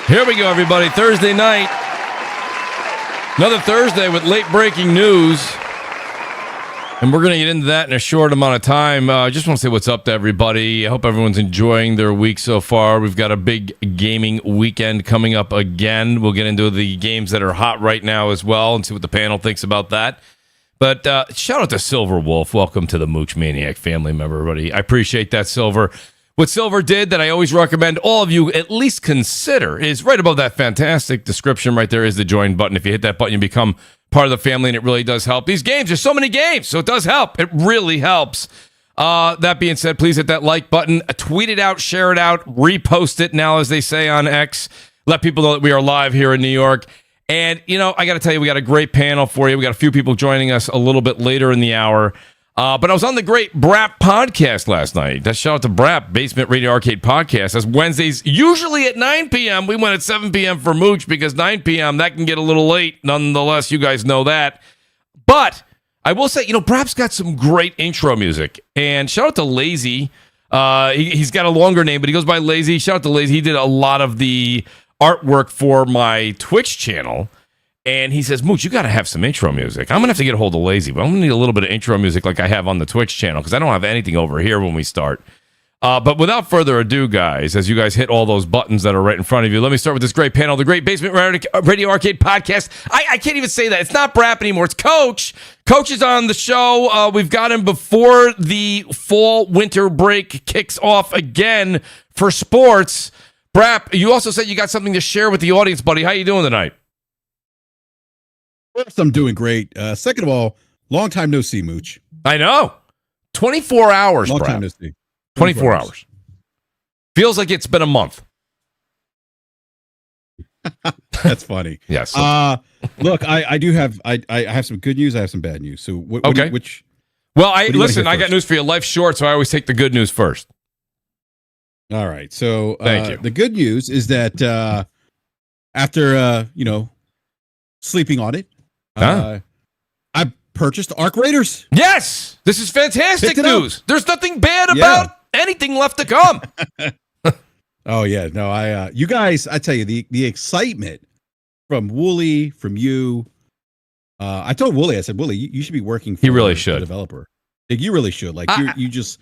Here we go, everybody. Thursday night. Another Thursday with late breaking news. And we're going to get into that in a short amount of time. I just want to say what's up to everybody. I hope everyone's enjoying their week so far. We've got a big gaming weekend coming up again. We'll get into the games that are hot right now as well and see what the panel thinks about that. But shout out to Silver Wolf. Welcome to the Mooch Maniac family member, everybody. I appreciate that, Silver. What Silver did that I always recommend all of you at least consider is right above that fantastic description right there is the join button. If you hit that button, you become part of the family, and it really does help. These games, there's so many games, so it does help. It really helps. That being said, please hit that like button, tweet it out, share it out, repost it now, as they say on X. Let people know that we are live here in New York. And, you know, I got to tell you, we got a great panel for you. We got a few people joining us a little bit later in the hour. But I was on the great Brap podcast last night. That shout out to Brap, Basement Radio Arcade Podcast. That's Wednesdays, usually at 9 p.m. We went at 7 p.m. for Mooch because 9 p.m., that can get a little late. Nonetheless, you guys know that. But I will say, you know, Brap's got some great intro music. And shout out to Lazy. He's got a longer name, but he goes by Lazy. Shout out to Lazy. He did a lot of the artwork for my Twitch channel. And he says, Mooch, you got to have some intro music. I'm going to have to get a hold of Lazy, but I'm going to need a little bit of intro music like I have on the Twitch channel because I don't have anything over here when we start. But without further ado, guys, as you guys hit all those buttons that are right in front of you, let me start with this great panel, the Great Basement Radio Arcade Podcast. I can't even say that. It's not Brap anymore. It's Coach. Coach is on the show. We've got him before the fall-winter break kicks off again for sports. Brap, you also said you got something to share with the audience, buddy. How you doing tonight? First, I'm doing great. Second of all, long time no see, Mooch. I know. 24 hours, Long Brap. time no see. 24 hours. Feels like it's been a month. That's funny. Yes. Look, I do have I have some good news. I have some bad news. So Okay. which? Well, listen. I got news for you. Life's short, so I always take the good news first. All right. So Thank you. The good news is that after sleeping on it, I purchased Arc Raiders. Yes, this is fantastic news. There's nothing bad about anything left to come. Oh yeah, no, you guys, I tell you, the excitement from Woolley, from you. I told Woolley, I said, Woolley, you should be working for really should. a developer. Like, you really should. Like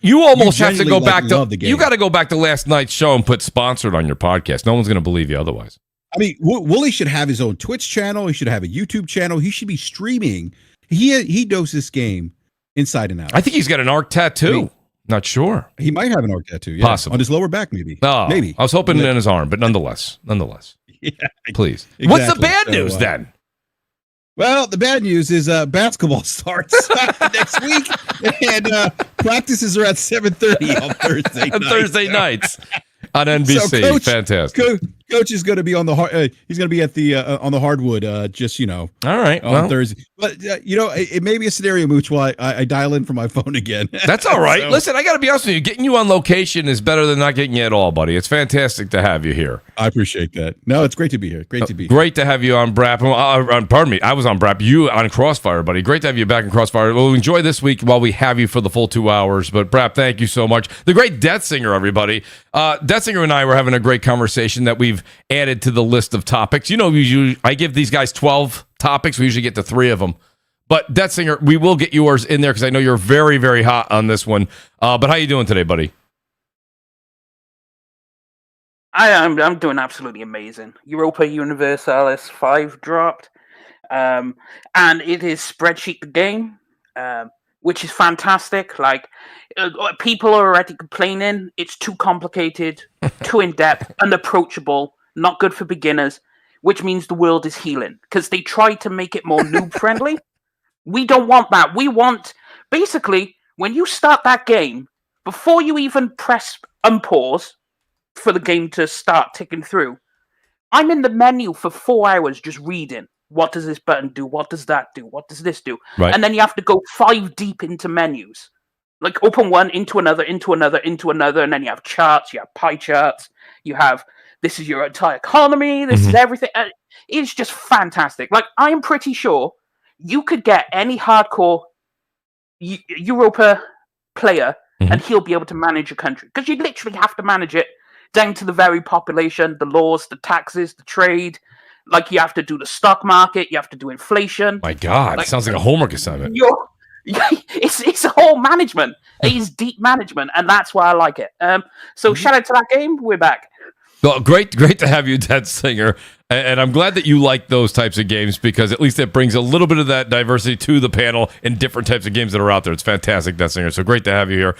you almost have to go back to love the game. You got to go back to last night's show and put sponsored on your podcast. No one's going to believe you otherwise. I mean, Woolley should have his own Twitch channel. He should have a YouTube channel. He should be streaming. He knows this game inside and out. I think he's got an Arc tattoo. I mean, not sure. He might have an Arc tattoo. Yeah, possibly on his lower back, maybe. Oh, maybe. I was hoping in his arm, but nonetheless. Yeah, Please. Exactly. What's the bad news then? Well, the bad news is basketball starts next week, and practices are at 7:30 on Thursday. Thursday nights on NBC. So Coach, fantastic. Coach is going to be on the he's going to be at the on the hardwood. All right. On Thursday. But it may be a scenario, Mooch, while I dial in from my phone again. That's all right. Listen, I got to be honest with you. Getting you on location is better than not getting you at all, buddy. It's fantastic to have you here. I appreciate that. No, it's great to be here. Great to have you on Brap. Pardon me. I was on Brap. You on CrossFire, buddy. Great to have you back in CrossFire. We'll enjoy this week while we have you for the full 2 hours. But Brap, thank you so much. The great Death Singer, everybody. Death Singer and I were having a great conversation that we've added to the list of topics. You know, I give these guys 12 topics. We usually get to 3 of them. But Death Singer, we will get yours in there because I know you're very, very hot on this one. But how you doing today, buddy? I'm doing absolutely amazing. Europa Universalis 5 dropped, and it is Spreadsheet the game, which is fantastic. Like, people are already complaining it's too complicated, too in-depth, unapproachable, not good for beginners, which means the world is healing because they try to make it more noob-friendly. We don't want that. We want, basically, when you start that game, before you even press unpause for the game to start ticking through, I'm in the menu for 4 hours just reading. What does this button do? What does that do? What does this do? Right. And then you have to go 5 deep into menus. Like, open one, into another, into another, into another, and then you have charts, you have pie charts, you have, this is your entire economy, this is everything. It's just fantastic. Like, I am pretty sure you could get any hardcore Europa player and he'll be able to manage a country. Because you literally have to manage it. down to the very population, the laws, the taxes, the trade. Like you have to do the stock market, you have to do inflation. My God, Like, sounds like a homework assignment. It's a whole management. It is deep management, and that's why I like it. So shout out to that game. We're back. Well, great to have you, Dead Singer, and I'm glad that you like those types of games because at least it brings a little bit of that diversity to the panel in different types of games that are out there. It's fantastic, Dead Singer. So great to have you here.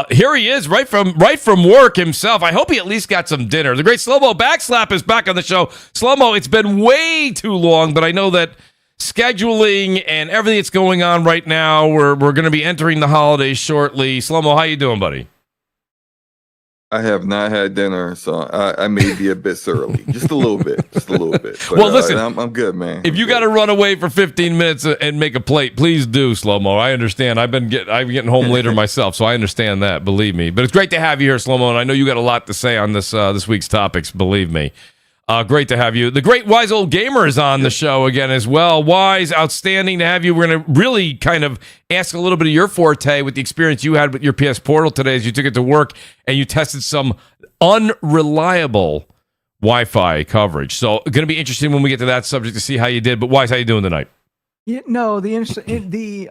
Here he is, right from work himself. I hope he at least got some dinner. The great Slow-Mo Backslap is back on the show. Slow-Mo, it's been way too long, but I know that scheduling and everything that's going on right now, we're going to be entering the holidays shortly. Slow-Mo, how you doing, buddy? I have not had dinner, so I may be a bit surly, just a little bit. But, well, listen, I'm good, man. If you got to run away for 15 minutes and make a plate, please do, Slow-Mo. I understand. I'm getting home later myself, so I understand that. Believe me. But it's great to have you here, Slow-Mo, and I know you got a lot to say on this week's topics. Believe me. Great to have you. The great Wise Old Gamer is on the show again as well. Wise, outstanding to have you. We're going to really kind of ask a little bit of your forte with the experience you had with your PS Portal today as you took it to work and you tested some unreliable Wi-Fi coverage. So going to be interesting when we get to that subject to see how you did. But Wise, how you doing tonight? Yeah, no, the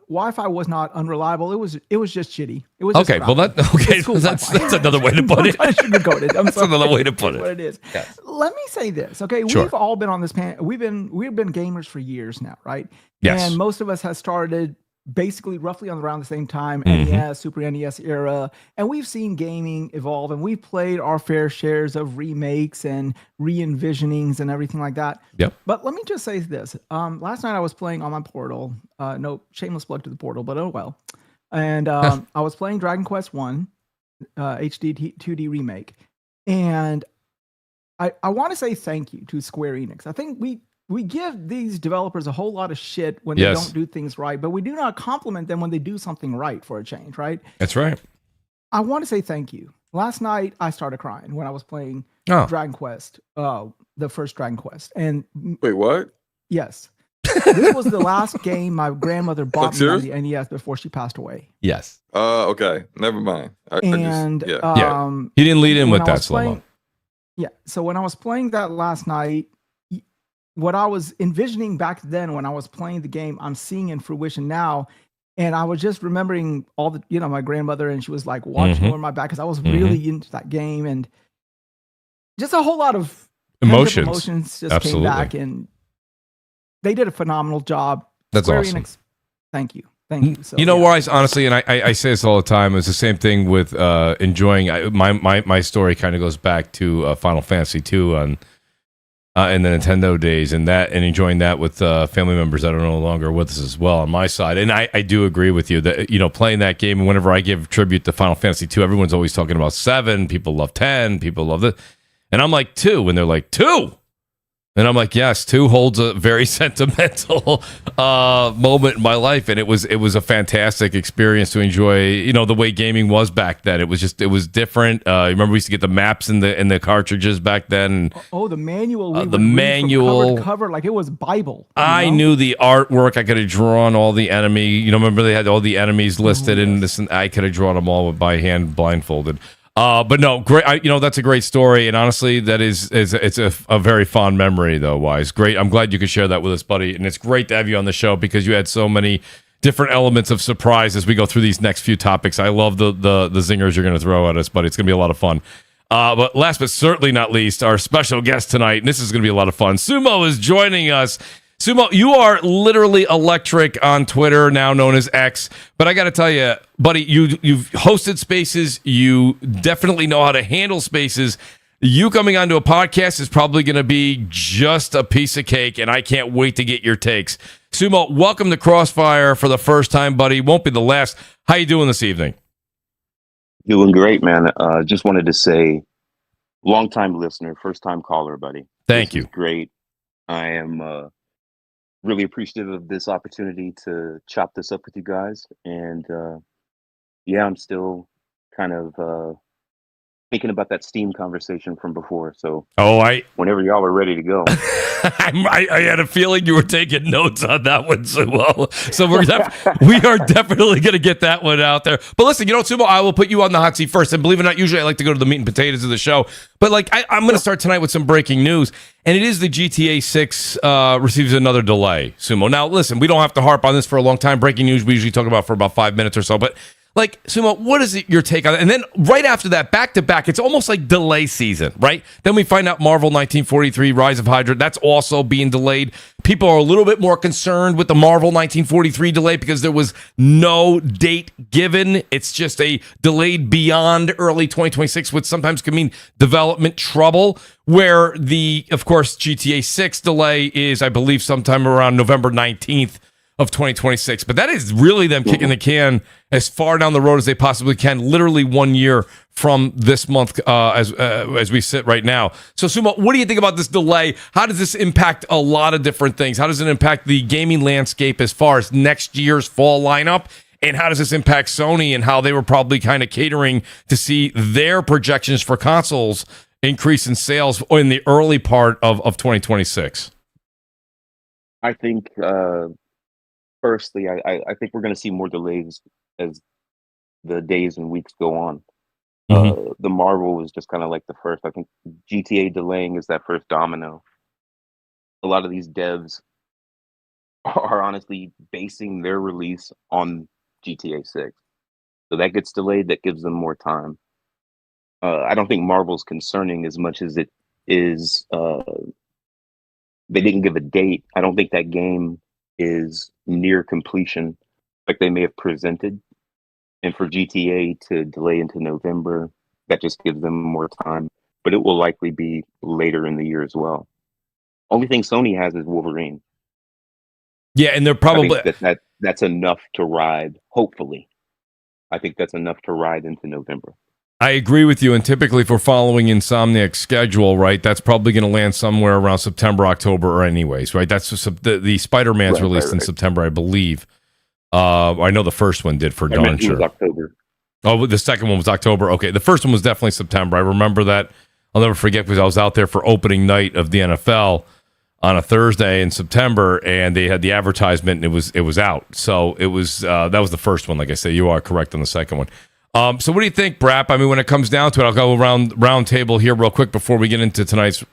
Wi-Fi was not unreliable. It was just shitty. It was just okay. Well, that's another way to put it. I sugarcoated. That's another way to put it. What it is. Yes. Let me say this. Okay, Sure. we've all been on this panel. We've been gamers for years now, right? Yes. And most of us have started basically roughly around the same time, Mhm. NES, Super NES era, and we've seen gaming evolve, and we've played our fair shares of remakes and re-envisionings and everything like that. Yep. But let me just say this. Last night I was playing on my Portal. No shameless plug to the Portal, but oh well. And I was playing Dragon Quest 1 HD 2D remake. And I want to say thank you to Square Enix. I think we give these developers a whole lot of shit when they don't do things right, but we do not compliment them when they do something right for a change, right? That's right. I want to say thank you. Last night, I started crying when I was playing Dragon Quest, the first Dragon Quest. And wait, what? Yes. This was the last game my grandmother bought me on the NES before she passed away. Yes. Okay. Never mind. He didn't lead in with that, Slow-Mo. Yeah. So when I was playing that last night, what I was envisioning back then when I was playing the game, I'm seeing in fruition now. And I was just remembering all the, my grandmother, and she was like watching over my back because I was really into that game, and just a whole lot of emotions just came back, and they did a phenomenal job. That's Square awesome. Enix, thank you. Thank you. So, Wise, honestly, and I say this all the time, it's the same thing with enjoying, my story kind of goes back to Final Fantasy 2 in the Nintendo days, and enjoying that with family members that are no longer with us as well on my side. And I do agree with you that playing that game, and whenever I give tribute to Final Fantasy 2, everyone's always talking about 7. People love 10. People love it, and I'm like 2, and they're like 2. And I'm like, yes, 2 holds a very sentimental moment in my life, and it was a fantastic experience to enjoy. The way gaming was back then. It was different. Remember, we used to get the maps in the cartridges back then. Oh, the manual. The manual cover to cover, like it was Bible. I knew the artwork. I could have drawn all the enemy. Remember they had all the enemies listed in this, and I could have drawn them all by hand, blindfolded. But no, great. That's a great story, and honestly, that it's a very fond memory, though. Wise, great. I'm glad you could share that with us, buddy, and it's great to have you on the show because you had so many different elements of surprise as we go through these next few topics. I love the zingers you're going to throw at us, buddy. It's going to be a lot of fun. But last but certainly not least, our special guest tonight, and this is going to be a lot of fun. Sumo is joining us. Sumo, you are literally electric on Twitter, now known as X. But I got to tell you, buddy, you've hosted spaces. You definitely know how to handle spaces. You coming onto a podcast is probably going to be just a piece of cake, and I can't wait to get your takes. Sumo, welcome to CrossFire for the first time, buddy. Won't be the last. How you doing this evening? Doing great, man. Just wanted to say, long-time listener, first-time caller, buddy. Thank you. Great. I am really appreciative of this opportunity to chop this up with you guys. And I'm still kind of thinking about that Steam conversation from before. So I whenever y'all are ready to go. I had a feeling you were taking notes on that one, Sumo. So we are definitely going to get that one out there. But listen, Sumo, I will put you on the hot seat first. And believe it or not, usually I like to go to the meat and potatoes of the show. But I'm going to start tonight with some breaking news. And it is the GTA 6 receives another delay, Sumo. Now, listen, we don't have to harp on this for a long time. Breaking news we usually talk about for about 5 minutes or so. But Sumo, what is your take on it? And then right after that, back to back, it's almost like delay season, right? Then we find out Marvel 1943, Rise of Hydra, that's also being delayed. People are a little bit more concerned with the Marvel 1943 delay because there was no date given. It's just a delayed beyond early 2026, which sometimes can mean development trouble, where of course, GTA 6 delay is, I believe, sometime around November 19th. Of 2026, but that is really them kicking the can as far down the road as they possibly can, literally 1 year from this month as we sit right now. So Sumo, what do you think about this delay? How does this impact a lot of different things? How does it impact the gaming landscape as far as next year's fall lineup? And how does this impact Sony and how they were probably kind of catering to see their projections for consoles increase in sales in the early part of 2026? I think firstly, I think we're going to see more delays as the days and weeks go on. The Marvel was just kind of like the first. I think GTA delaying is that first domino. A lot of these devs are honestly basing their release on GTA 6. So that gets delayed, that gives them more time. I don't think Marvel's concerning as much as it is they didn't give a date. I don't think that game is near completion like they may have presented. And for GTA to delay into November, that just gives them more time. But it will likely be later in the year as well. Only thing Sony has is Wolverine. Yeah, and they're probably... I think that's enough to ride, hopefully. I think that's enough to ride into November. I agree with you, and typically if we're following Insomniac's schedule, right, that's probably going to land somewhere around September, October, or anyways, right? That's just the Spider-Man's released in September, I believe. I know the first one did for darn sure. October. Oh, the second one was October. Okay, the first one was definitely September. I remember that. I'll never forget because I was out there for opening night of the NFL on a Thursday in September, and they had the advertisement, and it was out. So it was that was the first one. Like I say, you are correct on the second one. So what do you think, Brap? I mean, when it comes down to it, I'll go round table here real quick before we get into tonight's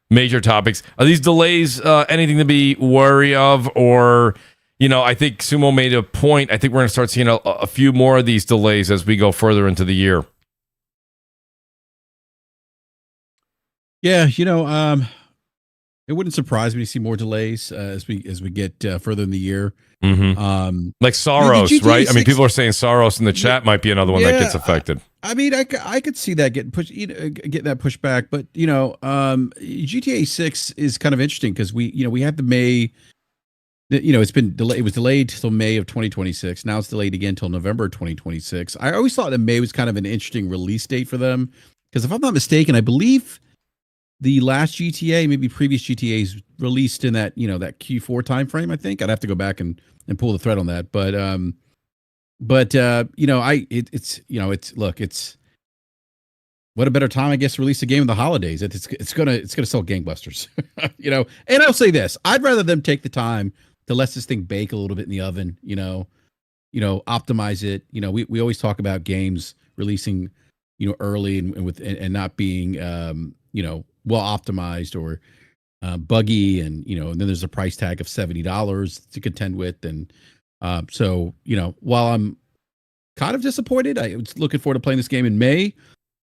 major topics. Are these delays anything to be wary of? Or, I think Sumo made a point. I think we're going to start seeing a few more of these delays as we go further into the year. Yeah, it wouldn't surprise me to see more delays as we get further in the year. Mm-hmm. Like Soros, right? I mean, people are saying Soros in the chat might be another one that gets affected. I mean, I could see that getting pushed, get that pushed back. But GTA 6 is kind of interesting because we had the May. It's been delayed. It was delayed till May of 2026. Now it's delayed again till November 2026. I always thought that May was kind of an interesting release date for them because if I'm not mistaken, I believe the last GTA, maybe previous GTAs, released in that that Q4 timeframe. I think I'd have to go back and pull the thread on that. It's what a better time, I guess, to release a game in the holidays. It's gonna sell gangbusters, And I'll say this: I'd rather them take the time to let this thing bake a little bit in the oven, optimize it. We always talk about games releasing, early and not being, well optimized or buggy, and and then there's a price tag of $70 to contend with, and so while I'm kind of disappointed, I was looking forward to playing this game in May.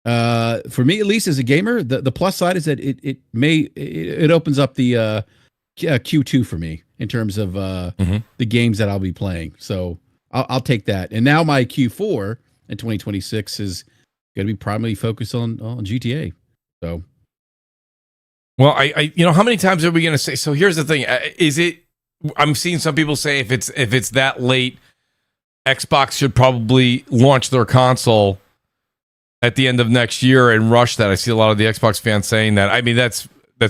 For me, at least as a gamer, the plus side is that it opens up the Q2 for me in terms of the games that I'll be playing. So I'll take that. And now my Q4 in 2026 is going to be primarily focused on GTA. So. Well, I how many times are we going to say? So here's the thing: I'm seeing some people say if it's that late, Xbox should probably launch their console at the end of next year and rush that. I see a lot of the Xbox fans saying that. I mean, that's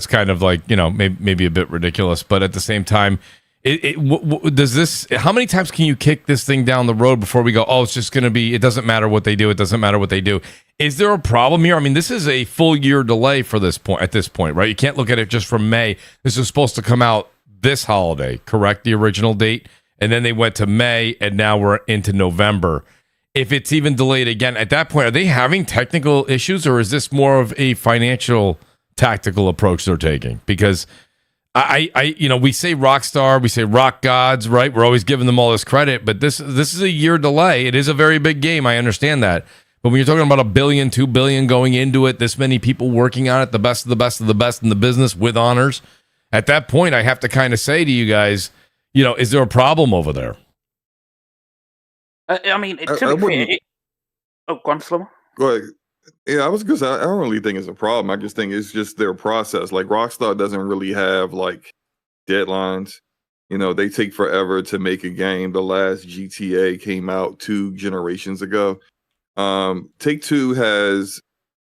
kind of like maybe a bit ridiculous, but at the same time, does this? How many times can you kick this thing down the road before we go? Oh, it's just going to be. It doesn't matter what they do. It doesn't matter what they do. Is there a problem here? I mean, this is a full year delay for this point. At this point, right? You can't look at it just from May. This is supposed to come out this holiday, correct? The original date, and then they went to May, and now we're into November. If it's even delayed again, at that point, are they having technical issues, or is this more of a financial, tactical approach they're taking? Because we say Rockstar, we say rock gods, right? We're always giving them all this credit, but this is a year delay. It is a very big game. I understand that. But when you're talking about $1 billion, $2 billion going into it, this many people working on it, the best of the best of the best in the business with honors, at that point, I have to kind of say to you guys, is there a problem over there? I mean, to be fair, go on, Slomo. Go ahead. Yeah, I was gonna say I don't really think it's a problem. I just think it's just their process. Like Rockstar doesn't really have like deadlines. They take forever to make a game. The last GTA came out 2 generations ago. Take-Two has,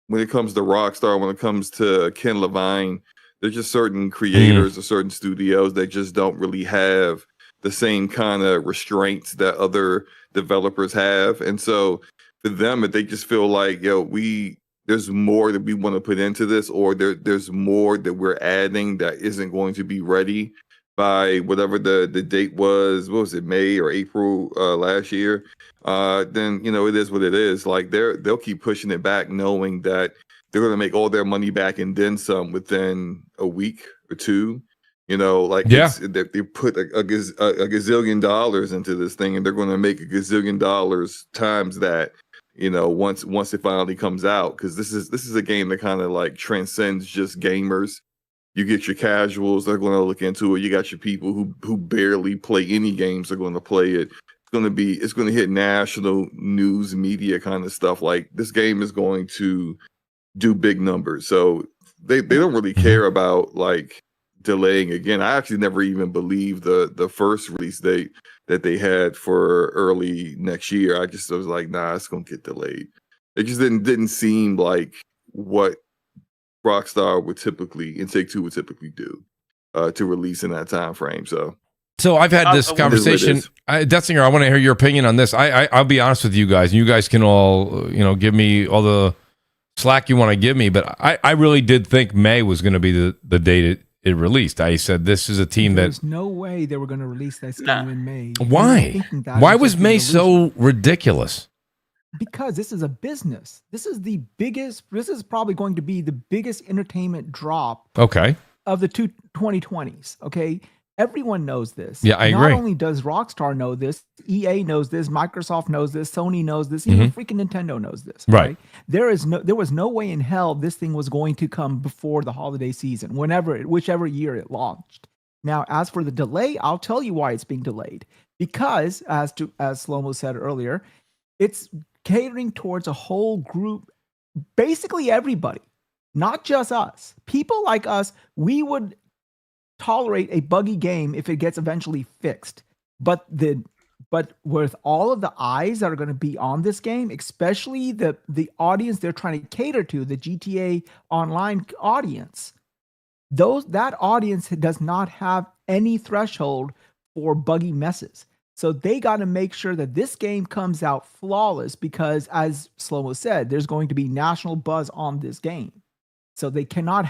when it comes to Rockstar, when it comes to Ken Levine, there's just certain creators or certain studios that just don't really have the same kind of restraints that other developers have. And so for them, if they just feel like, there's more that we want to put into this, or there's more that we're adding that isn't going to be ready by whatever the date was, what was it, May or April last year, then it is what it is. Like they'll keep pushing it back, knowing that they're going to make all their money back and then some within a week or two. They put a gazillion dollars into this thing, and they're going to make a gazillion dollars times that. Once it finally comes out, because this is a game that kind of like transcends just gamers. You get your casuals, they're going to look into it. You got your people who barely play any games are going to play it. It's going to hit national news media kind of stuff. Like this game is going to do big numbers. So they don't really care about like delaying again. I actually never even believed the first release date that they had for early next year. I was like, nah, it's going to get delayed. It just didn't seem like what Rockstar would typically and Take-Two would typically do to release in that time frame. So I've had this conversation. Detzinger, I want to hear your opinion on this. I'll be honest with you guys. You guys can all give me all the slack you want to give me, but I really did think May was going to be the date it released. I said this is a team There's no way they were going to release that game in May. Why? Why was May so ridiculous? Because this is a business. This is probably going to be the biggest entertainment drop of the 2020s. Okay. Everyone knows this. Yeah, I agree. Not only does Rockstar know this, EA knows this, Microsoft knows this, Sony knows this, even freaking Nintendo knows this. Right. There was no way in hell this thing was going to come before the holiday season, whichever year it launched. Now, as for the delay, I'll tell you why it's being delayed. Because, as Slomo said earlier, it's catering towards a whole group, basically everybody, not just us. People like us, we would tolerate a buggy game if it gets eventually fixed. But with all of the eyes that are going to be on this game, especially the audience they're trying to cater to, the GTA Online audience, that audience does not have any threshold for buggy messes. So they got to make sure that this game comes out flawless because, as Slomo said, there's going to be national buzz on this game. So they cannot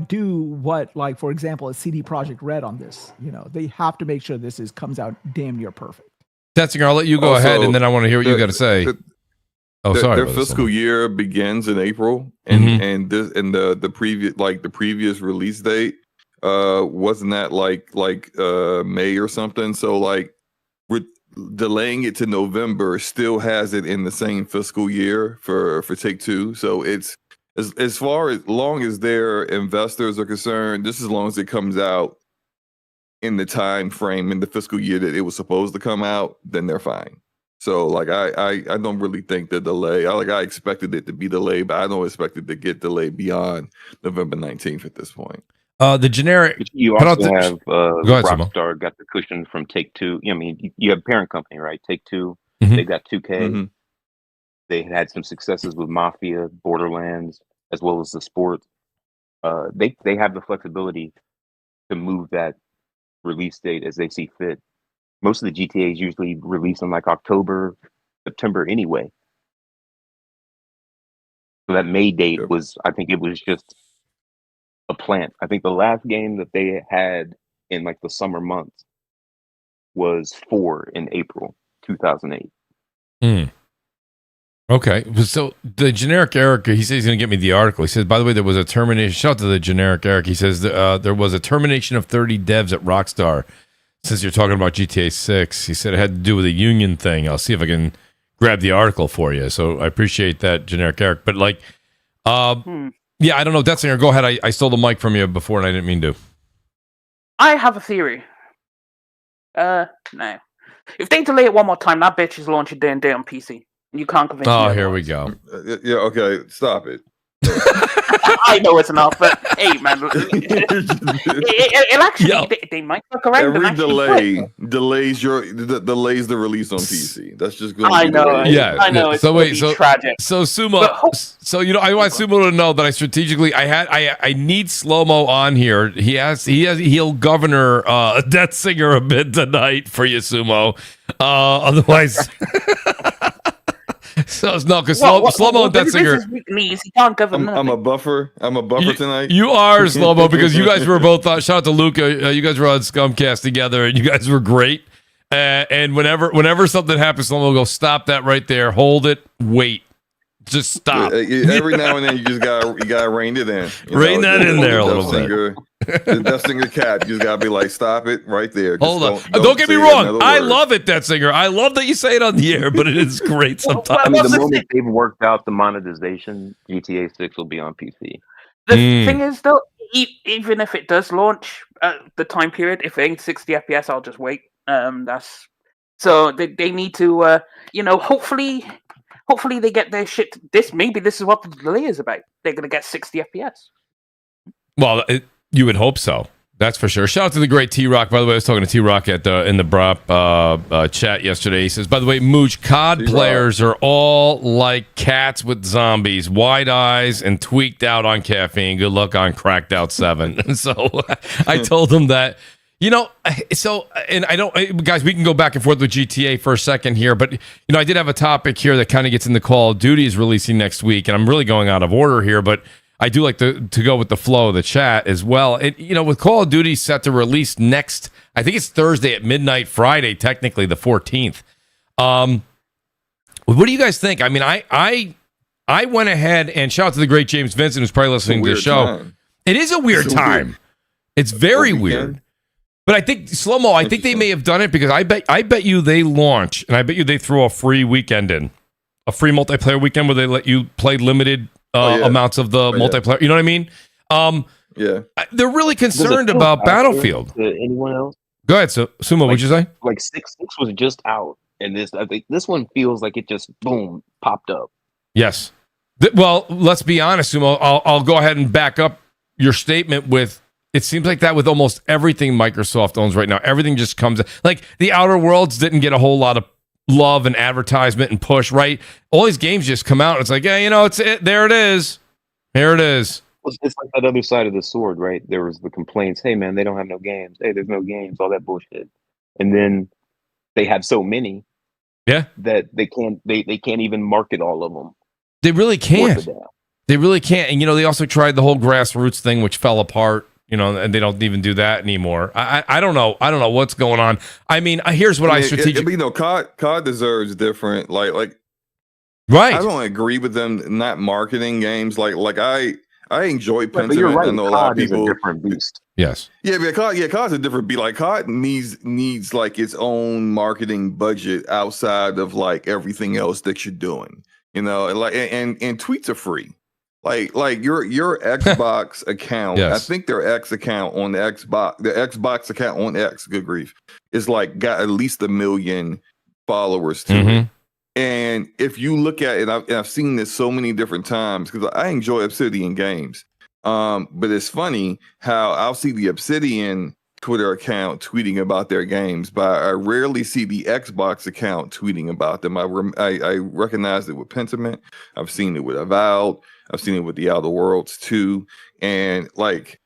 do what, like, for example, a CD Projekt Red on this. They have to make sure this comes out damn near perfect. Tetzinger, I'll let you go ahead, and then I want to hear what you got to say. Their fiscal year begins in April, and the previous release date wasn't that like May or something. So like delaying it to November still has it in the same fiscal year for Take-Two. So it's as long as their investors are concerned, just as long as it comes out in the time frame in the fiscal year that it was supposed to come out, then they're fine. So like I don't really think the delay. I expected it to be delayed, but I don't expect it to get delayed beyond November 19th at this point. The generic. You also have Rockstar got the cushion from Take-Two. I mean, you have parent company, right? Take-Two. They've got 2K. They had some successes with Mafia, Borderlands, as well as the sports. They have the flexibility to move that release date as they see fit. Most of the GTAs usually release in like October, September anyway. So that May date Yep. was, I think it was just a plant. I think the last game that they had in like the summer months was 4 in April 2008. Okay, so the generic Eric, he says he's going to get me the article. He says, by the way, there was a termination. Shout out to the generic Eric. He says there was a termination of 30 devs at Rockstar. Since you're talking about GTA 6, he said it had to do with a union thing. I'll see if I can grab the article for you. So I appreciate that, generic Eric. But like, yeah, I don't know. Death Singer, go ahead. I stole the mic from you before, and I didn't mean to. I have a theory. No. If they delay it one more time, that bitch is launching day and day on PC. You can't convince me. Oh, here we go. Yeah, okay, stop it. I know it's enough, but hey, man, it actually they might look around. Every delay delays the release on PC. That's just going. I know. Yeah, I know. It's so wait, tragic. So Sumo, so I want Sumo to know that I strategically I need Slow-Mo on here. He'll governor Death Singer a bit tonight for you, Sumo. Otherwise. So no, because Slow-Mo and Death Singer. I'm a buffer. I'm a buffer tonight. You are Slow-Mo because you guys were both. Shout out to Luca. You guys were on Scumcast together, and you guys were great. And whenever something happens, Slow-Mo will go, stop that right there, hold it, wait, just stop. Every now and then you gotta rein it in. Rein that in there a little bit. The Death Singer cat, you just gotta be like, stop it right there. Just hold on. Don't get me wrong. I love it, Death Singer. I love that you say it on the air, but it is great sometimes. I mean, the moment they've worked out the monetization, GTA 6 will be on PC. The thing is, though, even if it does launch the time period, if it ain't 60 FPS, I'll just wait. That's so they need to, hopefully they get their shit. Maybe this is what the delay is about. They're gonna get 60 FPS. Well, you would hope so. That's for sure. Shout out to the great T-Rock. By the way, I was talking to T-Rock in the Brop chat yesterday. He says, by the way, Mooch, COD T-Rock players are all like cats with zombies, wide eyes, and tweaked out on caffeine. Good luck on Cracked Out 7. So I told him that, and I don't, guys, we can go back and forth with GTA for a second here, but, I did have a topic here that kind of gets into Call of Duty is releasing next week, and I'm really going out of order here, but I do like to go with the flow of the chat as well. With Call of Duty set to release next, I think it's Thursday at midnight, Friday, technically the 14th. What do you guys think? I mean, I went ahead and shout out to the great James Vincent, who's probably listening to the show. Time. It is a weird time. It's very weird. But I think Slow-Mo, I think they may have done it because I bet you they launch, and I bet you they throw a free weekend in, a free multiplayer weekend where they let you play limited amounts of the multiplayer. You know what I mean? They're really concerned about Battlefield. Anyone else? Go ahead, Sumo. What'd you say? Like 6 was just out, and I think this one feels like it just boom popped up. Yes. Well, let's be honest, Sumo. I'll go ahead and back up your statement with. It seems like that with almost everything Microsoft owns right now. Everything just comes like the Outer Worlds didn't get a whole lot of love and advertisement and push, right? All these games just come out and it's like, yeah, there it is. Here it is. It's like that other side of the sword, right? There was the complaints, hey man, they don't have no games. Hey, there's no games, all that bullshit. And then they have so many that they can't even market all of them. They really can't. They really can't. And they also tried the whole grassroots thing, which fell apart. And they don't even do that anymore. I don't know. I don't know what's going on. I mean, here's what I strategically. COD deserves different. Like, right. I don't agree with them not marketing games. Like I enjoy Pentiment. You're right. I know a lot of people. Is a different beast. Yes. Yeah, but COD's a different beast. Like COD needs like its own marketing budget outside of like everything else that you're doing. And tweets are free. Like your Xbox account, yes. I think their X account on the Xbox account on X, good grief, is like got at least 1 million followers to it. And if you look at it, I've seen this so many different times because I enjoy Obsidian games. But it's funny how I'll see the Obsidian Twitter account tweeting about their games, but I rarely see the Xbox account tweeting about them. I recognize it with Pentiment. I've seen it with Avowed. I've seen it with the Outer Worlds too. And like,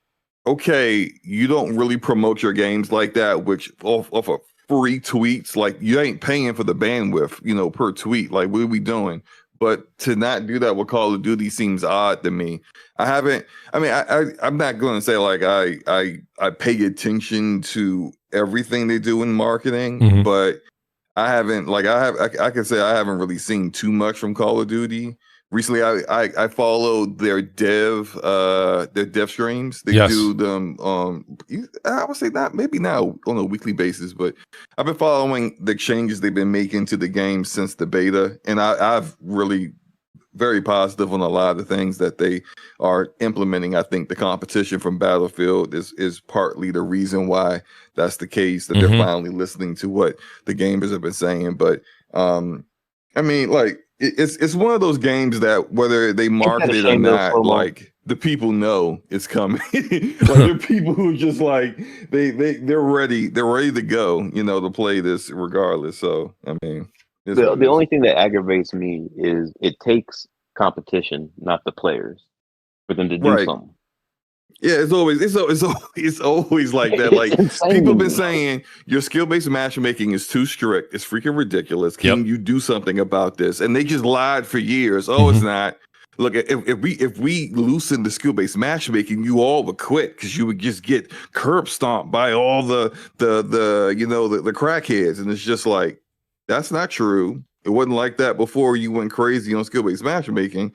okay, you don't really promote your games like that, which off of free tweets, like you ain't paying for the bandwidth, per tweet. Like, what are we doing? But to not do that with Call of Duty seems odd to me. I'm not going to say like I pay attention to everything they do in marketing, but I can say I haven't really seen too much from Call of Duty. Recently, I followed their dev streams. They do them I would say not on a weekly basis, but I've been following the changes they've been making to the game since the beta, and I've really very positive on a lot of the things that they are implementing. I think the competition from Battlefield is partly the reason why that's the case, that they're finally listening to what the gamers have been saying. But it's one of those games that whether they market it or not, like the people know it's coming. Like the people who just like they're ready to go, to play this regardless. So the only thing that aggravates me is it takes competition, not the players, for them to do something. Yeah, it's always like that. Like people have been saying your skill-based matchmaking is too strict. It's freaking ridiculous. Can you do something about this? And they just lied for years. Oh, it's not. Look, if we loosen the skill-based matchmaking, you all would quit because you would just get curb stomped by all the crackheads. And it's just like, that's not true. It wasn't like that before you went crazy on skill-based matchmaking.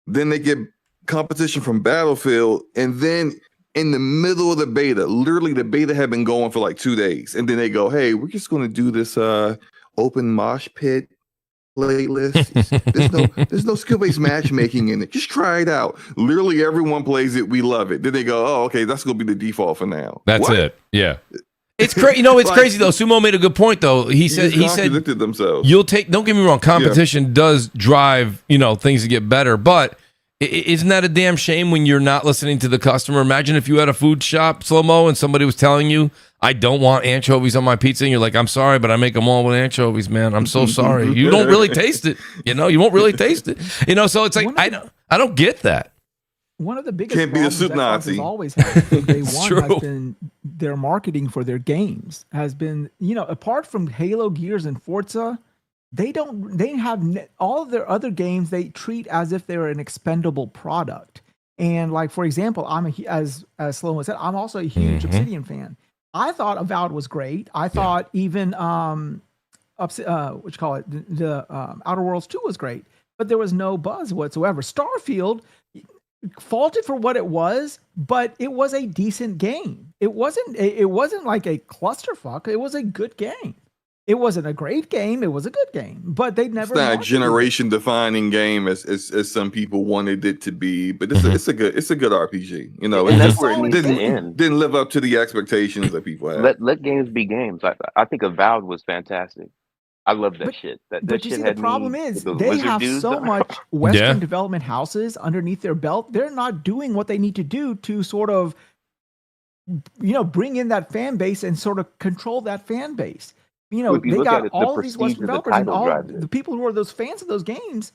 Then they get competition from Battlefield, and then in the middle of the beta, literally the beta had been going for like 2 days, and then they go, hey, we're just going to do this open mosh pit playlist. There's no skill-based matchmaking in it. Just try it out. Literally everyone plays it. We love it. Then they go, oh, okay, that's going to be the default for now. That's it. Yeah. It's crazy. It's crazy though. Sumo made a good point though. He said themselves. You'll take. Don't get me wrong. Competition does drive things to get better, but isn't that a damn shame when you're not listening to the customer? Imagine if you had a food shop, Slow-Mo, and somebody was telling you, I don't want anchovies on my pizza, and you're like, I'm sorry, but I make them all with anchovies, man. I'm so sorry. You don't really taste it. You won't really taste it. So it's like I don't get that. One of the biggest can't be a problems soup Nazi. Xbox has always had from day one has been their marketing for their games. Has been, apart from Halo, Gears, and Forza, they have all of their other games they treat as if they're an expendable product. And like, for example, as Sloan said, I'm also a huge Obsidian fan. I thought Avowed was great. I thought even the Outer Worlds 2 was great, but there was no buzz whatsoever. Starfield, faulted for what it was, but it was a decent game. It wasn't like a clusterfuck. It was a good game. It wasn't a great game. It was a good game, but they never. It's not a generation-defining game as some people wanted it to be, but it's a good RPG. And that's where it didn't live up to the expectations that people had. Let games be games. I think Avowed was fantastic. I love that shit. But you see, the problem is they have so much Western development houses underneath their belt. They're not doing what they need to do to sort of, bring in that fan base and sort of control that fan base. They got all of these Western developers and all the people who are those fans of those games.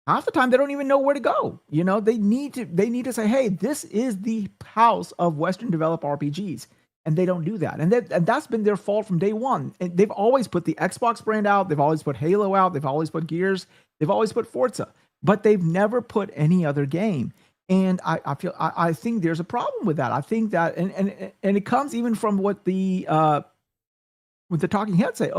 Half the time, they don't even know where to go. They need to say, hey, this is the house of Western developed RPGs. And they don't do that. And that's been their fault from day one. And they've always put the Xbox brand out. They've always put Halo out. They've always put Gears. They've always put Forza. But they've never put any other game. And I think there's a problem with that. I think that, and it comes even from what the talking heads say,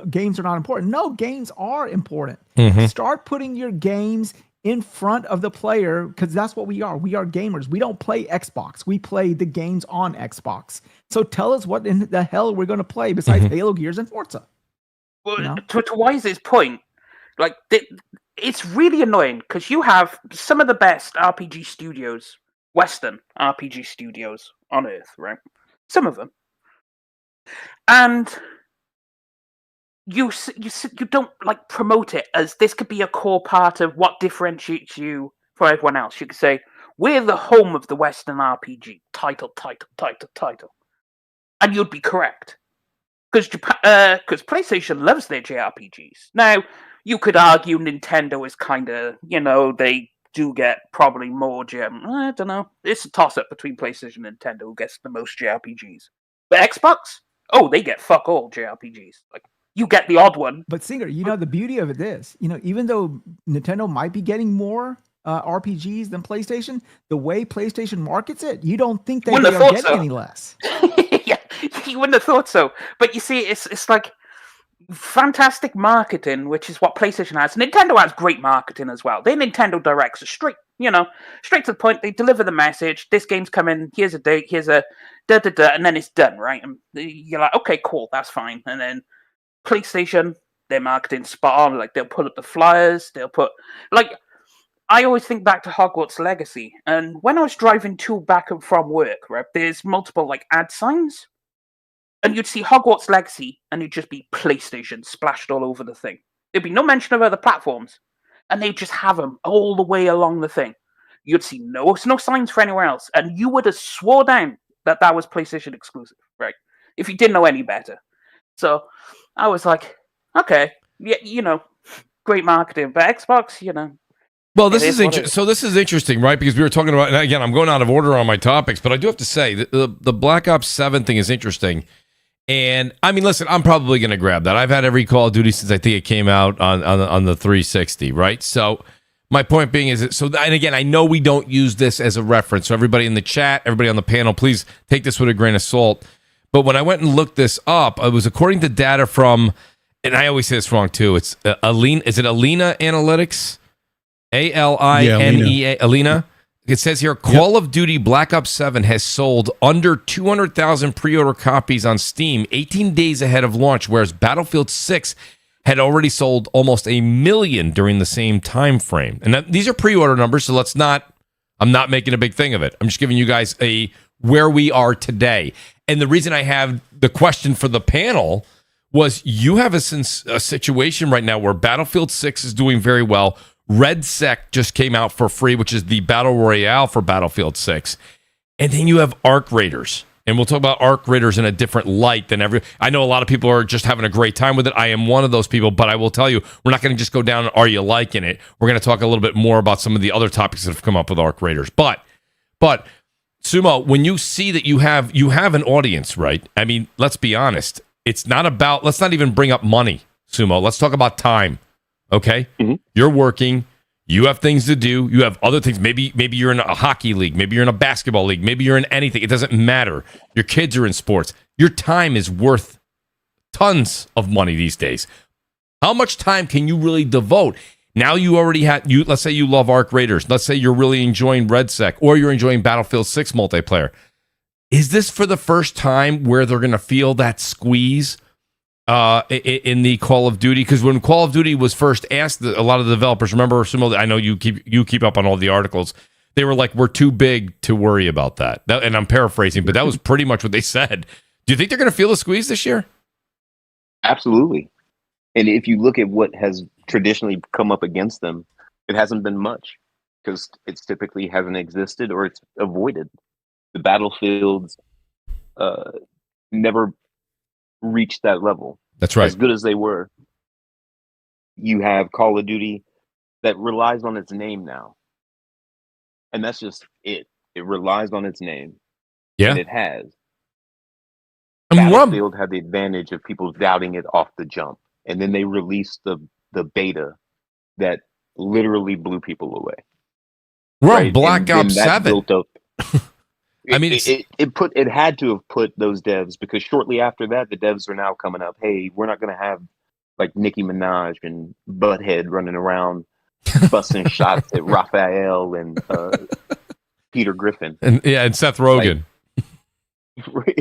games are not important. No, games are important. Start putting your games in front of the player, because that's what we are. We are gamers. We don't play Xbox. We play the games on Xbox. So tell us what in the hell we're going to play besides Halo, Gears, and Forza. Well, to Wise's point, like it's really annoying because you have some of the best RPG studios, Western RPG studios on Earth, right? Some of them, and you don't like promote it as this could be a core part of what differentiates you from everyone else. You could say, we're the home of the Western RPG, title. And you'd be correct. Because PlayStation loves their JRPGs. Now, you could argue Nintendo is kind of, they do get probably more I don't know. It's a toss-up between PlayStation and Nintendo who gets the most JRPGs. But Xbox? Oh, they get fuck all JRPGs. Like, you get the odd one. But Singer, the beauty of it is, even though Nintendo might be getting more RPGs than PlayStation, the way PlayStation markets it, you don't think they are getting any less. Yeah, you wouldn't have thought so. But you see, it's like fantastic marketing, which is what PlayStation has. Nintendo has great marketing as well. Their Nintendo Directs are straight to the point. They deliver the message. This game's coming. Here's a date. Here's a da-da-da, and then it's done, right? And you're like, okay, cool, that's fine. And then PlayStation, their marketing spot on. Like, they'll put up the flyers. They'll put... Like, I always think back to Hogwarts Legacy. And when I was driving to back and from work, right, there's multiple, like, ad signs. And you'd see Hogwarts Legacy, and it'd just be PlayStation splashed all over the thing. There'd be no mention of other platforms. And they'd just have them all the way along the thing. You'd see no signs for anywhere else. And you would have swore down that was PlayStation exclusive, right? If you didn't know any better. So I was like, okay, yeah, great marketing. But Xbox, Well, this is interesting. So this is interesting, right? Because we were talking about, and again, I'm going out of order on my topics, but I do have to say that the Black Ops 7 thing is interesting. And I mean, listen, I'm probably going to grab that. I've had every Call of Duty since I think it came out on the 360, right? So my point being is, and again, I know we don't use this as a reference. So everybody in the chat, everybody on the panel, please take this with a grain of salt. But when I went and looked this up, it was according to data from, and I always say this wrong too. It's Alina. Is it Alina Analytics? ALINEA. Alina. It says here, Call of Duty Black Ops 7 has sold under 200,000 pre-order copies on Steam 18 days ahead of launch, whereas Battlefield 6 had already sold almost 1 million during the same time frame. And these are pre-order numbers, so I'm not making a big thing of it. I'm just giving you guys where we are today. And the reason I have the question for the panel was you have a situation right now where Battlefield 6 is doing very well. RedSec just came out for free, which is the Battle Royale for Battlefield 6. And then you have Arc Raiders. And we'll talk about Arc Raiders in a different light than I know a lot of people are just having a great time with it. I am one of those people, but I will tell you, we're not going to just go down, are you liking it? We're going to talk a little bit more about some of the other topics that have come up with Arc Raiders. But Sumo, when you see that you have an audience, right? I mean, let's be honest. It's not about, let's not even bring up money, Sumo. Let's talk about time. Okay, You're working. You have things to do. You have other things. Maybe you're in a hockey league. Maybe you're in a basketball league. Maybe you're in anything. It doesn't matter. Your kids are in sports. Your time is worth tons of money these days. How much time can you really devote? Now you already had. Let's say you love Arc Raiders. Let's say you're really enjoying RedSec, or you're enjoying Battlefield 6 multiplayer. Is this for the first time where they're going to feel that squeeze? In the Call of Duty, because when Call of Duty was first asked, a lot of the developers, remember, I know you keep up on all the articles, they were like, we're too big to worry about that. And I'm paraphrasing, but that was pretty much what they said. Do you think they're going to feel the squeeze this year? Absolutely. And if you look at what has traditionally come up against them, it hasn't been much, because it's typically hasn't existed or it's avoided. The Battlefields never reached that level. That's right. As good as they were. You have Call of Duty that relies on its name now. And that's just it. It relies on its name. Yeah. And it has. I mean, Battlefield had the advantage of people doubting it off the jump. And then they released the beta that literally blew people away. We're on Black Ops 7. Built up. I mean, it had to have put those devs, because shortly after that, the devs are now coming up. Hey, we're not going to have like Nicki Minaj and Butthead running around busting shots at Raphael and Peter Griffin and Seth Rogen. Right.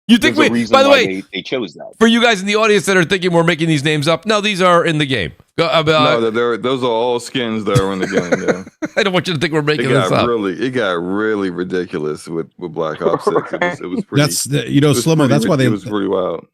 You think by the way, they chose that. For you guys in the audience that are thinking we're making these names up, no, these are in the game. No, those are all skins that are in the game. Yeah. I don't want you to think we're making this up. It got really ridiculous with Black Ops 6. It was pretty. That's Slow-Mo. That's why it was pretty wild.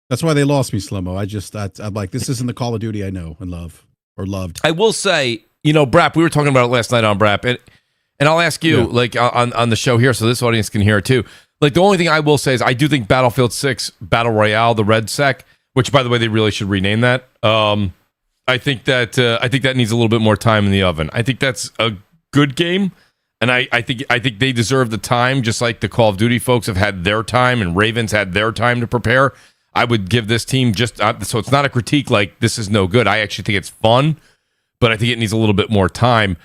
That's why they lost me, Slow-Mo. I'm like, this isn't the Call of Duty I know and love or loved. I will say, Brap, we were talking about it last night on Brap, and I'll ask you, like on the show here, so this audience can hear it too. Like, the only thing I will say is I do think Battlefield 6 Battle Royale, the RedSec, which, by the way, they really should rename that. I think that needs a little bit more time in the oven. I think that's a good game, and I think they deserve the time, just like the Call of Duty folks have had their time and Ravens had their time to prepare. I would give this team just so it's not a critique like this is no good. I actually think it's fun, but I think it needs a little bit more time.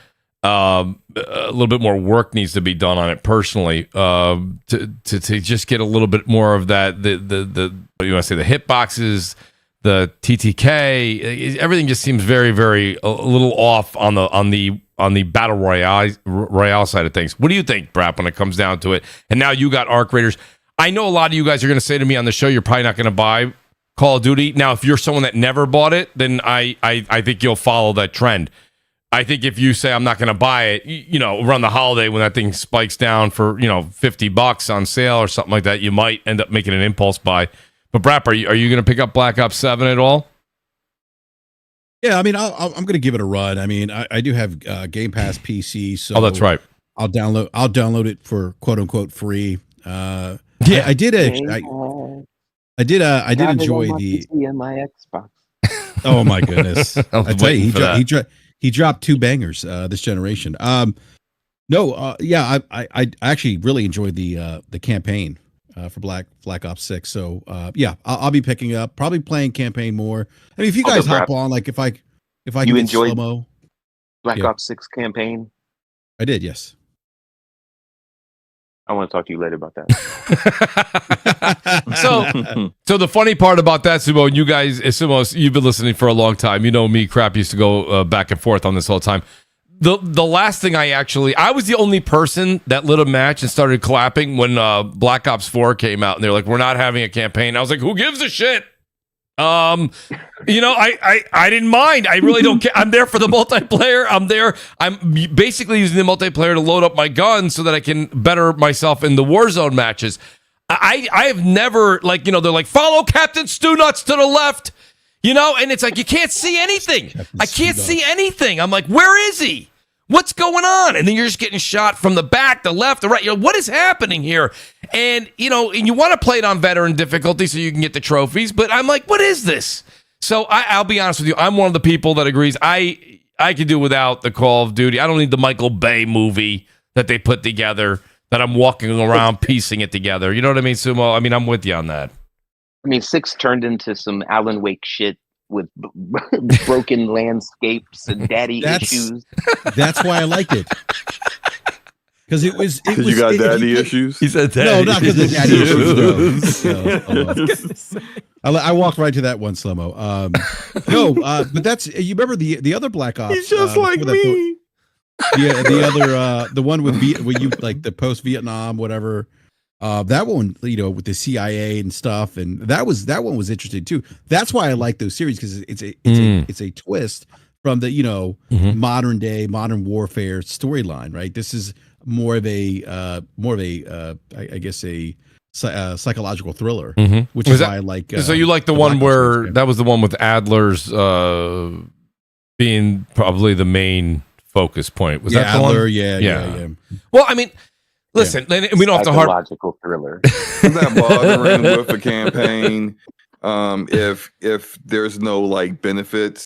A little bit more work needs to be done on it personally to just get a little bit more of that. The what do you want to say? The hitboxes, the TTK, everything just seems very, very a little off on the battle royale side of things. What do you think, Brap, when it comes down to it? And now you got Arc Raiders. I know a lot of you guys are going to say to me on the show, you're probably not going to buy Call of Duty. Now, if you're someone that never bought it, then I think you'll follow that trend. I think if you say I'm not going to buy it, around the holiday when that thing spikes down for, $50 on sale or something like that, you might end up making an impulse buy. But Brap, are you going to pick up Black Ops 7 at all? Yeah, I mean, I'm going to give it a run. I mean, I do have Game Pass PC, so that's right. I'll download it for quote unquote free. Yeah, I did enjoy the PC and my Xbox. Oh my goodness! I tell you, he dropped two bangers this generation. I actually really enjoyed the campaign for Black Ops 6. So I'll be picking up, probably playing campaign more. I mean, if you guys hop on, like if I can enjoyed slow-mo, Black Ops 6 campaign. I did, yes. I want to talk to you later about that. So the funny part about that, Sumo, you guys, Sumo, you've been listening for a long time. You know me, Crap used to go back and forth on this all the time. The last thing I was the only person that lit a match and started clapping when Black Ops 4 came out, and they're like, we're not having a campaign. I was like, who gives a shit? I didn't mind. I really don't care. I'm there for the multiplayer. I'm there. I'm basically using the multiplayer to load up my gun so that I can better myself in the Warzone matches. I have never, they're like, follow Captain Stu Nuts to the left, and it's like, you can't see anything. I can't see anything. I'm like, where is he? What's going on? And then you're just getting shot from the back, the left, the right. What is happening here? And, and you want to play it on veteran difficulty so you can get the trophies. But I'm like, what is this? So I'll be honest with you. I'm one of the people that agrees I could do without the Call of Duty. I don't need the Michael Bay movie that they put together that I'm walking around piecing it together. You know what I mean, Sumo? I mean, I'm with you on that. I mean, 6 turned into some Alan Wake shit with broken landscapes and daddy issues. That's why I liked it. Because it was you got daddy issues. He said daddy. No, not because of daddy issues. No. I walked right to that one, Slow-mo. But that's, you remember the other Black Ops? He's just like me. The one with you like the post Vietnam whatever. That one, with the CIA and stuff, and that one was interesting too. That's why I like those series, because it's a twist from the modern day modern warfare storyline, right? This is more of a I guess a psychological thriller, which is why I like. So you like the one where that was the one with Adler's being probably the main focus point. Was that the Adler? one? Yeah. Well, I mean. Listen, we don't have to psychological thriller. Is that bothering with a campaign? If there's no benefits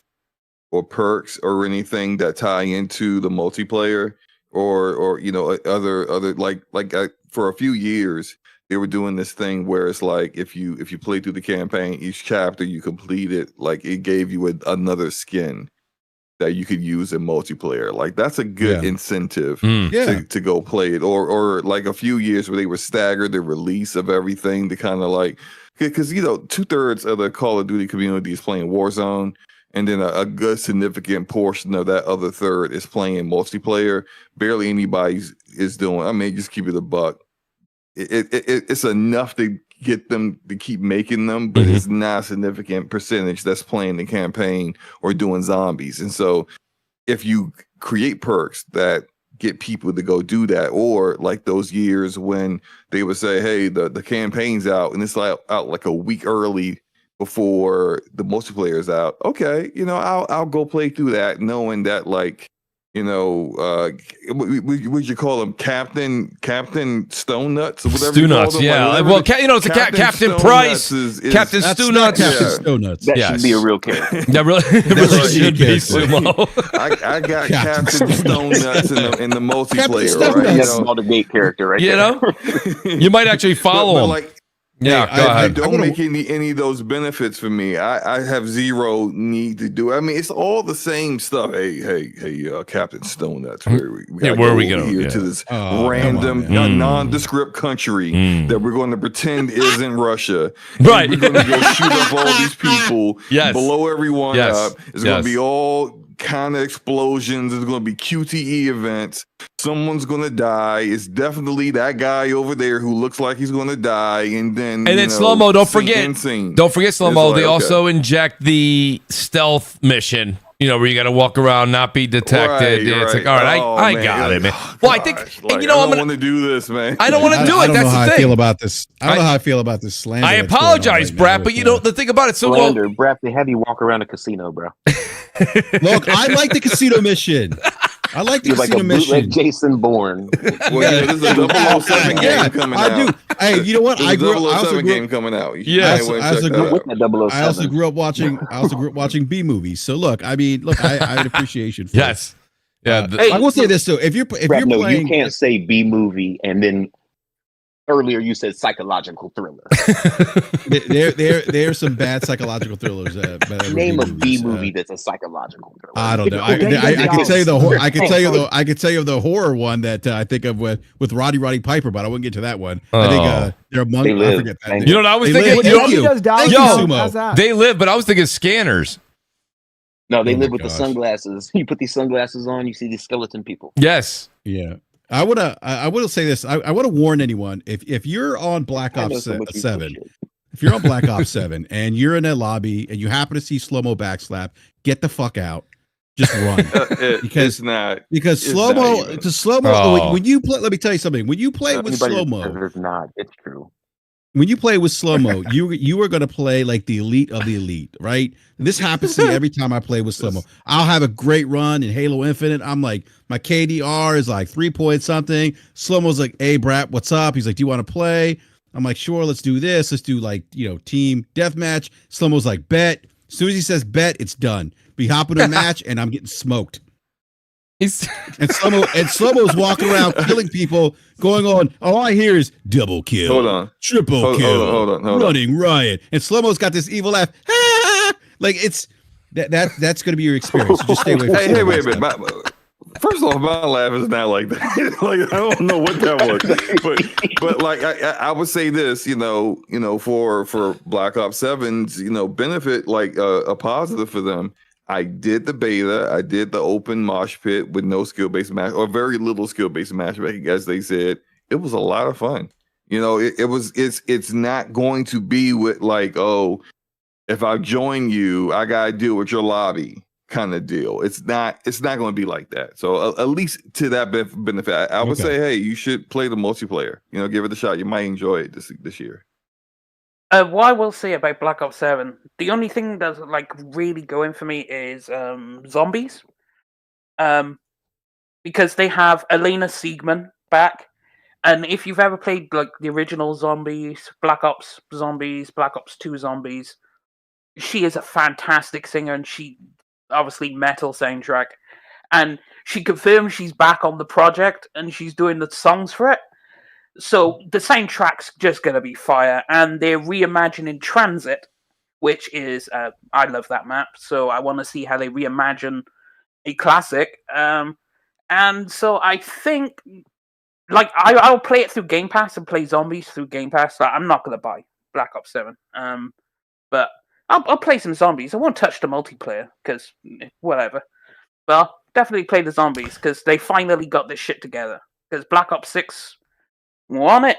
or perks or anything that tie into the multiplayer, or other for a few years they were doing this thing where it's like if you play through the campaign, each chapter you complete it, it gave you another skin that you could use in multiplayer. Like, that's a good incentive to go play it. Or like a few years where they were staggered the release of everything to kind of like, because 2/3 of the Call of Duty community is playing Warzone, and then a good significant portion of that other third is playing multiplayer. Barely anybody is doing, I mean, just keep it a buck. It's enough to get them to keep making them, but it's not a significant percentage that's playing the campaign or doing zombies. And so if you create perks that get people to go do that, or like those years when they would say, hey, the campaign's out and it's out like a week early before the multiplayer is out. Okay, I'll go play through that, knowing that would you call him Captain Stone Nuts or whatever? Stu Nuts, yeah. It's a Captain Price, Captain Stu Nuts. Captain Stu Nuts. That should be a real character. That really should be Sumo. I got Captain Stone Nuts in the multiplayer, right? That's not a gate character, right? You might actually follow him. Yeah, Hey, go I- ahead. Don't make any of those benefits for me. I have zero need to do it. I mean, it's all the same stuff. Hey, Captain Stone, that's where we Yeah, gotta where go we over go, here yeah. to this Oh, come on, random, man. nondescript country that we're going to pretend isn't Russia. Right. And we're going to go shoot up all these people, Yes. blow everyone Yes. up. It's going to be Yes. all kind of explosions. It's going to be QTE events. Someone's going to die. It's definitely that guy over there who looks like he's going to die. And then slow-mo, don't scene forget. and scene. Don't forget slow-mo. It's They like, also inject the stealth mission. Where you got to walk around, not be detected. Right, it's like, right. all right, Oh, I man. got it, man. Oh, Well, I think, gosh. and Like, you know, I I'm don't gonna. want to do this, man. I don't want to do I it. don't That's know how the I feel thing. about this. I don't know how I feel about this slander. I that's going on apologize, right Brad, now but with, the thing about it, so Slander, Brad, they have you walk around a casino, bro. Look, I like the casino mission. I like the You're like a casino bootleg mission. Jason Bourne. Well, this is a 007 game coming out. I do. Hey, you know what? There's a 007 game coming out. Yeah. You might wanna I also check grew- that With out. that 007. I also grew up watching B movies. So look, I have an appreciation for Yes. Yeah. I will say this though: if you're Brad, no, playing, you can't say B movie and then earlier you said psychological thriller. there's some bad psychological thrillers. Name a B movies. movie that's a psychological thriller. I don't know. I Dangerous can tell you the Dogs. I can tell you the horror one that I think of with Roddy Piper, but I wouldn't get to that one. I think they're among. They I Live. forget that. Thank name. You know what I was They thinking? live. You know- Thank you. Does Dallas Thank you, Dogs. Sumo. How's that? They live, but I was thinking scanners. No, they Oh live my with the gosh. sunglasses. You put these sunglasses on, you see these skeleton people. Yes. Yeah. I would say this. I want to warn anyone if you're on Black I know Ops so much 7, bullshit. if you're on Black Ops 7 and you're in a lobby and you happen to see slow-mo backslap, get the fuck out. Just run. It's not. Because It's slow-mo not even. to slow-mo Oh. when you play, let me tell you something. When you play with Anybody that slow-mo, says it's not, it's true. when you play with slow-mo, you are going to play like the elite of the elite, right? And this happens to me every time I play with slow-mo. I'll have a great run in Halo Infinite. I'm like, my KDR is like 3 point something. Slow-mo's like, hey, Brad, what's up? He's like, do you want to play? I'm like, sure, let's do this. Let's do like, team deathmatch. Slow-mo's like, bet. As soon as he says bet, it's done. We hop into a match and I'm getting smoked. He's And Slow-mo's walking around killing people, going on. All I hear is double kill, Hold on. triple Hold kill, on. running riot. And Slow-mo's got this evil laugh. Like it's that's going to be your experience. So just stay away from Hey, Slow-mo wait a minute. stuff. First off, my laugh is not like that. Like I don't know what that was, but like I would say this, for Black Ops 7's, benefit, like a positive for them. I did the beta. I did the open mosh pit with no skill-based match or very little skill-based matchmaking, as they said. It was a lot of fun. It's not going to be with like, oh, if I join you, I gotta deal with your lobby kind of deal. It's not going to be like that. So at least to that benefit, I would say, hey, you should play the multiplayer. Give it a shot. You might enjoy it this year. What I will say about Black Ops 7, the only thing that's like really going for me is zombies. Because they have Elena Siegman back. And if you've ever played like the original zombies, Black Ops zombies, Black Ops 2 zombies, she is a fantastic singer and she obviously metal soundtrack. And she confirms she's back on the project and she's doing the songs for it. So the soundtrack's just going to be fire, and they're reimagining Transit, which is I love that map, so I want to see how they reimagine a classic. And so I think, like, I'll play it through Game Pass and play zombies through Game Pass. Like, I'm not going to buy Black Ops 7, but I'll play some zombies. I won't touch the multiplayer because whatever. But I'll definitely play the zombies because they finally got this shit together. Because Black Ops 6. Want it.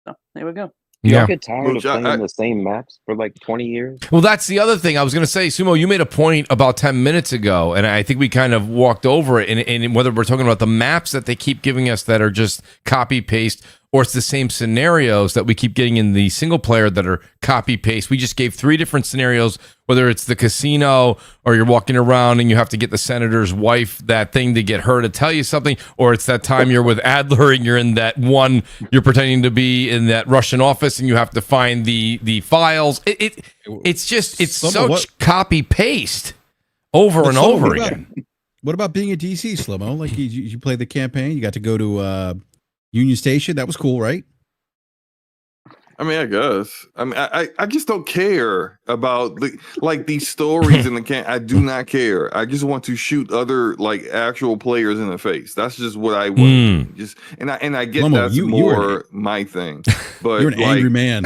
So there we go. You Yeah. don't get tired Mooch, of playing the same maps for like 20 years? Well, that's the other thing I was going to say. Sumo, you made a point about 10 minutes ago, and I think we kind of walked over it. And whether we're talking about the maps that they keep giving us that are just copy paste, or it's the same scenarios that we keep getting in the single player that are copy paste. We just gave 3 different scenarios, whether it's the casino or you're walking around and you have to get the senator's wife that thing to get her to tell you something, or it's that time you're with Adler and you're in that one, you're pretending to be in that Russian office and you have to find the files. It's such copy paste over and over again. What about being a DC, Slow-mo? Like you played the campaign, you got to go to Union Station. That was cool, right? I mean, I guess. I mean, I just don't care about these stories in the can. I do not care. I just want to shoot other like actual players in the face. That's just what I want. Just and I get Lomo, that's more my thing. But you're an angry man.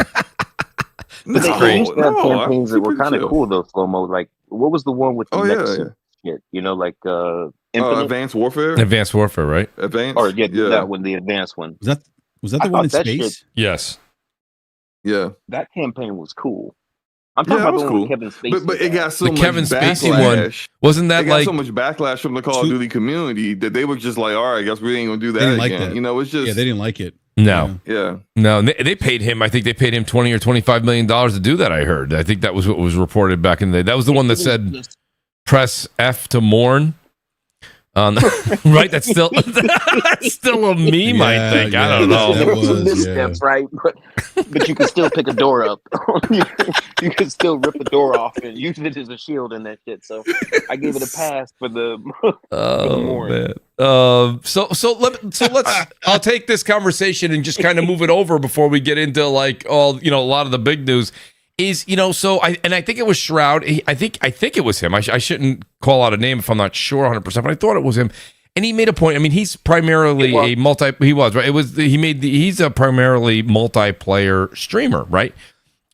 But they used to have campaigns that were kind of cool though, Slow-Mo. Like, what was the one with the Mexican shit? You know, like Advanced Warfare? Advanced Warfare, right? Advanced? Or that one, the advanced one. Was that the one in space? Yes. Yeah. That campaign was cool. I'm talking about the one with Kevin Spacey. But it got so much Kevin Spacey backlash. one. Wasn't that it got so much backlash from the Call of Duty community that they were just like, all right, I guess we ain't gonna do that again. Like that. You know, it's just they didn't like it. No. Yeah. No, they paid him. I think they paid him $20 or $25 million to do that. I heard. I think that was what was reported back in the day. That was the one that said, "Press F to mourn." Right? That's still a meme. I think. I don't know. There were some missteps, right? But you can still pick a door up. You can still rip a door off and use it as a shield and that shit. So I gave it a pass for the. Man. So let's. I'll take this conversation and just kind of move it over before we get into like a lot of the big news. Is so I think it was Shroud. I think it was him. I shouldn't call out a name if I'm not sure 100%, but I thought it was him. And he made a point. I mean, he's primarily a multi. He was right. It was he's a primarily multiplayer streamer, right?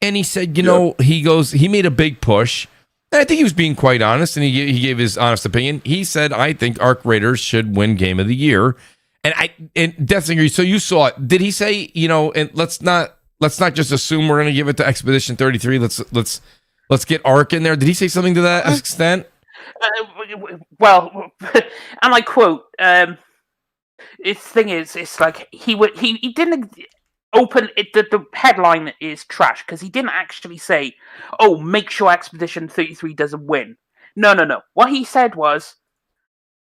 And he said, he made a big push. And I think he was being quite honest, and he gave his honest opinion. He said, I think Arc Raiders should win Game of the Year. And Death Singer. So you saw it. Did he say And let's not just assume we're going to give it to Expedition 33. Let's get Ark in there. Did he say something to that extent? Well, and I quote, the thing is, it's like he didn't open it. The headline is trash because he didn't actually say, "Oh, make sure Expedition 33 doesn't win." No. What he said was,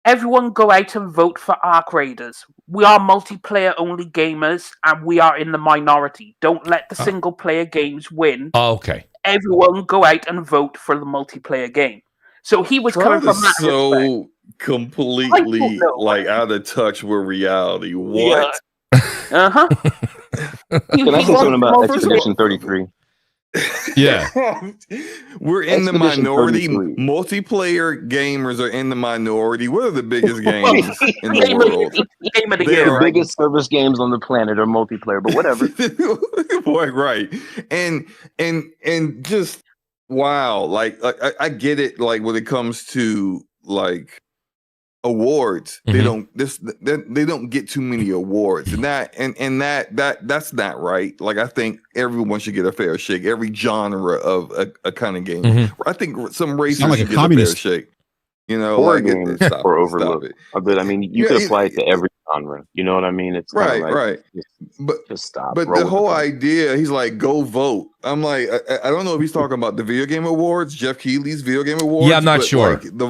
everyone go out and vote for Arc Raiders. We are multiplayer-only gamers, and we are in the minority. Don't let the single-player games win. Oh, okay. Everyone go out and vote for the multiplayer game. So he was coming from that. So completely out of touch with reality. What? Yeah. Uh-huh. Can I say something about Expedition 33? Yeah. We're in the minority. Multiplayer gamers are in the minority. What are the biggest games in the world? Game of the They're year. the biggest service games on the planet are multiplayer, but whatever. Boy, right. And just wow. Like I get it, like when it comes to like awards, they don't get too many awards, and that's not right. Like I think everyone should get a fair shake. Every genre of a kind of game. I think some races should get a fair shake. Horror games are overlooked. But I mean, you could apply it to every genre. You know what I mean? It's right. Just stop. But the whole idea, he's like, go vote. I'm like, I don't know if he's talking about the video game awards, Jeff Keighley's video game awards. Yeah, I'm not sure. Like, the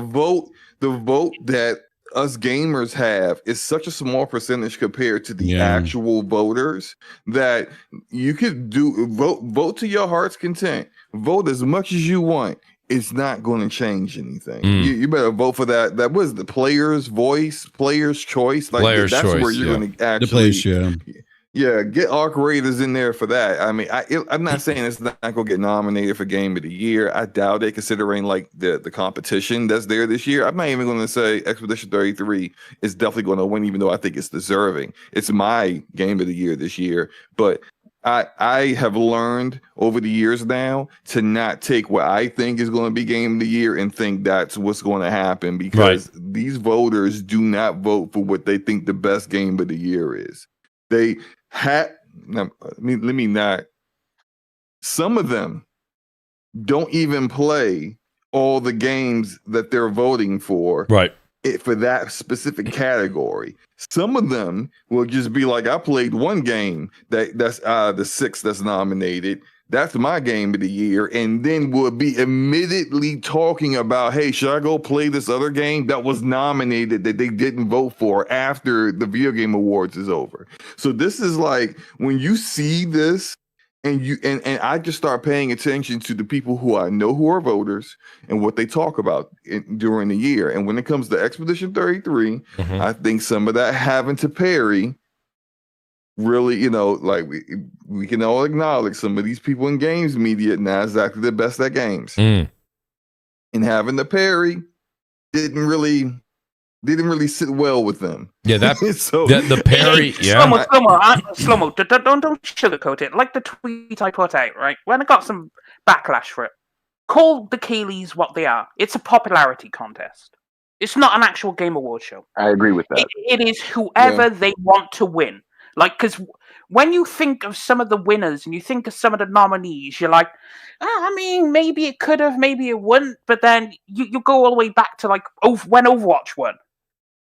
vote that us gamers have is such a small percentage compared to the actual voters that you could vote to your heart's content. Vote as much as you want. It's not going to change anything. You better vote for that. That was the player's voice, player's choice. Like player's that's choice, where you're going to actually. The player's get Arc Raiders in there for that. I mean, I'm not saying it's not going to get nominated for Game of the Year. I doubt it, considering like the competition that's there this year. I'm not even going to say Expedition 33 is definitely going to win, even though I think it's deserving. It's my Game of the Year this year, but I have learned over the years now to not take what I think is going to be Game of the Year and think that's what's going to happen, because these voters do not vote for what they think the best Game of the Year is. They let me not. Some of them don't even play all the games that they're voting for. Right. For that specific category. Some of them will just be like, I played one game that's the 6 that's nominated. That's my Game of the Year. And then will be immediately talking about, hey, should I go play this other game that was nominated that they didn't vote for after the Video Game Awards is over? So this is like, when you see this, and I just start paying attention to the people who I know who are voters and what they talk about during the year. And when it comes to Expedition 33, I think some of that having to parry really, like we can all acknowledge some of these people in games media not exactly the best at games. Mm. And having the parry didn't really sit well with them. Yeah, that so the parry. Yeah, Slow-mo, don't sugarcoat it. Like the tweet I put out, right? When I got some backlash for it, call the Keeleys what they are. It's a popularity contest. It's not an actual Game Award show. I agree with that. It is whoever they want to win. Like, because when you think of some of the winners and you think of some of the nominees, you're like, I mean, maybe it could have, maybe it wouldn't. But then you go all the way back to like when Overwatch won.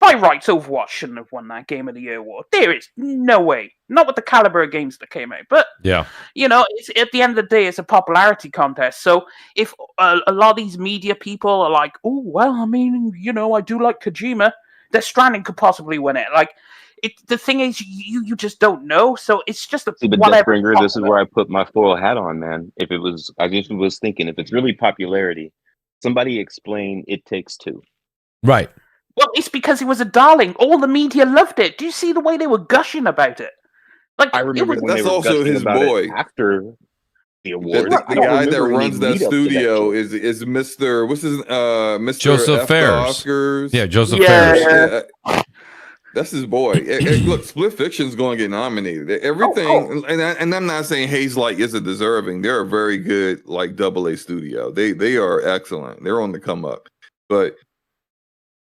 By rights, Overwatch shouldn't have won that Game of the Year award. There is no way. Not with the caliber of games that came out. But, yeah. It's, at the end of the day, it's a popularity contest. So if a lot of these media people are like, oh, well, I mean, I do like Kojima, Death Stranding could possibly win it. Like, the thing is, you just don't know. So it's just a whatever. Deathbringer, this is where I put my foil hat on, man. I just was thinking, if it's really popularity, somebody explain It Takes Two. Right. Well, it's because it was a darling. All the media loved it. Do you see the way they were gushing about it? Like, I remember when that's they were also gushing his about boy it after the award. The guy that runs that studio is Mr. What's his Mr. Joseph F. Fares. Oscars. Yeah, Joseph Fares. Yeah. That's his boy. Look, Split Fiction's going to get nominated. Everything, and I'm not saying Haze Light isn't deserving. They're a very good like AA studio. They are excellent. They're on the come up, but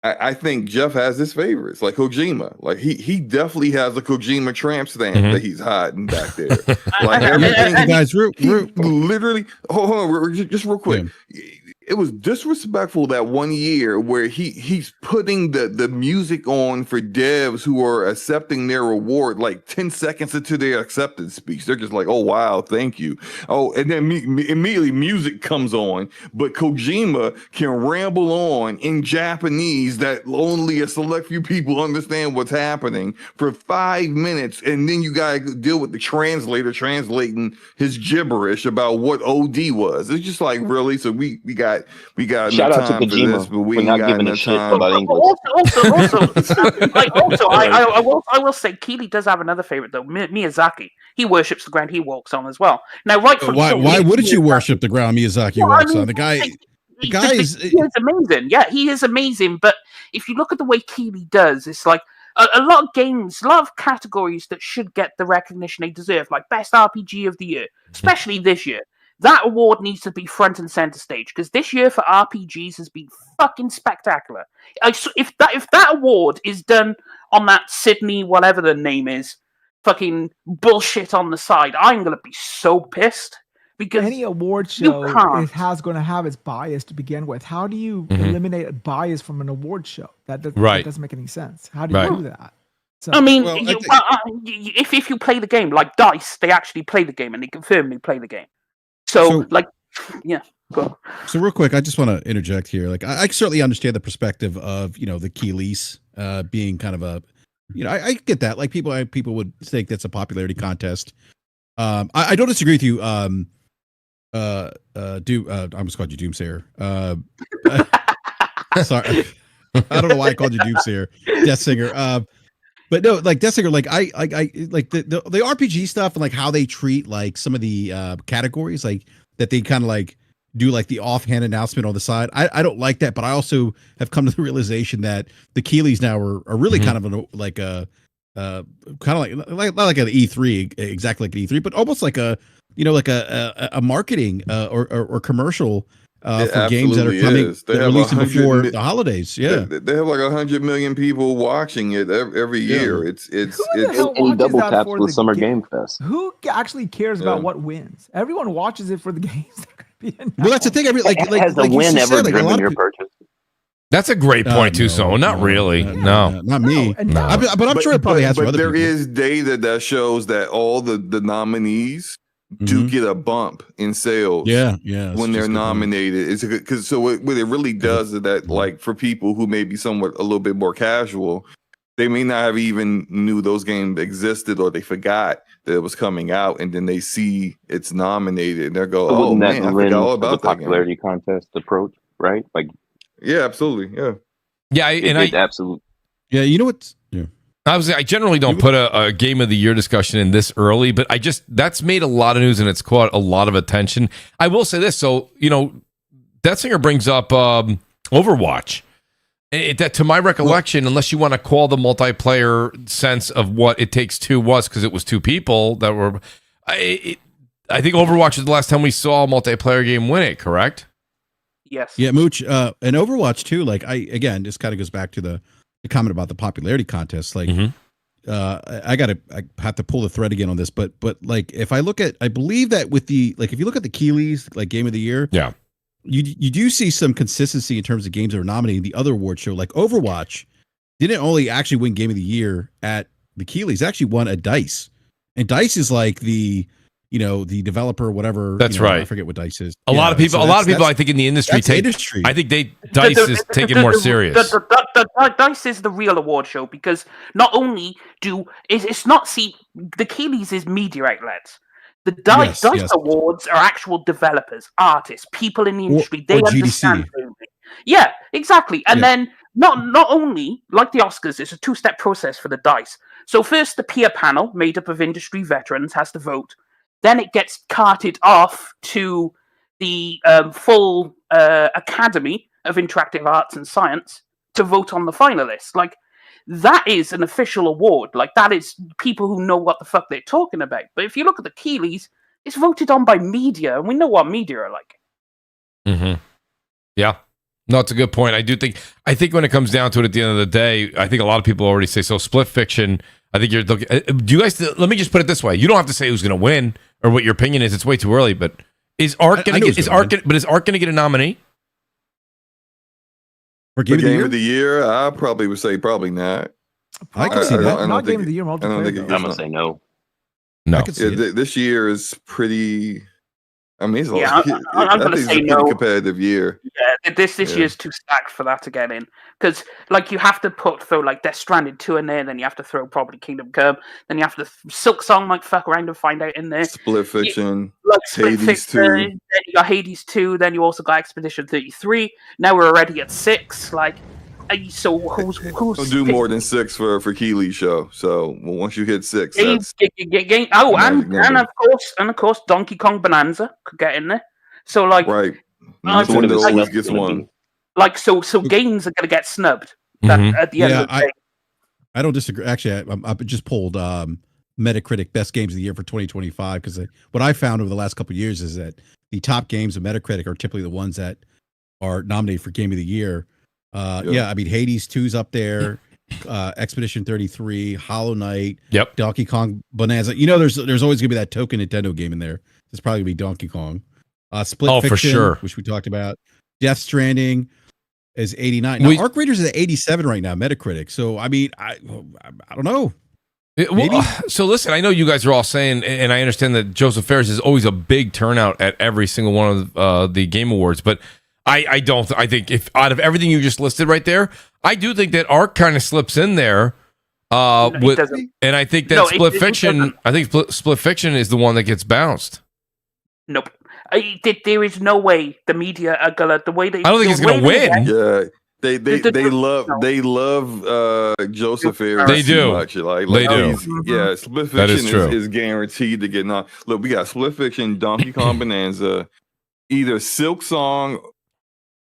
I think Jeff has his favorites, like Kojima. Like he definitely has a Kojima tramp stamp that he's hiding back there. Like everything, guys, literally. Hold on, just real quick. Yeah. It was disrespectful that one year where he's putting the music on for devs who are accepting their award like 10 seconds into their acceptance speech. They're just like, oh, wow, thank you. Oh, and then immediately music comes on, but Kojima can ramble on in Japanese that only a select few people understand what's happening for 5 minutes. And then you got to deal with the translator translating his gibberish about what OD was. It's just like, really? So we got shout out to Kojima this, but we not giving a shit about English. I will say Keeley does have another favorite though. Miyazaki. He worships the ground he walks on as well. Now, why wouldn't you worship the ground Miyazaki walks on? The guy is amazing. Yeah, he is amazing. But if you look at the way Keeley does, it's like a lot of games, a lot of categories that should get the recognition they deserve, like best RPG of the year, especially this year. That award needs to be front and center stage because this year for RPGs has been fucking spectacular. If that award is done on that Sydney, whatever the name is, fucking bullshit on the side, I'm gonna be so pissed because any award show has going to have its bias to begin with. How do you eliminate a bias from an award show? That doesn't make any sense. How do you do that? So, I mean, if you play the game like DICE, they actually play the game and they confirm they play the game. So yeah. Cool. So real quick, I just want to interject here. Like, I certainly understand the perspective of the Keeleys being kind of a, I get that. Like people would think that's a popularity contest. I don't disagree with you. I almost called you Doomsayer. Sorry, I don't know why I called you Doomsayer, Death Singer. But no, like Death Singer, like I like the RPG stuff and like how they treat like some of the categories, like that they kind of like do like the offhand announcement on the side. I don't like that, but I also have come to the realization that the Keeleys now are really kind of like a kind of like not like an E3 exactly like an E3, but almost like a a marketing or commercial. For games that are coming, that are releasing before the holidays. Yeah, they have like 100 million people watching it every year. It's in double taps with Summer Game Fest. Who actually cares about what wins? Everyone watches it for the games that are going to be announced. Well, that's the thing. Has the win ever driven your purchase? That's a great point too. So not really. No, not me. But I'm sure it probably has. But there is data that shows that all the nominees do get a bump in sales when they're nominated. It's because what it really does is that, like, for people who may be somewhat a little bit more casual, they may not have even knew those games existed, or they forgot that it was coming out, and then they see it's nominated and they go, "Oh man, I forgot all about the popularity contest approach." Right? Like, yeah, absolutely, yeah, and absolutely. Yeah, you know what? Yeah. I generally don't put a game of the year discussion in this early, but that's made a lot of news and it's caught a lot of attention. I will say this, so Detzinger brings up Overwatch. That, to my recollection, unless you want to call the multiplayer sense of what It Takes Two was, because it was two people that were. I think Overwatch is the last time we saw a multiplayer game win it. Correct? Yes. Yeah, Mooch, and Overwatch too. Like again, this kind of goes back to the comment about the popularity contest. Like, I have to pull the thread again on this, but like if I look at, I believe that with the if you look at the Keeleys, like Game of the Year, yeah. You do see some consistency in terms of games that are nominated. The other award show, like Overwatch, didn't only actually win Game of the Year at the Keeleys, actually won at DICE. And DICE is like the developer, whatever. That's right. I forget what DICE is. A lot of people, I think in the industry I think DICE is taking more serious. The DICE is the real award show because not only the Keeleys is media outlets. The DICE Awards are actual developers, artists, people in the industry. They understand gaming. Yeah, exactly. And then not only, like the Oscars, it's a two-step process for the DICE. So first, the peer panel, made up of industry veterans, has to vote. Then it gets carted off to the full Academy of Interactive Arts and Science to vote on the finalists. Like, that is an official award. Like, that is people who know what the fuck they're talking about. But if you look at the Keeleys, it's voted on by media, and we know what media are like. Mm-hmm. Yeah. No, it's a good point. I think when it comes down to it at the end of the day, I think a lot of people already say, so Split Fiction, I think you're looking, do you guys, let me just put it this way. You don't have to say who's going to win or what your opinion is. It's way too early, but is Ark going to get a nominee? For Game of the Year, I probably would say probably not. I can see that. Not Game of the Year multiplayer. I'm gonna say no. No. I can see this year is pretty. I mean, it's I'm going to say no. Competitive year. Yeah, this year's too stacked for that to get in because, like, you have to throw like Death Stranded 2 in there, then you have to throw probably Kingdom Come, then you have to Silk Song might fuck around and find out in there. Split Fiction, Hades 2. Then you got Hades 2. Then you also got Expedition 33. Now we're already at 6. Like, so who's don't do more than 6 for Keeley's show. So once you hit 6, and of course Donkey Kong Bonanza could get in there. So like, right, Nintendo always gets one. Like, so games are going to get snubbed at the end of the day. I don't disagree. Actually, I just pulled Metacritic Best Games of the Year for 2025 because what I found over the last couple of years is that the top games of Metacritic are typically the ones that are nominated for Game of the Year. I mean, Hades 2's up there, Expedition 33, Hollow Knight, Donkey Kong Bonanza. There's always gonna be that token Nintendo game in there. It's probably gonna be Donkey Kong. Split Fiction, for sure, which we talked about. Death Stranding is 89. Now, Arc Raiders is at 87 right now, Metacritic. So I mean, I don't know. So listen, I know you guys are all saying, and I understand that Joseph Fares is always a big turnout at every single one of the Game Awards, but I think if out of everything you just listed right there, I do think that Ark kind of slips in there. And I think that Split Fiction. I think Split Fiction is the one that gets bounced. Nope. There is no way the media are gonna the way they. I don't think he's gonna win. Yeah. They love Joseph Fares. They do. Much. Like, they do. Yeah, Split Fiction is guaranteed to get on. Look, we got Split Fiction, Donkey Kong Bonanza, either Silk Song.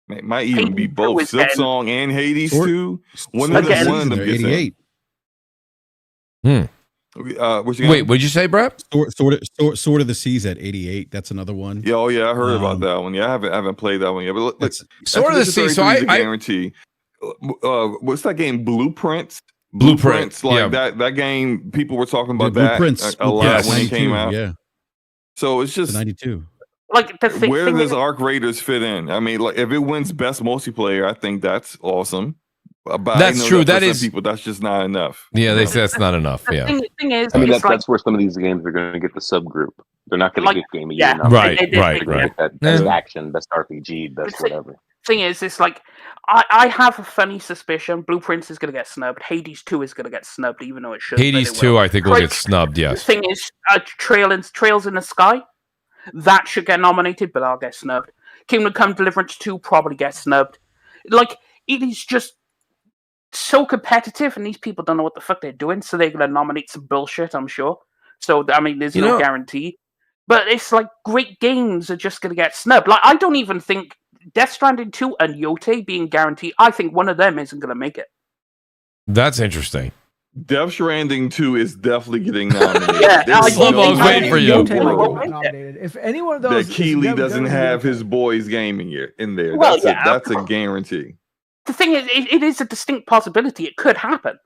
Might even be both Silk Song and Hades 2. One of them gets 88. Wait, what'd you say, Brett? Sword of the Seas at 88. That's another one. Yeah, I heard about that one. Yeah, I haven't played that one yet. But let's Sword of the Seas. So I guarantee. What's that game? Blueprints. Like that game. People were talking about that a lot when it came out. Yeah. So it's just 92. Like where does Arc Raiders fit in? I mean, like if it wins best multiplayer, I think that's awesome. But that's true. That is people. That's just not enough. Yeah, they say that's not enough. Yeah. Thing is, I mean, that's where some of these games are going to get the subgroup. They're not going to get Game of Year. Right. Best action, best RPG, best whatever. Thing is, it's like I have a funny suspicion Blueprints is going to get snubbed. Hades 2 is going to get snubbed, even though it should. Hades 2, I think, will get snubbed. Yes. The thing is, Trails in the Sky. That should get nominated, but I'll get snubbed. Kingdom Come Deliverance 2 probably gets snubbed. Like, it is just so competitive, and these people don't know what the fuck they're doing, so they're gonna nominate some bullshit, I'm sure. So I mean, there's no guarantee. But it's like great games are just gonna get snubbed. Like I don't even think Death Stranding 2 and Yote being guaranteed. I think one of them isn't gonna make it. That's interesting. Death Stranding 2 is definitely getting nominated. Yeah, There's Slow-mo, I was waiting for you. Yote might get nominated. If any one of those, that Keeley doesn't have his boys gaming in there. Well, That's a guarantee. The thing is, it is a distinct possibility. It could happen.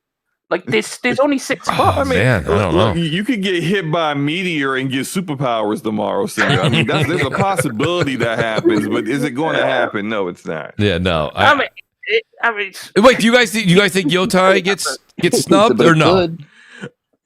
Like there's only 6 spots. Oh, man, I don't know. You could get hit by a meteor and get superpowers tomorrow, Singer. I mean, there's a possibility that happens, but is it going to happen? No, it's not. Yeah, no. I mean, Wait, do you guys think Yotai gets snubbed or no?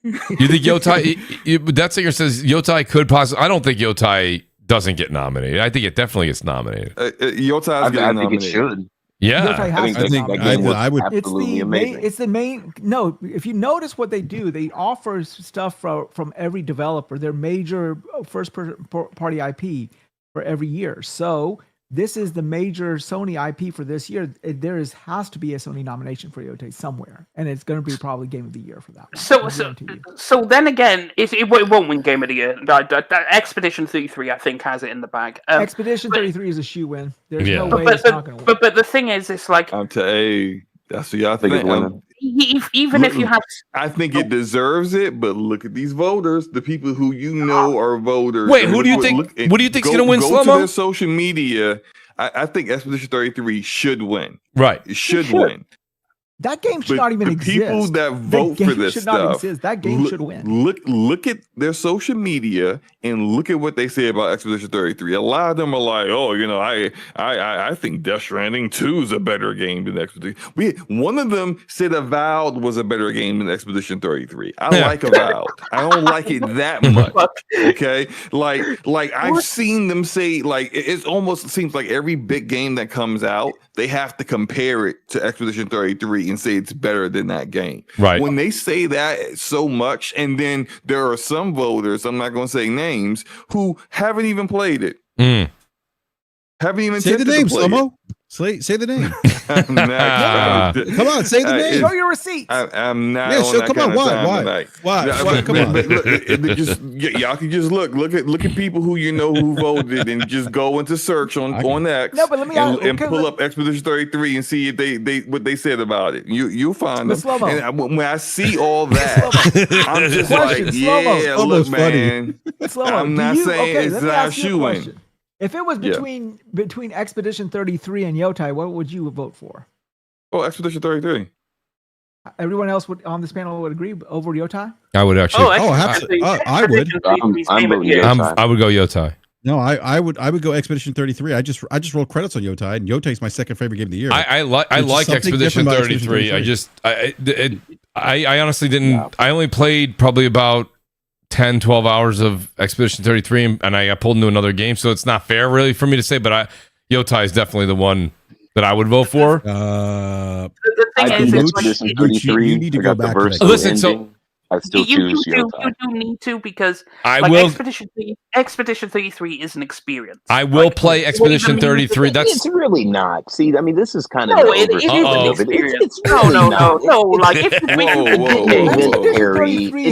You think Yotai? That singer says Yotai could possibly. I don't think Yotai doesn't get nominated. I think it definitely gets nominated. Yotai's getting nominated. I think it should. Yeah, I would. Absolutely amazing. It's the main. No, if you notice what they do, they offer stuff from every developer. Their major first party IP for every year. So this is the major Sony IP for this year. Has to be a Sony nomination for Yote somewhere, and it's going to be probably Game of the Year for that one. So then again, it won't win Game of the Year. Expedition 33, I think, has it in the bag. Expedition 33 is a shoe-win. There's no way it's not going to win. But the thing is, it's like that's what y'all think. Even if you have, I think it deserves it. But look at these voters, the people who are voters. Wait, who do you think? What do you think's going to win? Go to their social media. I think Expedition 33 should win. Right, it should win. That game should not even exist. People that vote for this stuff, that game should win. Look at their social media and look at what they say about Expedition 33. A lot of them are like, "Oh, I think Death Stranding 2 is a better game than Expedition." One of them said Avowed was a better game than Expedition 33. I like Avowed. I don't like it that much. Okay, like I've seen them say it almost seems like every big game that comes out, they have to compare it to Expedition 33 and say it's better than that game. Right. When they say that so much, and then there are some voters, I'm not going to say names, who haven't even played it. Haven't even say the name, Slomo. Say the name. Come on, say the name. Show your receipt. I'm not. Yeah, on that come kind on. Why? Come on. Y'all can just look at people who who voted, and just go into search on X. No, but let me and pull up Expedition 33 and see if they what they said about it. You'll find them. And when I see all that, I'm just look, man. I'm not saying it's not shooing. If it was between Expedition 33 and Yotai, what would you vote for? Oh, Expedition 33. Everyone else on this panel would agree over Yotai? I would actually. I would. I would go Yotai. No, I would go Expedition 33. I just rolled credits on Yotai, and Yotai is my second favorite game of the year. I like Expedition 33. I honestly didn't. Yeah. I only played probably about 10, 12 hours of Expedition 33, and I got pulled into another game, so it's not fair really for me to say, but Yotai is definitely the one that I would vote for. The thing is, Expedition 33, you need to go back to that. Listen, so I still choose you do need to, because Expedition 33 is an experience. I will play Expedition 33. It's really not. See, I mean, this is kind of it is an experience. It's really no. Like it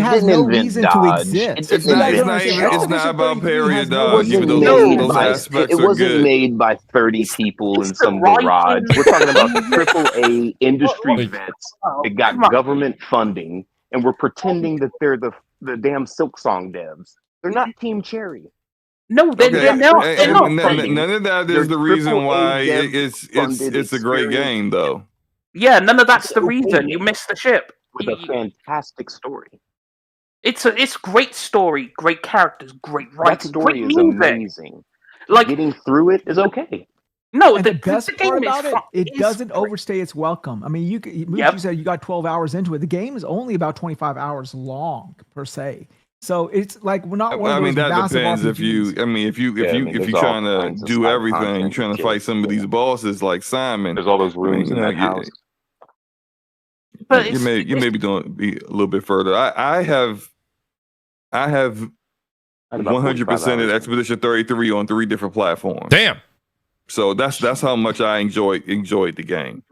has no reason to exist. It's not about parry or dodge. Even though those aspects are good. It wasn't made by 30 people in some garage. We're talking about AAA industry vets that got government funding. And we're pretending that they're the damn Silk Song devs. They're not Team Cherry. No, they're not. None of that is the reason why it's a great game, though. Yeah, none of that's the reason. You missed the ship. With a fantastic story. It's great story, great characters, great writing. That story is amazing. Like getting through it is okay. No, the best part about it doesn't overstay its welcome. I mean, you said you got 12 hours into it. The game is only about 25 hours long per se. So it's like we're not. I mean, that depends. If you're trying to do everything, you're trying to fight some of these bosses like Simon. There's all those rooms in that house. But you may be doing a little bit further. I have 100% of Expedition 33 on 3 different platforms. Damn. So that's how much I enjoyed the game.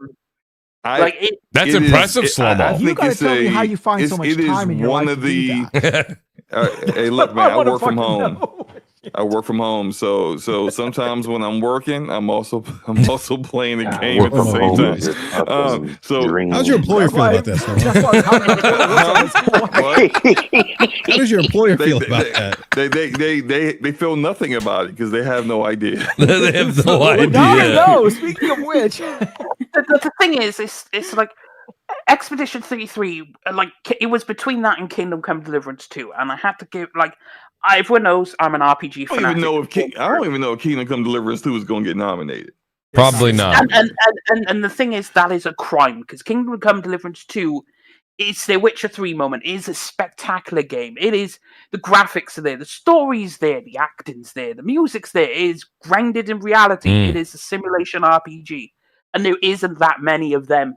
That's impressive slow-mo. You gotta tell me how you find so much time in your life to do that. Hey, look, man, I work from home. I work from home, so sometimes when I'm working, I'm also playing the game at the same time. So how's your employer feel about this? How does your employer feel about that? They feel nothing about it because they have no idea. They have no idea. No, speaking of which, the thing is, it's like Expedition 33, like it was between that and Kingdom Come Deliverance 2, and I had to give everyone knows I'm an RPG fanatic. I don't even know if Kingdom Come Deliverance 2 is going to get nominated. Probably not. And the thing is, that is a crime because Kingdom Come Deliverance 2, it's their Witcher 3 moment. It is a spectacular game. It is, the graphics are there, the story's there, the acting's there, the music's there. It is grounded in reality. It is a simulation RPG, and there isn't that many of them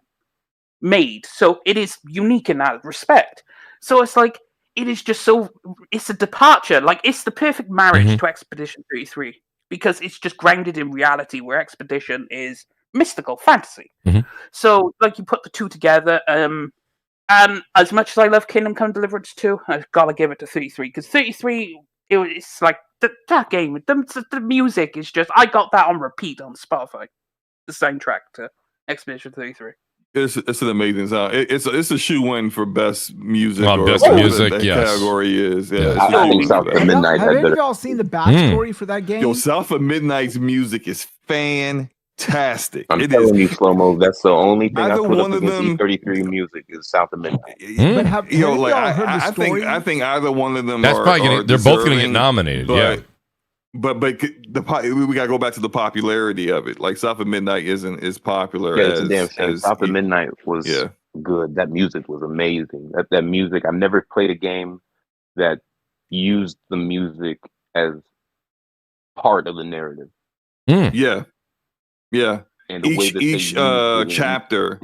made, so it is unique in that respect. So it's like it is just it's a departure, like it's the perfect marriage to Expedition 33 because it's just grounded in reality where Expedition is mystical fantasy. So like you put the two together, and as much as I love Kingdom Come Deliverance 2, I've got to give it to 33 because 33 it's like that game, the music is just, I got that on repeat on Spotify, the soundtrack to Expedition 33. It's an amazing sound. It's a shoe-in for best music. Best music, yes. Category is. Yeah, I think South of Midnight. Have any of y'all seen the backstory for that game? Yo, South of Midnight's music is fantastic. I'm telling you, Slow-Mo, that's the only thing I put up of against them, E33 music is South of Midnight. But have y'all heard the story? I think either one of them. That's probably they're both going to get nominated. But we gotta go back to the popularity of it. Like South of Midnight isn't as popular it's a damn shame. South of Midnight was good. That music was amazing. That music, I've never played a game that used the music as part of the narrative. Yeah. And the way that each chapter,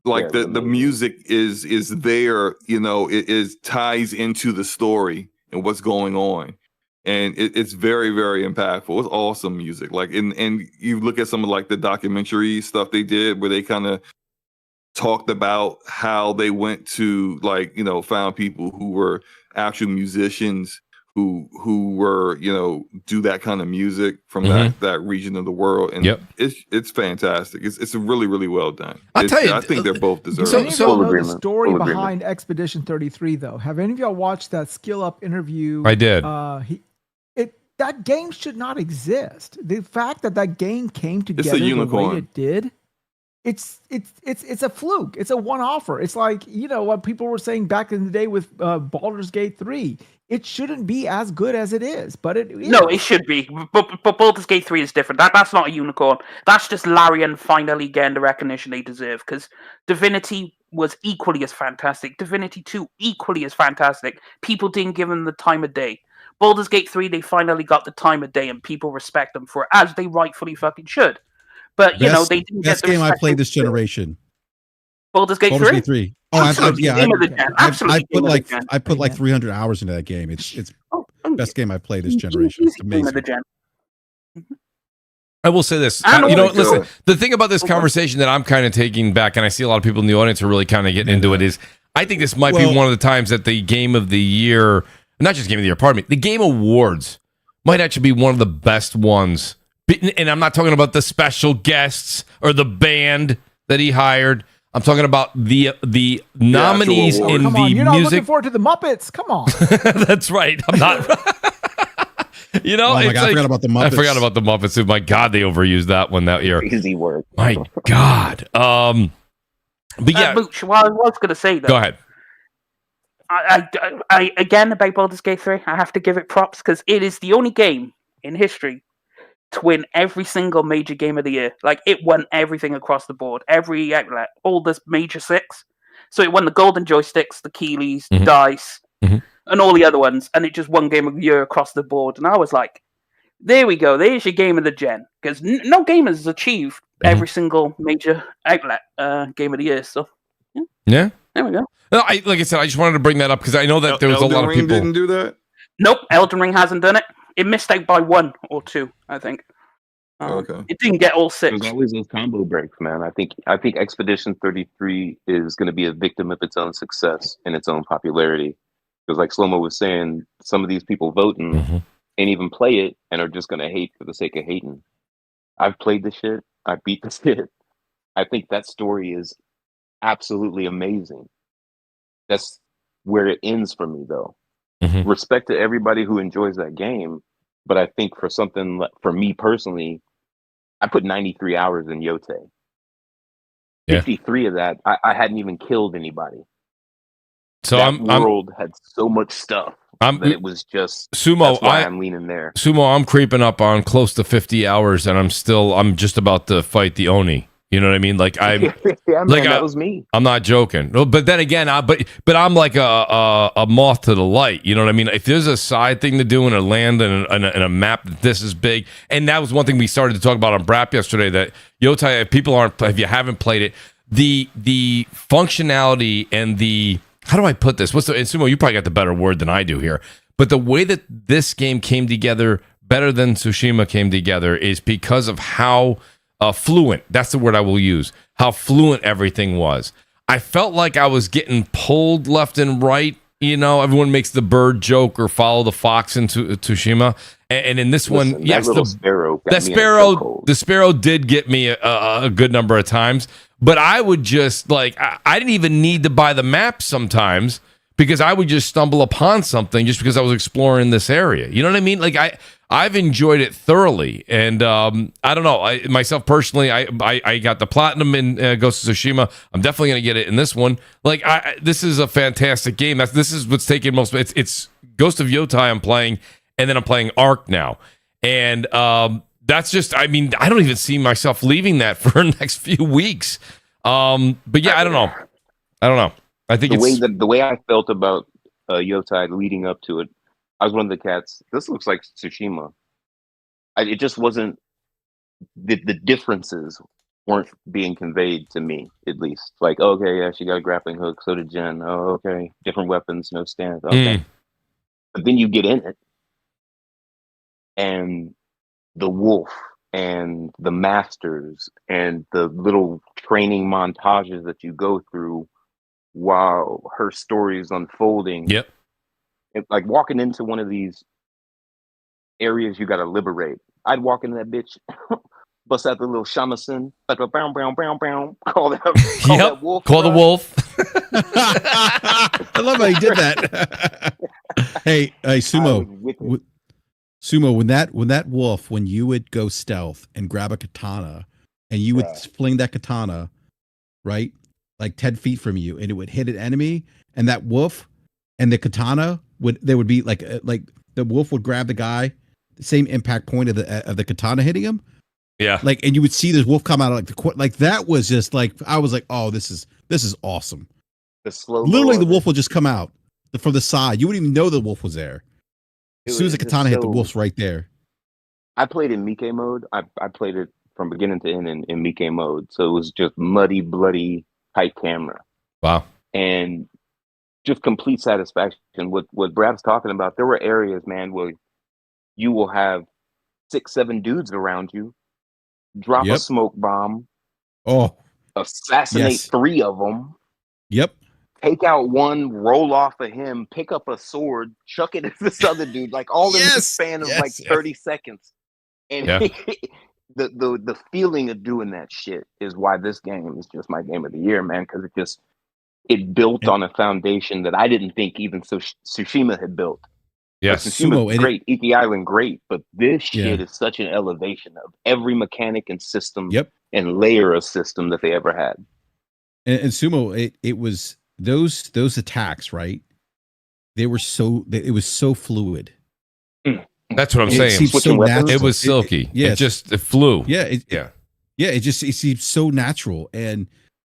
the music is there. You know, it ties into the story and what's going on. And it's very, very impactful. It's awesome music. Like, and you look at some of like the documentary stuff they did where they kind of talked about how they went to found people who were actual musicians who were, do that kind of music from that region of the world. And it's fantastic. It's really, really well done. I'll tell you, I think they're both deserving. So know the story behind Expedition 33 though. Have any of y'all watched that Skill Up interview? I did. That game should not exist. The fact that game came together the way it did, it's a fluke. It's a one-offer. It's like, what people were saying back in the day with Baldur's Gate 3. It shouldn't be as good as it is, but it is. No, it should be. But Baldur's Gate 3 is different. That's not a unicorn. That's just Larian finally getting the recognition they deserve, because Divinity was equally as fantastic. Divinity 2 equally as fantastic. People didn't give them the time of day. Baldur's Gate 3, they finally got the time of day, and people respect them for it, as they rightfully fucking should. But, they didn't get the best game I played this generation. Baldur's Gate 3? Oh, I put like 300 hours into that game. It's best game I played this generation. It's amazing. I will say this. Listen, the thing about this conversation that I'm kind of taking back, and I see a lot of people in the audience are really kind of getting into it, is I think this might be one of the times that the game of the year, not just game of the year, pardon me, the Game Awards might actually be one of the best ones. And I'm not talking about the special guests or the band that he hired. I'm talking about the nominees in the music. You're not looking forward to the Muppets. Come on. That's right. I'm not. I forgot about the Muppets. I forgot about the Muppets. My God, they overused that one that year. Easy word. My God. But yeah. Mooch, what I was going to say, though. Go ahead. I again, about Baldur's Gate 3, I have to give it props because it is the only game in history to win every single major game of the year. Like, it won everything across the board, every outlet, all the major 6. So it won the golden joysticks, the Keeleys, the dice, and all the other ones, and it just won game of the year across the board. And I was like, there we go, there's your game of the gen, because no game has achieved every single major outlet game of the year. So yeah, there we go. No, like I said, I just wanted to bring that up because I know that there was a lot of people didn't do that. Nope, Elden Ring hasn't done it. It missed out by 1 or 2, I think. Okay. It didn't get all six. There's always those combo breaks, man. I think Expedition 33 is going to be a victim of its own success and its own popularity. Because like Slomo was saying, some of these people voting ain't even play it and are just going to hate for the sake of hating. I've played the shit. I beat the shit. I think that story is absolutely amazing. That's where it ends for me, though. Respect to everybody who enjoys that game, but I think for something like, for me personally, I put 93 hours in Yote. 53 of that, I hadn't even killed anybody. So that world had so much stuff that it was just Sumo. That's why I'm leaning there. Sumo, I'm creeping up on close to 50 hours, and I'm just about to fight the Oni. You know what I mean? Like yeah, man, like that was me. I'm not joking. But then again, but I'm like a moth to the light. You know what I mean? If there's a side thing to do in a land and a map that this is big, and that was one thing we started to talk about on Brap yesterday. That Yotai, if you haven't played it, the functionality and the how do I put this? And Sumo, you probably got the better word than I do here. But the way that this game came together better than Tsushima came together is because of how fluent, that's the word I will use, how fluent everything was. I felt like I was getting pulled left and right. You know, everyone makes the bird joke or follow the fox into Tsushima. And in this one, yes, the sparrow did get me a good number of times. But I would just, like, I didn't even need to buy the map sometimes because I would just stumble upon something just because I was exploring this area. You know what I mean? Like, I've enjoyed it thoroughly, and I don't know. Myself personally, I got the platinum in Ghost of Tsushima. I'm definitely gonna get it in this one. Like, this is a fantastic game. This is what's taking most. It's Ghost of Yotai I'm playing, and then I'm playing Ark now, and that's just. I mean, I don't even see myself leaving that for the next few weeks. But yeah, I don't know. I think the way I felt about Yotai leading up to it. I was one of the cats. This looks like Tsushima. It just wasn't. The differences weren't being conveyed to me, at least. Like, okay, yeah, she got a grappling hook. So did Jen. Oh, okay, different weapons, no stance. Okay, but then you get in it, and the wolf and the masters and the little training montages that you go through while her story is unfolding. Yep. It's like walking into one of these areas you got to liberate. I'd walk into that bitch, bust out the little shamisen, like a bow, call that wolf. Call the wolf. I love how you did that. hey, Sumo. Sumo, when that wolf, when you would go stealth and grab a katana, and you would fling that katana, right, like 10 feet from you, and it would hit an enemy, and that wolf and the katana would be like the wolf would grab the guy, the same impact point of the katana hitting him. Yeah. Like, and you would see this wolf come out of like that was just like, I was like, oh, this is awesome. Literally the wolf will just come out from the side. You wouldn't even know the wolf was there. As soon as the katana hit, the wolf's right there. I played in Mike mode. I played it from beginning to end in Mike mode. So it was just muddy, bloody, tight camera. Wow. And just complete satisfaction. What Brad's talking about, there were areas, man, where you will have 6-7 dudes around you, drop a smoke bomb, assassinate 3 of them. Yep. Take out one, roll off of him, pick up a sword, chuck it at this other dude, like all in the span of like 30 seconds. And the feeling of doing that shit is why this game is just my game of the year, man, because it built on a foundation that I didn't think even Tsushima had built. Yes, Tsushima great, Iki Island great, but this shit is such an elevation of every mechanic and system and layer of system that they ever had. And Sumo, it was those attacks, right? It was so fluid. That's what I'm saying. It was silky. It flew. It seems so natural. And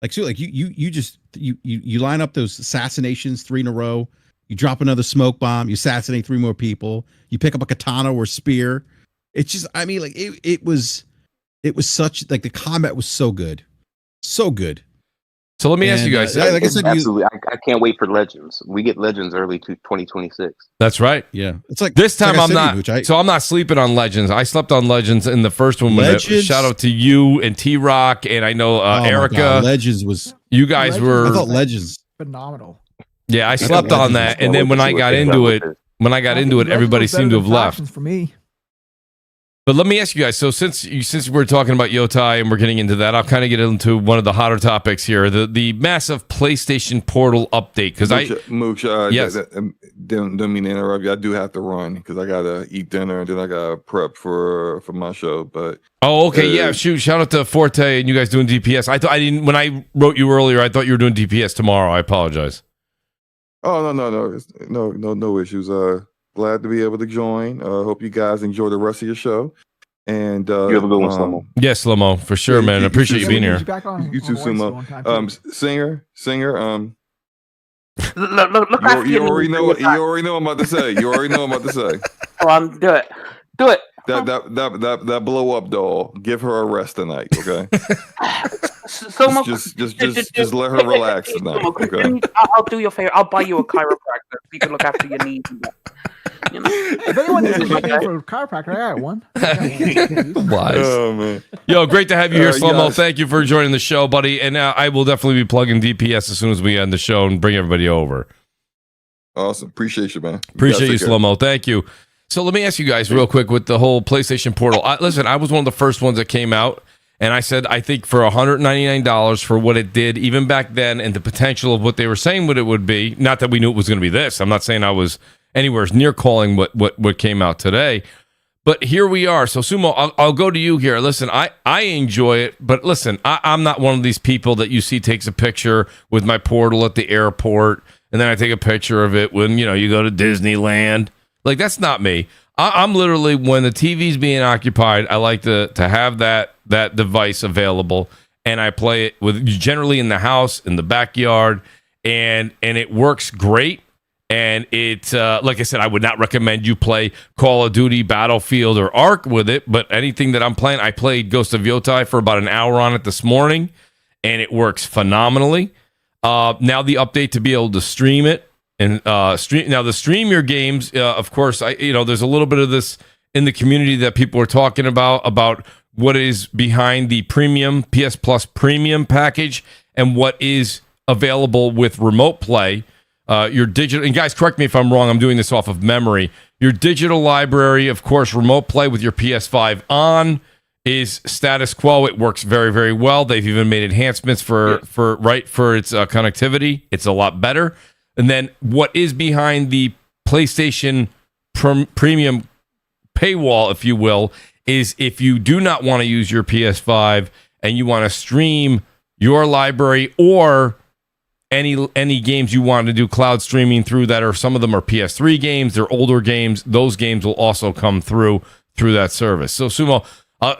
like you line up those assassinations 3 in a row. You drop another smoke bomb. You assassinate 3 more people. You pick up a katana or a spear. It's just, I mean, like it was such, like, the combat was so good, so good. So let me ask you guys. Like I said, absolutely, I can't wait for Legends. We get Legends early to 2026. That's right. Yeah, it's like This time it's like I'm not. So I'm not sleeping on Legends. I slept on Legends in the first one. Shout out to you and T Rock, and I know Erica. Legends was. You guys were. I thought Legends phenomenal. Yeah, I slept on that, and then when I got into it, everybody seemed to have left. For me. But let me ask you guys. So since we're talking about Yotai and we're getting into that, I'll kind of get into one of the hotter topics here: the massive PlayStation Portal update. Because Mooch, yes, don't mean to interrupt you. I do have to run because I gotta eat dinner and then I gotta prep for my show. But okay, yeah, shoot! Shout out to Forte and you guys doing DPS. I didn't when I wrote you earlier. I thought you were doing DPS tomorrow. I apologize. Oh no issues. Glad to be able to join. Hope you guys enjoy the rest of your show. And you have a good one, Slomo. Yes, Slomo, for sure, man. I appreciate you being here. You too, Sumo. Singer. Look you already know what I'm about to say. You already know what I'm about to say. Come on, do it. That blow up doll. Give her a rest tonight, okay? So just let her relax tonight. Okay. I'll do you a favor. I'll buy you a chiropractor so you can look after your needs. You know? If anyone needs to pay for a chiropractor, I got one. Wise. Oh man. Yo, great to have you here, Slomo. Yes. Thank you for joining the show, buddy. And I will definitely be plugging DPS as soon as we end the show and bring everybody over. Awesome. Appreciate you, man. Appreciate you, Slomo. Thank you. So let me ask you guys real quick with the whole PlayStation Portal. Listen, I was one of the first ones that came out, and I said I think for $199 for what it did, even back then, and the potential of what they were saying what it would be. Not that we knew it was going to be this. I'm not saying I was anywhere near calling what came out today, but here we are. So Sumo, I'll go to you here. Listen, I enjoy it, but listen, I'm not one of these people that you see takes a picture with my Portal at the airport, and then I take a picture of it when you go to Disneyland. Like, that's not me. I'm literally, when the TV's being occupied, I like to have that device available, and I play it with generally in the house, in the backyard, and it works great. And it's like I said, I would not recommend you play Call of Duty, Battlefield, or Ark with it, but anything that I'm playing, I played Ghost of Yotai for about an hour on it this morning, and it works phenomenally. Now the update to be able to stream it. And stream your games. Of course, there's a little bit of this in the community that people are talking about what is behind the premium PS Plus premium package and what is available with remote play. Your digital, and guys, correct me if I'm wrong. I'm doing this off of memory. Your digital library, of course, remote play with your PS5 on is status quo. It works very, very well. They've even made enhancements for its connectivity. It's a lot better. And then what is behind the PlayStation Premium paywall, if you will, is if you do not want to use your PS5 and you want to stream your library or any games you want to do cloud streaming through that, or some of them are PS3 games, they're older games, those games will also come through that service. So Sumo,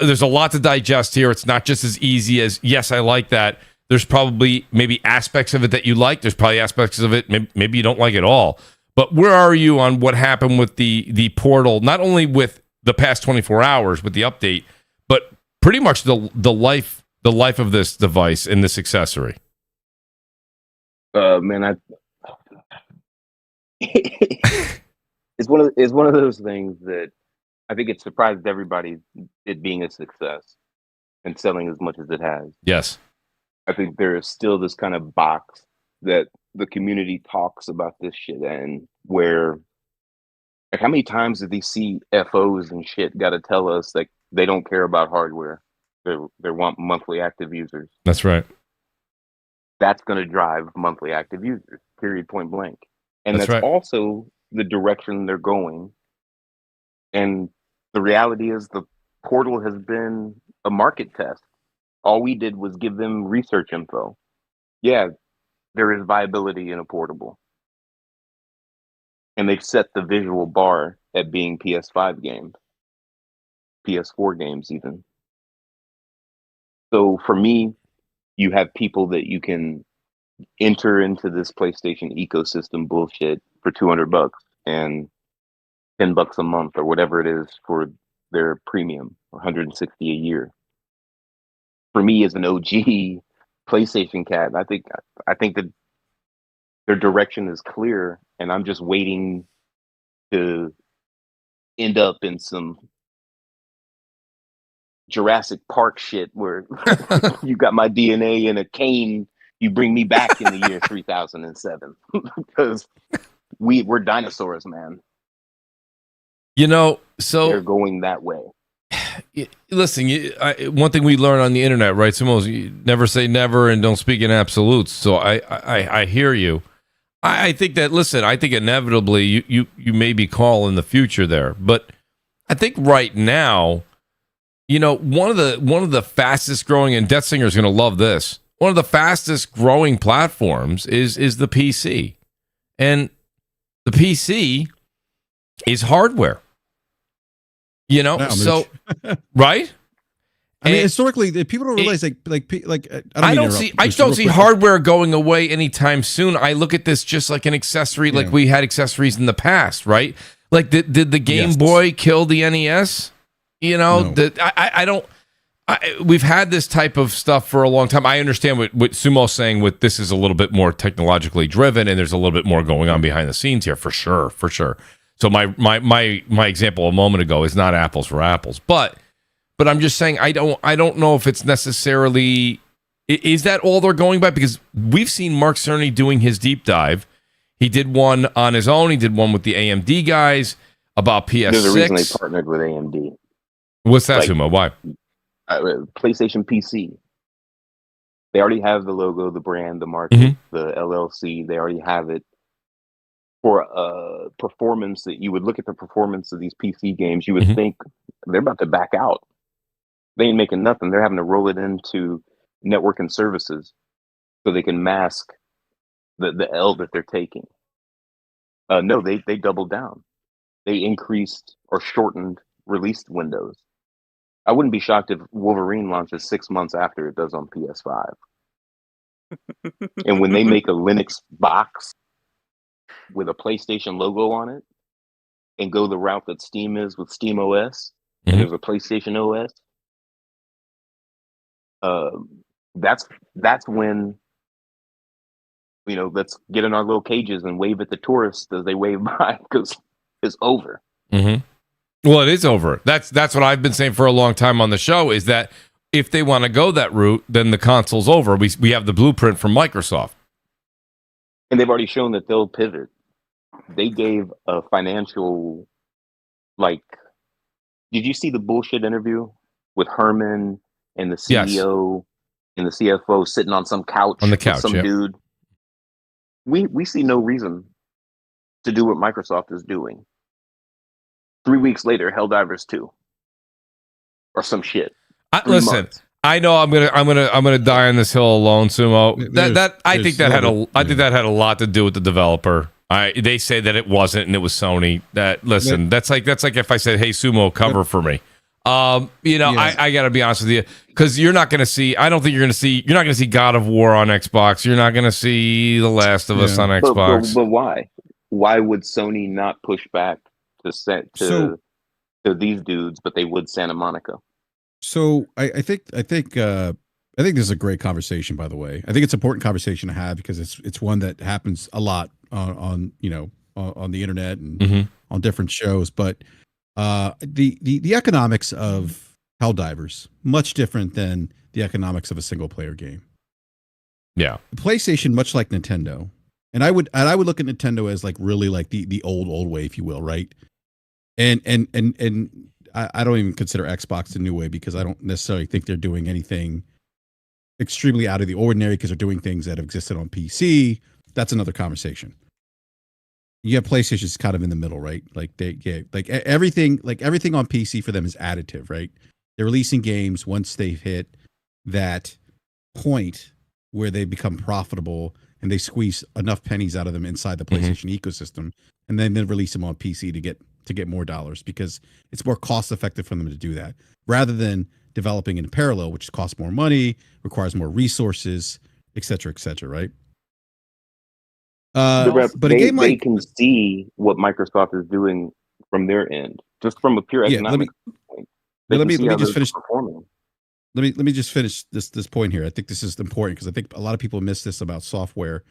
there's a lot to digest here. It's not just as easy as, yes, I like that. There's probably maybe aspects of it that you like. There's probably aspects of it maybe you don't like at all. But where are you on what happened with the Portal? Not only with the past 24 hours with the update, but pretty much the life of this device and this accessory. Man, it's one of those things that I think it surprised everybody, it being a success and selling as much as it has. Yes. I think there is still this kind of box that the community talks about this shit, and where, like, how many times did these CFOs and shit got to tell us like they don't care about hardware, they want monthly active users. That's right. That's going to drive monthly active users. Period. Point blank. And that's right. Also the direction they're going. And the reality is, the Portal has been a market test. All we did was give them research info. Yeah, there is viability in a portable. And they've set the visual bar at being PS5 games, PS4 games even. So for me, you have people that you can enter into this PlayStation ecosystem bullshit for $200 and $10 a month or whatever it is for their premium, $160 a year. For me, as an OG PlayStation cat, I think that their direction is clear, and I'm just waiting to end up in some Jurassic Park shit where you got my DNA in a cane, you bring me back in the year 3007 because we're dinosaurs, man. You know, so they're going that way. Listen, one thing we learn on the internet, right? Simone, you never say never and don't speak in absolutes. So I hear you. I think that, listen, I think inevitably you may be call in the future there, but I think right now, you know, one of the fastest growing, and Death Singer is going to love this. One of the fastest growing platforms is the PC, and the PC is hardware. You know, Yeah, so right. I mean, historically, people don't realize I don't see hardware going away anytime soon. I look at this just like an accessory, like we had accessories in the past, right? Like, did the Game Boy kill the NES? You know, no. We've had this type of stuff for a long time. I understand what Sumo's saying. With this is a little bit more technologically driven, and there's a little bit more going on behind the scenes here, for sure. So my example a moment ago is not apples for apples, but I'm just saying I don't know if it's necessarily, is that all they're going by? Because we've seen Mark Cerny doing his deep dive. He did one on his own. He did one with the AMD guys about PS6. There's a reason they partnered with AMD. What's that, Sumo? Why? PlayStation PC. They already have the logo, the brand, the market, the LLC. They already have it. For performance, that you would look at the performance of these PC games, you would think they're about to back out. They ain't making nothing. They're having to roll it into network and services so they can mask the L that they're taking. No, they doubled down. They increased or shortened release windows. I wouldn't be shocked if Wolverine launches 6 months after it does on PS5. And when they make a Linux box with a PlayStation logo on it and go the route that Steam is with Steam OS, and there's a PlayStation OS, that's when, you know, let's get in our little cages and wave at the tourists as they wave by, because it's over. Well, it is over. That's what I've been saying for a long time on the show, is that if they want to go that route, then the console's over. We have the blueprint from Microsoft. And they've already shown that they'll pivot. They gave a financial, like, did you see the bullshit interview with Herman and the CEO and the CFO sitting on some couch with some dude? We see no reason to do what Microsoft is doing. 3 weeks later, Helldivers 2 or some shit. Listen, months. I know I'm gonna die on this hill alone, Sumo. I think that had a lot to do with the developer. They say that it wasn't, and it was Sony. That's like if I said, "Hey, Sumo, cover for me." I got to be honest with you, because you're not going to see. I don't think you're going to see God of War on Xbox. You're not going to see The Last of Us on Xbox. But why? Why would Sony not push back to these dudes, but they would Santa Monica? So I think this is a great conversation. By the way, I think it's an important conversation to have, because it's one that happens a lot on the internet and on different shows. But the economics of Helldivers much different than the economics of a single player game. Yeah, PlayStation, much like Nintendo, and I would look at Nintendo as like really like the old way, if you will, right? And I don't even consider Xbox the new way, because I don't necessarily think they're doing anything extremely out of the ordinary, because they're doing things that have existed on PC. That's another conversation. You have PlayStation's kind of in the middle, right? Like everything on PC for them is additive, right? They're releasing games once they've hit that point where they become profitable, and they squeeze enough pennies out of them inside the PlayStation ecosystem, and then they release them on PC to get more dollars, because it's more cost effective for them to do that, rather than developing in parallel, which costs more money, requires more resources, et cetera, right? But a game they can see what Microsoft is doing from their end, just from a pure economic point. Let me just finish performing. Let me just finish this point here. I think this is important, because I think a lot of people miss this about software.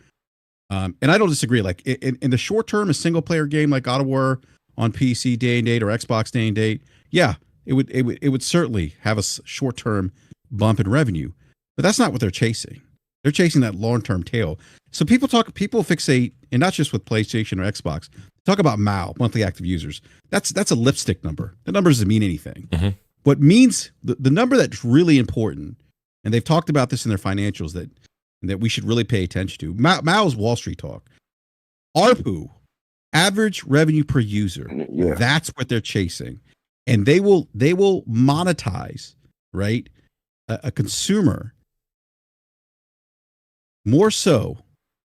And I don't disagree. Like in the short term, a single player game like God of War on PC day and date or Xbox day and date, yeah, it would certainly have a short term bump in revenue. But that's not what they're chasing. They're chasing that long term tail. So people fixate, and not just with PlayStation or Xbox, talk about MAU, monthly active users. That's a lipstick number. The number doesn't mean anything. Mm-hmm. What means the number that's really important, and they've talked about this in their financials that we should really pay attention to. MAU is Wall Street talk. ARPU, average revenue per user. Yeah. That's what they're chasing, and they will monetize, right, a consumer more so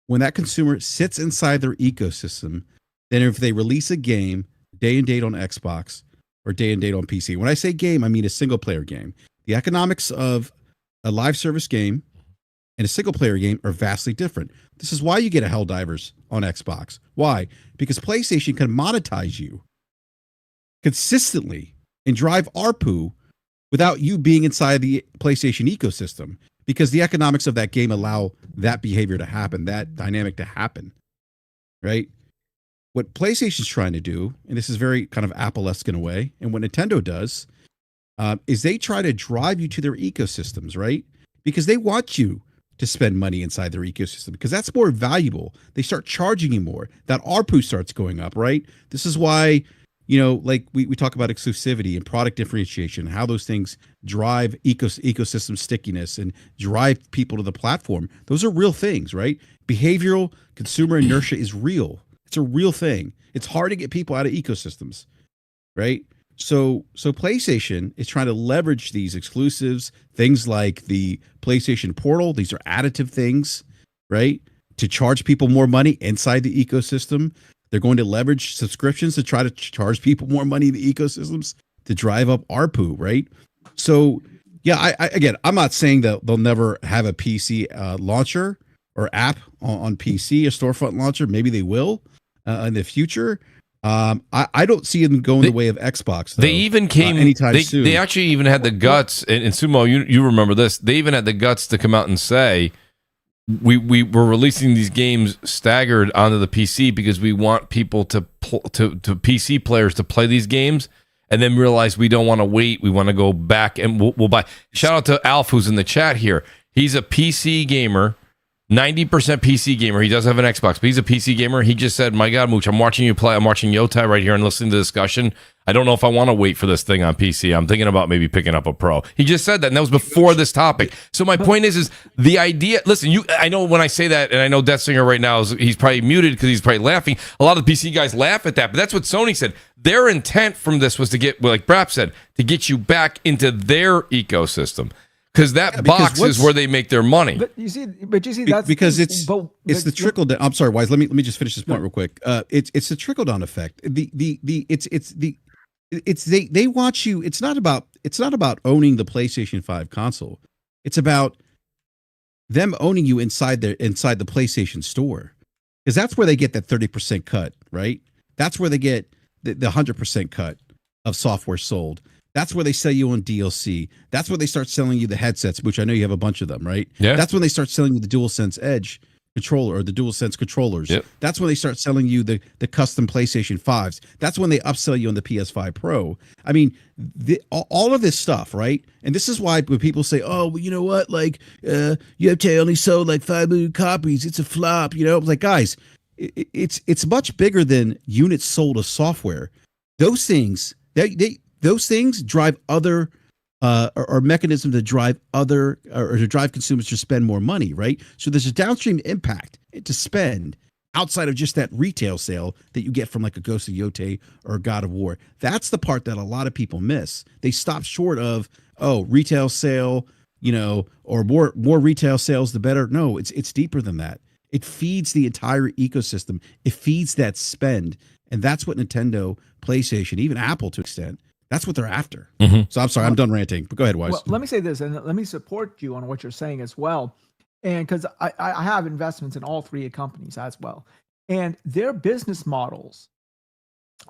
when that consumer sits inside their ecosystem than if they release a game day and date on Xbox or day and date on PC. When I say game, I mean a single player game. The economics of a live service game and a single player game are vastly different. This is why you get a Helldivers on Xbox. Why? Because PlayStation can monetize you consistently and drive ARPU without you being inside the PlayStation ecosystem, because the economics of that game allow that behavior to happen, that dynamic to happen, right? What PlayStation's trying to do, and this is very kind of Apple-esque in a way, and what Nintendo does, is they try to drive you to their ecosystems, right? Because they want you to spend money inside their ecosystem, because that's more valuable. They start charging you more. That ARPU starts going up, right? This is why, like we talk about exclusivity and product differentiation, how those things drive ecosystem stickiness and drive people to the platform. Those are real things, right? Behavioral consumer inertia is real. It's a real thing. It's hard to get people out of ecosystems, right? So PlayStation is trying to leverage these exclusives, things like the PlayStation Portal. These are additive things, right? To charge people more money inside the ecosystem. They're going to leverage subscriptions to try to charge people more money in the ecosystems to drive up ARPU, right? So, yeah, I'm not saying that they'll never have a PC launcher or app on PC, a storefront launcher. Maybe they will in the future. I don't see them going the way of Xbox, though, they even came anytime soon. They actually even had the guts, and Sumo, you remember this. They even had the guts to come out and say, we were releasing these games staggered onto the PC because we want people to PC players to play these games, and then realize we don't want to wait. We want to go back and we'll buy. Shout out to Alf, who's in the chat here. He's a PC gamer. 90% PC gamer. He does have an Xbox, but he's a PC gamer. He just said, my God, Mooch, I'm watching you play. I'm watching Yotai right here and listening to the discussion. I don't know if I want to wait for this thing on PC. I'm thinking about maybe picking up a Pro. He just said that, and that was before this topic. So my point is the idea, listen, I know when I say that, and I know Death Singer right now, he's probably muted because he's probably laughing. A lot of the PC guys laugh at that, but that's what Sony said. Their intent from this was to get, like Brap said, to get you back into their ecosystem. Because that box is where they make their money. But you see, that's because it's the trickle down. I'm sorry, Wise. Let me just finish this point real quick. It's the trickle down effect. They want you. It's not about owning the PlayStation 5 console. It's about them owning you inside the PlayStation store, because that's where they get that 30% cut, right? That's where they get the 100% cut of software sold. That's where they sell you on DLC. That's where they start selling you the headsets, which I know you have a bunch of them, right? Yeah. That's when they start selling you the DualSense Edge controller or the DualSense controllers. Yep. That's when they start selling you the custom PlayStation 5s. That's when they upsell you on the PS5 Pro. I mean, all of this stuff, right? And this is why when people say, oh, well, you know what? Like, Yotai only sold like 5 million copies. It's a flop. Like, guys, it's much bigger than units sold of software. Those things, those things drive other or mechanism to drive other or to drive consumers to spend more money, right? So there's a downstream impact to spend outside of just that retail sale that you get from like a Ghost of Yotai or a God of War. That's the part that a lot of people miss. They stop short of, retail sale, or more retail sales, the better. No, it's deeper than that. It feeds the entire ecosystem. It feeds that spend. And that's what Nintendo, PlayStation, even Apple to an extent, that's what they're after. Mm-hmm. So I'm sorry, I'm done ranting, but go ahead, Wise. Well, let me say this, and let me support you on what you're saying as well. And because I have investments in all three companies as well. And their business models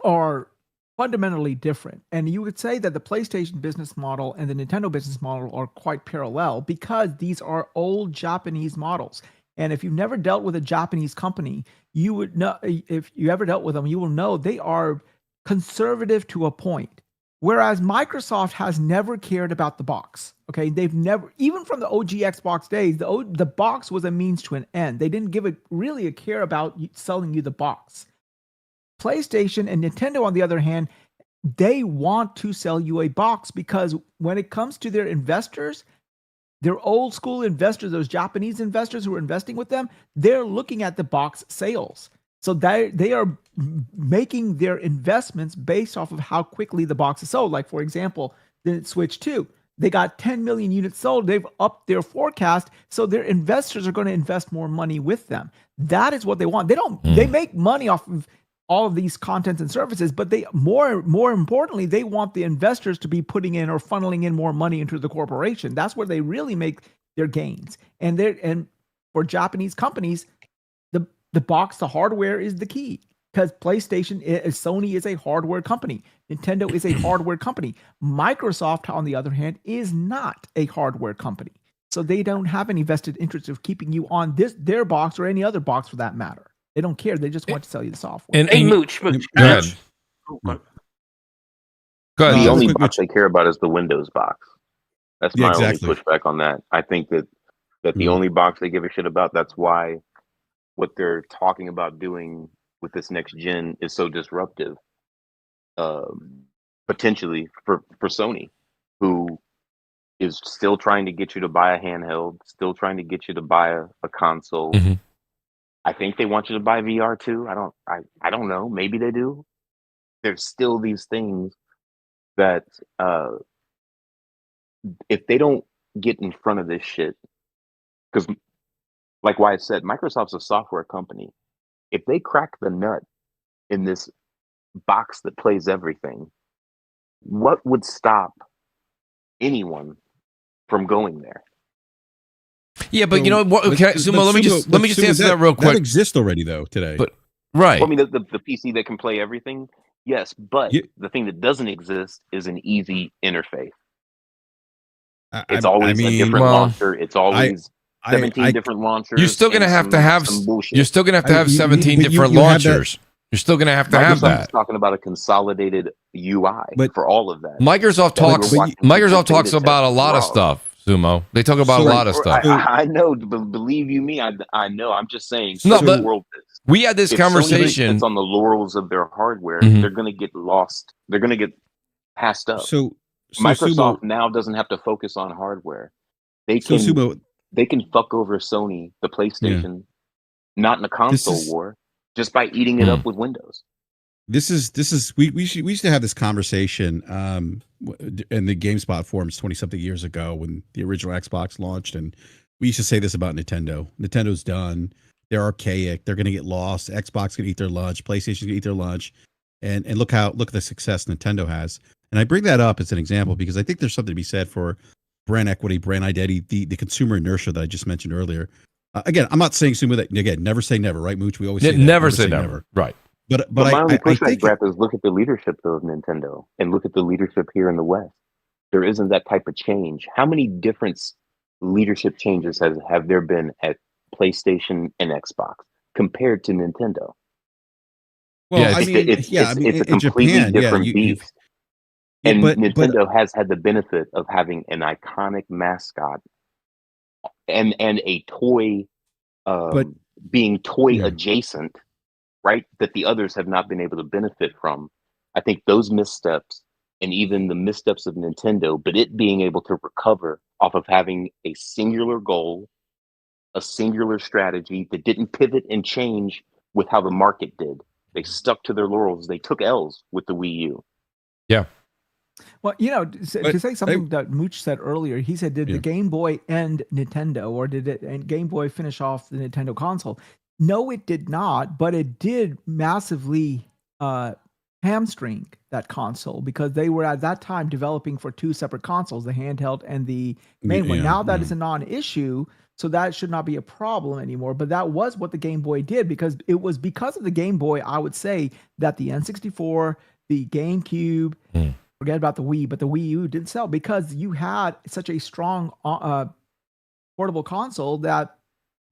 are fundamentally different. And you would say that the PlayStation business model and the Nintendo business model are quite parallel because these are old Japanese models. And if you've never dealt with a Japanese company, you would know. If you ever dealt with them, you will know they are conservative to a point. Whereas Microsoft has never cared about the box. Okay, they've never, even from the OG Xbox days, the box was a means to an end. They didn't give it really a care about selling you the box. PlayStation and Nintendo, on the other hand, they want to sell you a box because when it comes to their investors, their old school investors, those Japanese investors who are investing with them, they're looking at the box sales. So they are making their investments based off of how quickly the box is sold. Like, for example, the Switch 2, they got 10 million units sold. They've upped their forecast. So their investors are going to invest more money with them. That is what they want. They make money off of all of these contents and services, but they more importantly, they want the investors to be putting in or funneling in more money into the corporation. That's where they really make their gains. And for Japanese companies, the box, the hardware is the key, because Sony is a hardware company. Nintendo is a hardware company. Microsoft, on the other hand, is not a hardware company. So they don't have any vested interest of keeping you on their box or any other box for that matter. They don't care. They just want to sell you the software. Hey, Mooch. Go ahead. Go ahead. The only box they care about is the Windows box. That's my only pushback on that. I think that the only box they give a shit about, that's why what they're talking about doing with this next gen is so disruptive, potentially for Sony, who is still trying to get you to buy a handheld, still trying to get you to buy a console. Mm-hmm. I think they want you to buy VR too. I don't know. Maybe they do. There's still these things that if they don't get in front of this shit, because like Wyatt said, Microsoft's a software company. If they crack the nut in this box that plays everything, what would stop anyone from going there? Yeah, but you know what? Okay, Sumo, let me just answer that real quick. That exists already though today. But right. Well, I mean, the PC that can play everything, yes, but the thing that doesn't exist is an easy interface. It's always a different launcher. It's always 17 different launchers. You're still gonna have to have. You're still gonna have to have 17 different launchers. You're still gonna have to have that. Talking about a consolidated UI for all of that. Microsoft talks about a lot of stuff. Sumo, they talk about a lot of stuff. I know, believe you me, I know. I'm just saying. No, but we had this conversation. It's on the laurels of their hardware. They're going to get lost. They're going to get passed up. So Microsoft now doesn't have to focus on hardware. They can fuck over Sony, the PlayStation, not in a console war, just by eating it up with Windows. We used to have this conversation in the GameSpot forums 20-something years ago when the original Xbox launched, and we used to say this about Nintendo. Nintendo's done. They're archaic. They're going to get lost. Xbox going to eat their lunch. PlayStation's going to eat their lunch. And look at the success Nintendo has. And I bring that up as an example because I think there's something to be said for brand equity, brand identity, the consumer inertia that I just mentioned earlier. Again, I'm not saying that again. Never say never, right, Mooch? We always say never say never, right? But my only pushback, Brad, is look at the leadership of Nintendo and look at the leadership here in the West. There isn't that type of change. How many different leadership changes have there been at PlayStation and Xbox compared to Nintendo? Well, it's a completely different beast. And Nintendo has had the benefit of having an iconic mascot and a toy, being toy adjacent. Right, that the others have not been able to benefit from. I think those missteps and even the missteps of Nintendo, but it being able to recover off of having a singular goal, a singular strategy that didn't pivot and change with how the market did. They stuck to their laurels. They took L's with the Wii U. Yeah. Well, to say something that Mooch said earlier, he said, did the Game Boy end Nintendo, or did Game Boy finish off the Nintendo console? No, it did not, but it did massively hamstring that console because they were at that time developing for two separate consoles, the handheld and the main one. Now that is a non-issue, so that should not be a problem anymore. But that was what the Game Boy did because it was because of the Game Boy, I would say, that the N64, the GameCube, forget about the Wii, but the Wii U didn't sell because you had such a strong portable console that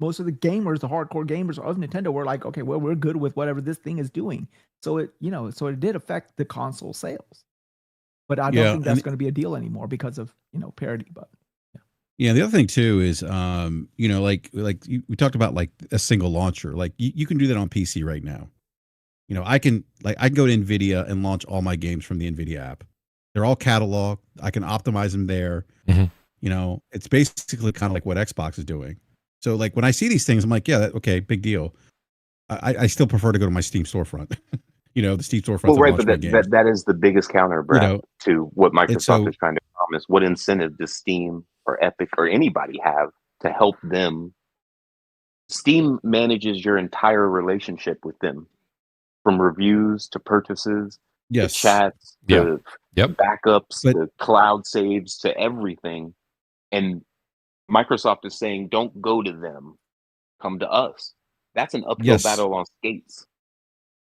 most of the gamers, the hardcore gamers of Nintendo, were like, okay, well, we're good with whatever this thing is doing. So it, so it did affect the console sales. But I don't think that's going to be a deal anymore because of parity. But yeah, the other thing too is, we talked about like a single launcher. Like you can do that on PC right now. I can go to NVIDIA and launch all my games from the NVIDIA app. They're all cataloged. I can optimize them there. Mm-hmm. It's basically kind of like what Xbox is doing. So like when I see these things, I'm like, yeah, okay, big deal. I still prefer to go to my Steam storefront. The Steam storefront. Well, right, but that is the biggest counter, Brad, to what Microsoft is trying to promise. What incentive does Steam or Epic or anybody have to help them? Steam manages your entire relationship with them, from reviews to purchases, to chats, to backups, to cloud saves, to everything. And Microsoft is saying, don't go to them, come to us. That's an uphill battle on skates.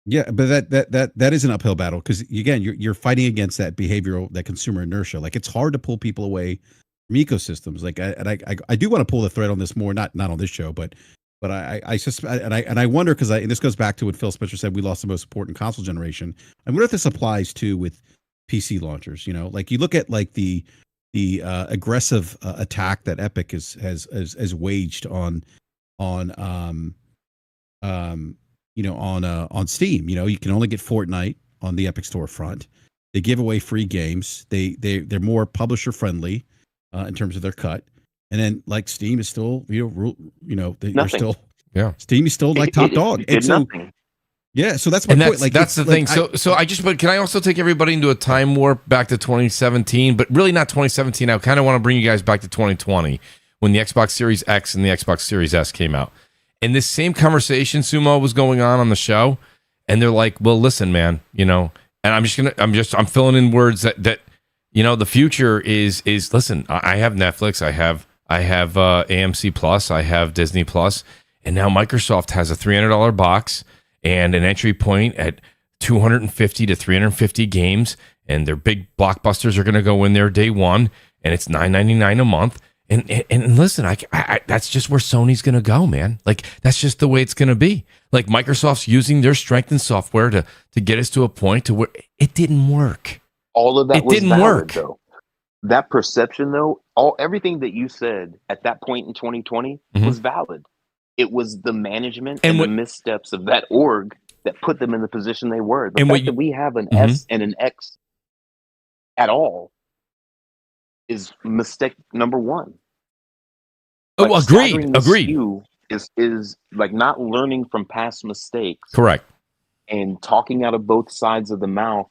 Yeah, but that is an uphill battle because again, you're fighting against that behavioral, that consumer inertia. Like it's hard to pull people away from ecosystems. Like I do want to pull the thread on this more, not on this show, but I suspect, and I wonder because and this goes back to what Phil Spencer said, we lost the most important console generation. I wonder if this applies to with PC launchers. Like you look at like the aggressive attack that Epic has waged on Steam. You can only get Fortnite on the Epic storefront. They give away free games. They're more publisher friendly in terms of their cut. And then like Steam is still they're still Steam is still like top dog. It did nothing. Yeah, so that's my point. Like that's the thing. But can I also take everybody into a time warp back to 2017, but really not 2017. I kind of want to bring you guys back to 2020 when the Xbox Series X and the Xbox Series S came out. And this same conversation, Sumo, was going on the show, and they're like, "Well, listen, man, and I'm filling in words that the future is listen. I have Netflix, I have AMC Plus, I have Disney Plus, and now Microsoft has a $300 box and an entry point at 250 to 350 games, and their big blockbusters are going to go in there day one, and it's $9.99 a month." And listen, I that's just where Sony's going to go, man. Like, that's just the way it's going to be. Like, Microsoft's using their strength in software to get us to a point to where it didn't work. All of that didn't work, though. That perception, though, everything that you said at that point in 2020 was valid. It was the management and the missteps of that org that put them in the position they were. The fact that we have an S and an X at all is mistake number one. Like, agreed. Is like not learning from past mistakes. Correct. And talking out of both sides of the mouth.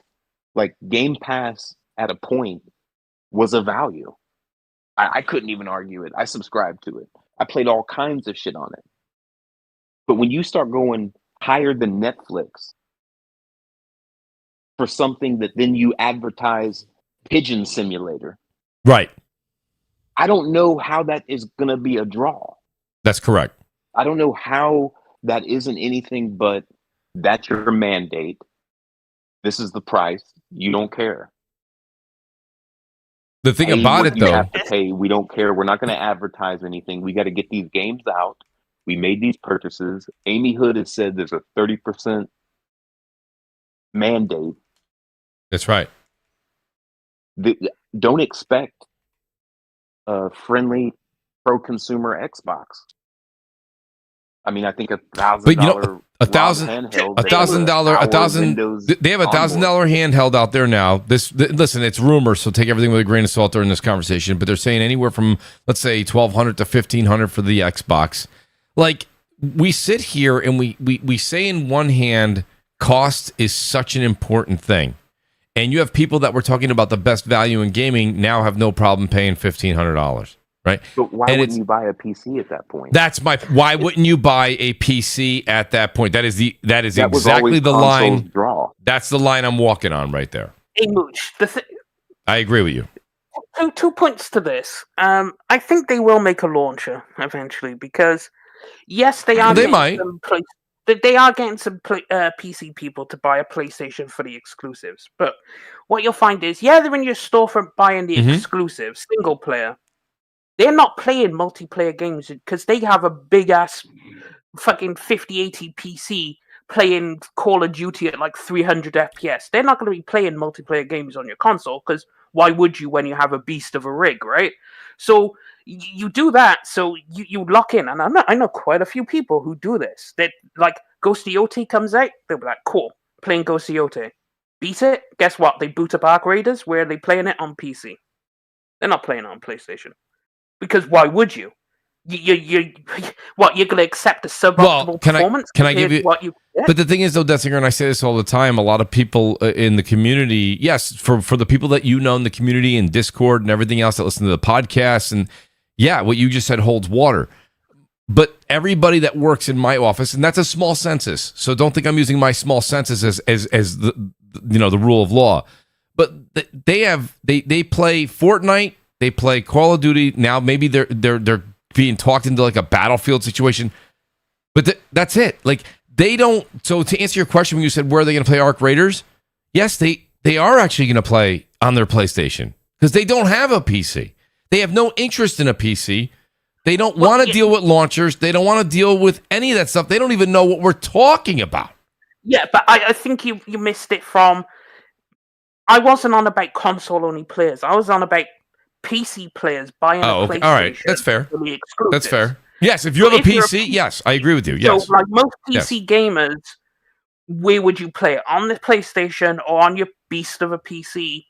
Like Game Pass at a point was a value. I couldn't even argue it. I subscribed to it. I played all kinds of shit on it. But when you start going higher than Netflix for something that then you advertise Pigeon Simulator. Right. I don't know how that is going to be a draw. That's correct. I don't know how that isn't anything but that's your mandate. This is the price. You don't care. The thing about it, though, you have to pay. We don't care. We're not going to advertise anything. We got to get these games out. We made these purchases. Amy Hood has said there's a 30% mandate. That's right. Don't expect a friendly pro-consumer Xbox. I mean, I think $1,000. But $1,000. They have $1,000 handheld out there now. Listen, it's rumors, so take everything with a grain of salt during this conversation. But they're saying anywhere from, let's say, $1,200 to $1,500 for the Xbox. Like, we sit here and we say in one hand, cost is such an important thing. And you have people that were talking about the best value in gaming now have no problem paying $1,500, right? But why wouldn't you buy a PC at that point? Why wouldn't you buy a PC at that point? That is exactly the line. Draw. That's the line I'm walking on right there. Hey, Mooch, I agree with you. Two points to this. I think they will make a launcher eventually because, yes, they are. They might. They are getting some PC people to buy a PlayStation for the exclusives. But what you'll find is, they're in your storefront buying the exclusives, single player. they're not playing multiplayer games because they have a big ass fucking 5080 PC playing Call of Duty at like 300 FPS. They're not going to be playing multiplayer games on your console because why would you when you have a beast of a rig, right? So you do that, so you lock in, and I know quite a few people who do this. That like GOTY comes out, they'll be like, cool, playing GOTY. Beat it, guess what? They boot up Arc Raiders, where are they playing it on PC? They're not playing it on PlayStation. Because why would you? You're going to accept the suboptimal performance? Can I give you? But the thing is, though, Detsinger, and I say this all the time, a lot of people in the community, yes, for the people that you know in the community and Discord and everything else that listen to the podcast, and yeah, what you just said holds water. But everybody that works in my office, and that's a small census, so don't think I'm using my small census as the the rule of law. But they play Fortnite, they play Call of Duty. Now maybe they're being talked into like a Battlefield situation, but that's it. Like they don't. So to answer your question, when you said where are they going to play Arc Raiders, yes, they are actually going to play on their PlayStation because they don't have a PC. They have no interest in a PC. They don't want to deal with launchers. They don't want to deal with any of that stuff. They don't even know what we're talking about. Yeah, but I think you missed it from. I wasn't on about console-only players. I was on about PC players buying a PlayStation. All right, that's fair. That's fair. Yes, if you have a PC, yes, I agree with you. Yes. So, like most PC gamers, where would you play it? On the PlayStation or on your beast of a PC?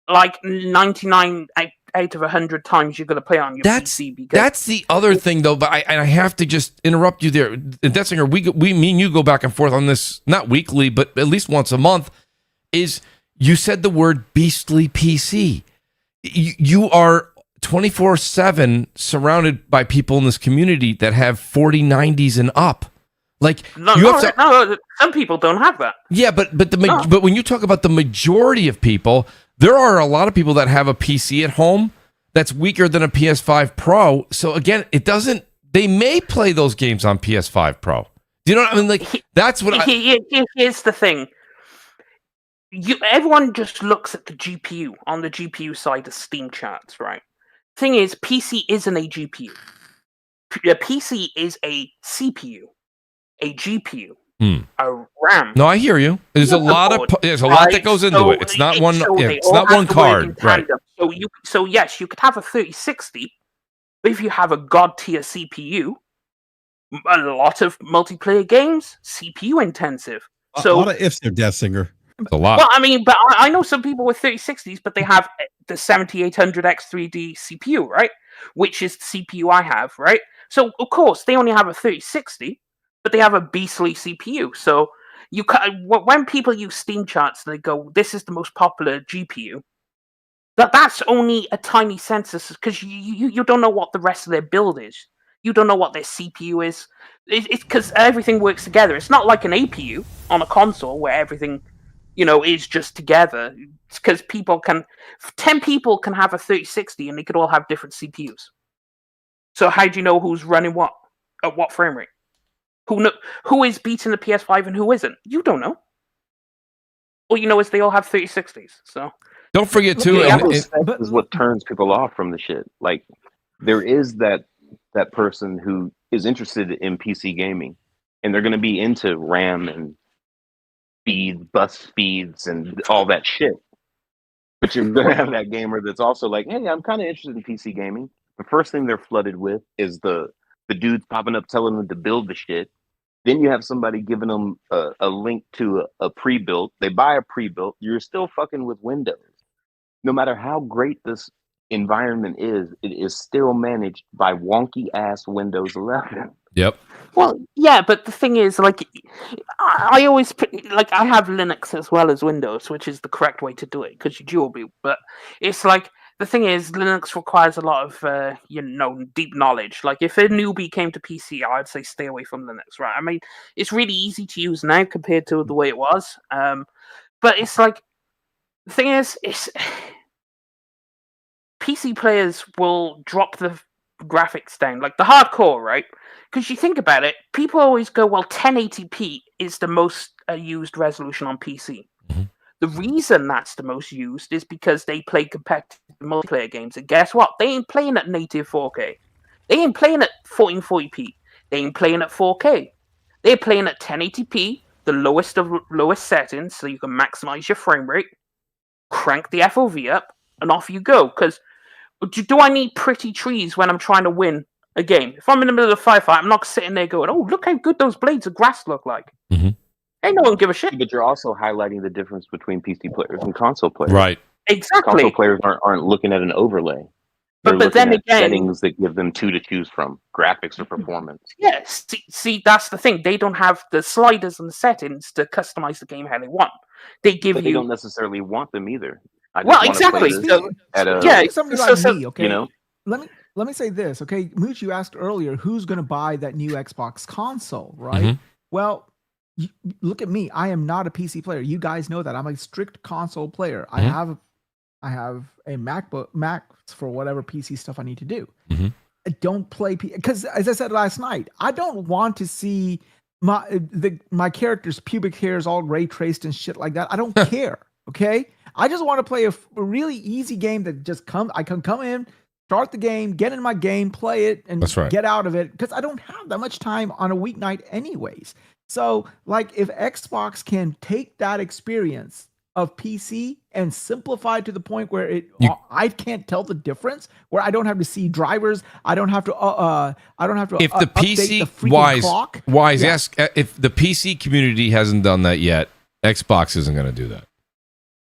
Like 99 out of 100 times you're going to play on your PC. Because that's the other thing, though. But I have to just interrupt you there. Detsinger, me and you go back and forth on this, not weekly, but at least once a month. Is you said the word beastly PC. You are 24/7 surrounded by people in this community that have 4090s and up. Like no, some people don't have that. Yeah, but when you talk about the majority of people, there are a lot of people that have a PC at home that's weaker than a PS5 Pro. So again, it doesn't. They may play those games on PS5 Pro. Do you know what I mean? Like that's what. Here's the thing. Everyone just looks at the GPU on the GPU side of Steam charts, right? Thing is, PC isn't a GPU. A PC is a CPU, a GPU, a RAM. No, I hear you. There's a lot that goes into it. It's not one. It's not one card, right? So yes, you could have a 3060, but if you have a god tier CPU, a lot of multiplayer games CPU intensive. So a lot of ifs there, Deathsinger. It's a lot. Well, I mean, but I know some people with 3060s, but they have the 7800X3D CPU, right? Which is the CPU I have, right? So, of course, they only have a 3060, but they have a beastly CPU. So, when people use Steam charts, they go, this is the most popular GPU. That's only a tiny census because you don't know what the rest of their build is. You don't know what their CPU is. It's because everything works together. It's not like an APU on a console where everything... is just together. It's because 10 people can have a 3060 and they could all have different CPUs. So how do you know who's running what at what frame rate? Who is beating the PS5 and who isn't? You don't know. All you know is they all have 3060s. So don't forget too. Is what turns people off from the shit. Like there is that person who is interested in PC gaming, and they're going to be into RAM and bus speeds and all that shit. But you're gonna have that gamer that's also like, hey, I'm kind of interested in PC gaming. The first thing they're flooded with is the dudes popping up telling them to build the shit. Then you have somebody giving them a link to a pre-built. They buy a pre-built. You're still fucking with Windows. No matter how great this environment is, it is still managed by wonky ass Windows 11. Yep. Well, yeah, but the thing is, like, I always I have Linux as well as Windows, which is the correct way to do it because you dual boot. But it's like the thing is, Linux requires a lot of deep knowledge. Like, if a newbie came to PC, I'd say stay away from Linux, right? I mean, it's really easy to use now compared to the way it was. But it's like the thing is, PC players will drop the graphics down, like the hardcore, right? Because you think about it, people always go, well, 1080p is the most used resolution on PC. Mm-hmm. The reason that's the most used is because they play competitive multiplayer games. And guess what? They ain't playing at native 4K. They ain't playing at 1440p. They ain't playing at 4K. They're playing at 1080p, the lowest of lowest settings, so you can maximize your frame rate, crank the FOV up, and off you go. Because do I need pretty trees when I'm trying to win a game? If I'm in the middle of a firefight, I'm not sitting there going, "Oh, look how good those blades of grass look like." Mm-hmm. Ain't no one give a shit. But you're also highlighting the difference between PC players and console players. Right. Exactly. Console players aren't looking at an overlay. They're But then looking at again, settings that give them two to choose from, graphics or performance. yeah, see, that's the thing. They don't have the sliders and the settings to customize the game how they want. They give But you. they don't necessarily want them either. I just Well, wanna exactly. play this So, at a, yeah, somebody so- like so- me, okay? you know, Let me say this, okay? Mooch, you asked earlier who's going to buy that new Xbox console, right? Mhm. Well, look at me. I am not a PC player. You guys know that. I'm a strict console player. Mhm. I have a Mac for whatever PC stuff I need to do. Mhm. I don't play because, as I said last night, I don't want to see my character's pubic hairs all ray traced and shit like that. I don't care. Okay, I just want to play a really easy game that just I can come in, start the game, get in my game, play it, and That's right. get out of it because I don't have that much time on a weeknight anyways. So, like, if Xbox can take that experience of PC and simplify it to the point where I can't tell the difference, where I don't have to see drivers, I don't have to If the update PC the freaking clock. Yeah. ask if the PC community hasn't done that yet, Xbox isn't going to do that.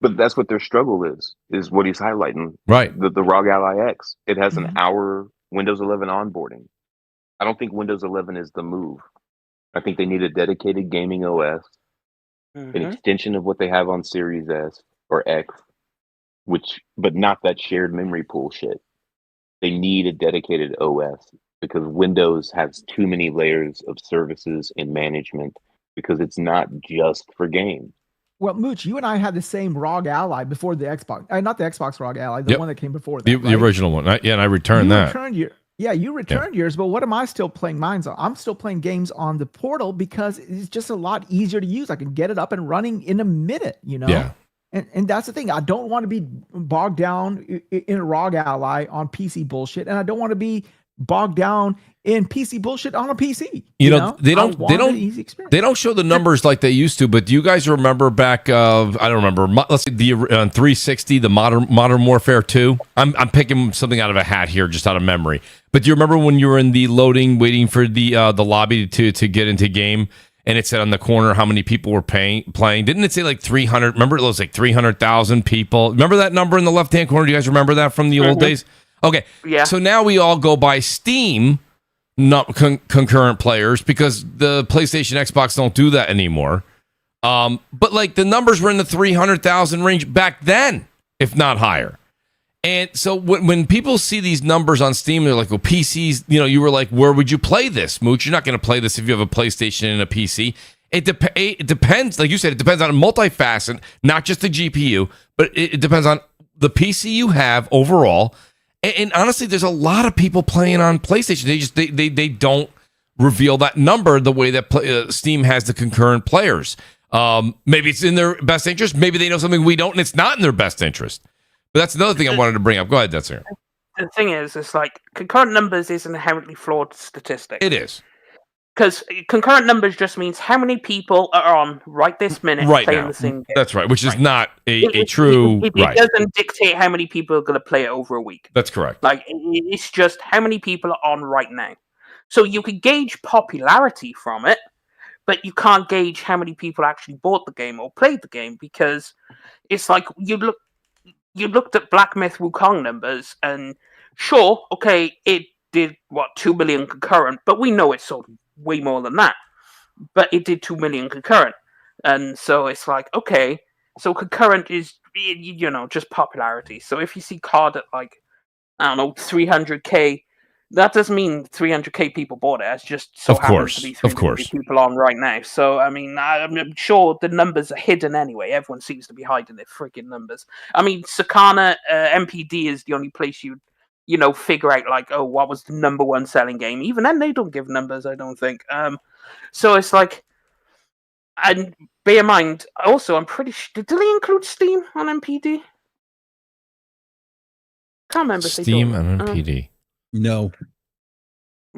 but that's what their struggle is what he's highlighting. Right. The ROG Ally X, it has Mhm. an hour Windows 11 onboarding. I don't think Windows 11 is the move. I think they need a dedicated gaming OS, an Mhm. extension of what they have on Series S or X, but not that shared memory pool shit. They need a dedicated OS because Windows has too many layers of services and management because it's not just for games. Well, Mooch, you and I had the same ROG Ally before the Xbox. Not the Xbox ROG Ally, the Yep. one that came before that. The right? original one. And I returned You that. returned you returned yours, but what am I still playing mine on? I'm still playing games on the Portal because it's just a lot easier to use. I can get it up and running in a minute, you know? Yeah. And that's the thing. I don't want to be bogged down in a ROG Ally on PC bullshit, and I don't want to be bogged down in PC bullshit on a PC. You know, they I want an don't easy experience. they don't show the numbers like they used to. But do you guys remember back of I don't remember. Let's say the 360, the Modern Warfare 2. I'm picking something out of a hat here, just out of memory. But do you remember when you were in the loading, waiting for the lobby to get into game, and it said on the corner how many people were playing? Didn't it say like 300? Remember it was like 300,000 people. Remember that number in the left hand corner? Do you guys remember that from the old days? Okay. Yeah. So now we all go by Steam, not concurrent players, because the PlayStation, Xbox don't do that anymore. But like the numbers were in the 300,000 range back then, if not higher. And so when people see these numbers on Steam, they're like, well, PCs, you were like, where would you play this, Mooch? You're not going to play this if you have a PlayStation and a PC. It depends. Like you said, it depends on multifaceted, not just the GPU, but it depends on the PC you have overall. And honestly, there's a lot of people playing on PlayStation. They don't reveal that number the way that Steam has the concurrent players. Maybe it's in their best interest. Maybe they know something we don't, and it's not in their best interest. But that's another thing I wanted to bring up. Go ahead, that's here. The thing is, it's like concurrent numbers is an inherently flawed statistic. It is. Because concurrent numbers just means how many people are on right this minute Right playing now. the same game. That's right, which is Right. not a true... It right. doesn't dictate how many people are going to play it over a week. That's correct. Like, it's just how many people are on right now. So you can gauge popularity from it, but you can't gauge how many people actually bought the game or played the game, because it's like you looked at Black Myth Wukong numbers, and sure, okay, it did 2 million concurrent, but we know it sold way more than that. But it did 2 million concurrent, and so it's like, okay, so concurrent is just popularity. So if you see COD at like, I don't know, 300k, that doesn't mean 300k people bought it. It's just so happens to be 300 people on right now. So I mean, I'm sure the numbers are hidden anyway. Everyone seems to be hiding their freaking numbers. I mean, Sakana MPD is the only place you'd figure out like, oh, what was the number one selling game? Even then, they don't give numbers, I don't think. So it's like, And bear in mind, also, I'm pretty sure, did they include Steam on MPD? Can't remember if they Steam don't. and MPD. No.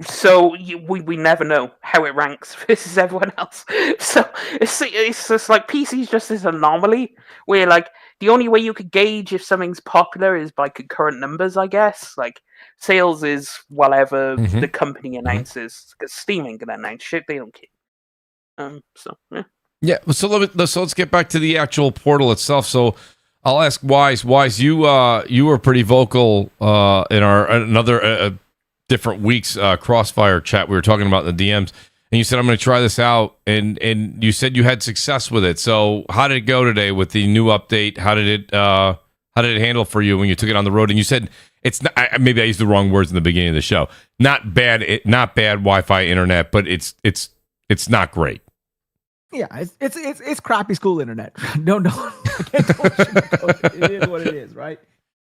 So we never know how it ranks versus everyone else. So it's just like PC's just this anomaly where like the only way you could gauge if something's popular is by concurrent numbers, I guess. Like sales is whatever the company announces, because Steam ain't gonna announce shit. They don't care. So yeah. Yeah. So let's get back to the actual portal itself. So I'll ask Wise. Wise, you were pretty vocal in our another different weeks Crossfire chat. We were talking about in the DMs, and you said I'm going to try this out, and you said you had success with it. So how did it go today with the new update? How did it handle for you when you took it on the road? And you said it's not, maybe I used the wrong words in the beginning of the show. Not bad Wi-Fi internet, but it's not great. Yeah, it's crappy school internet. No, it is what it is, right?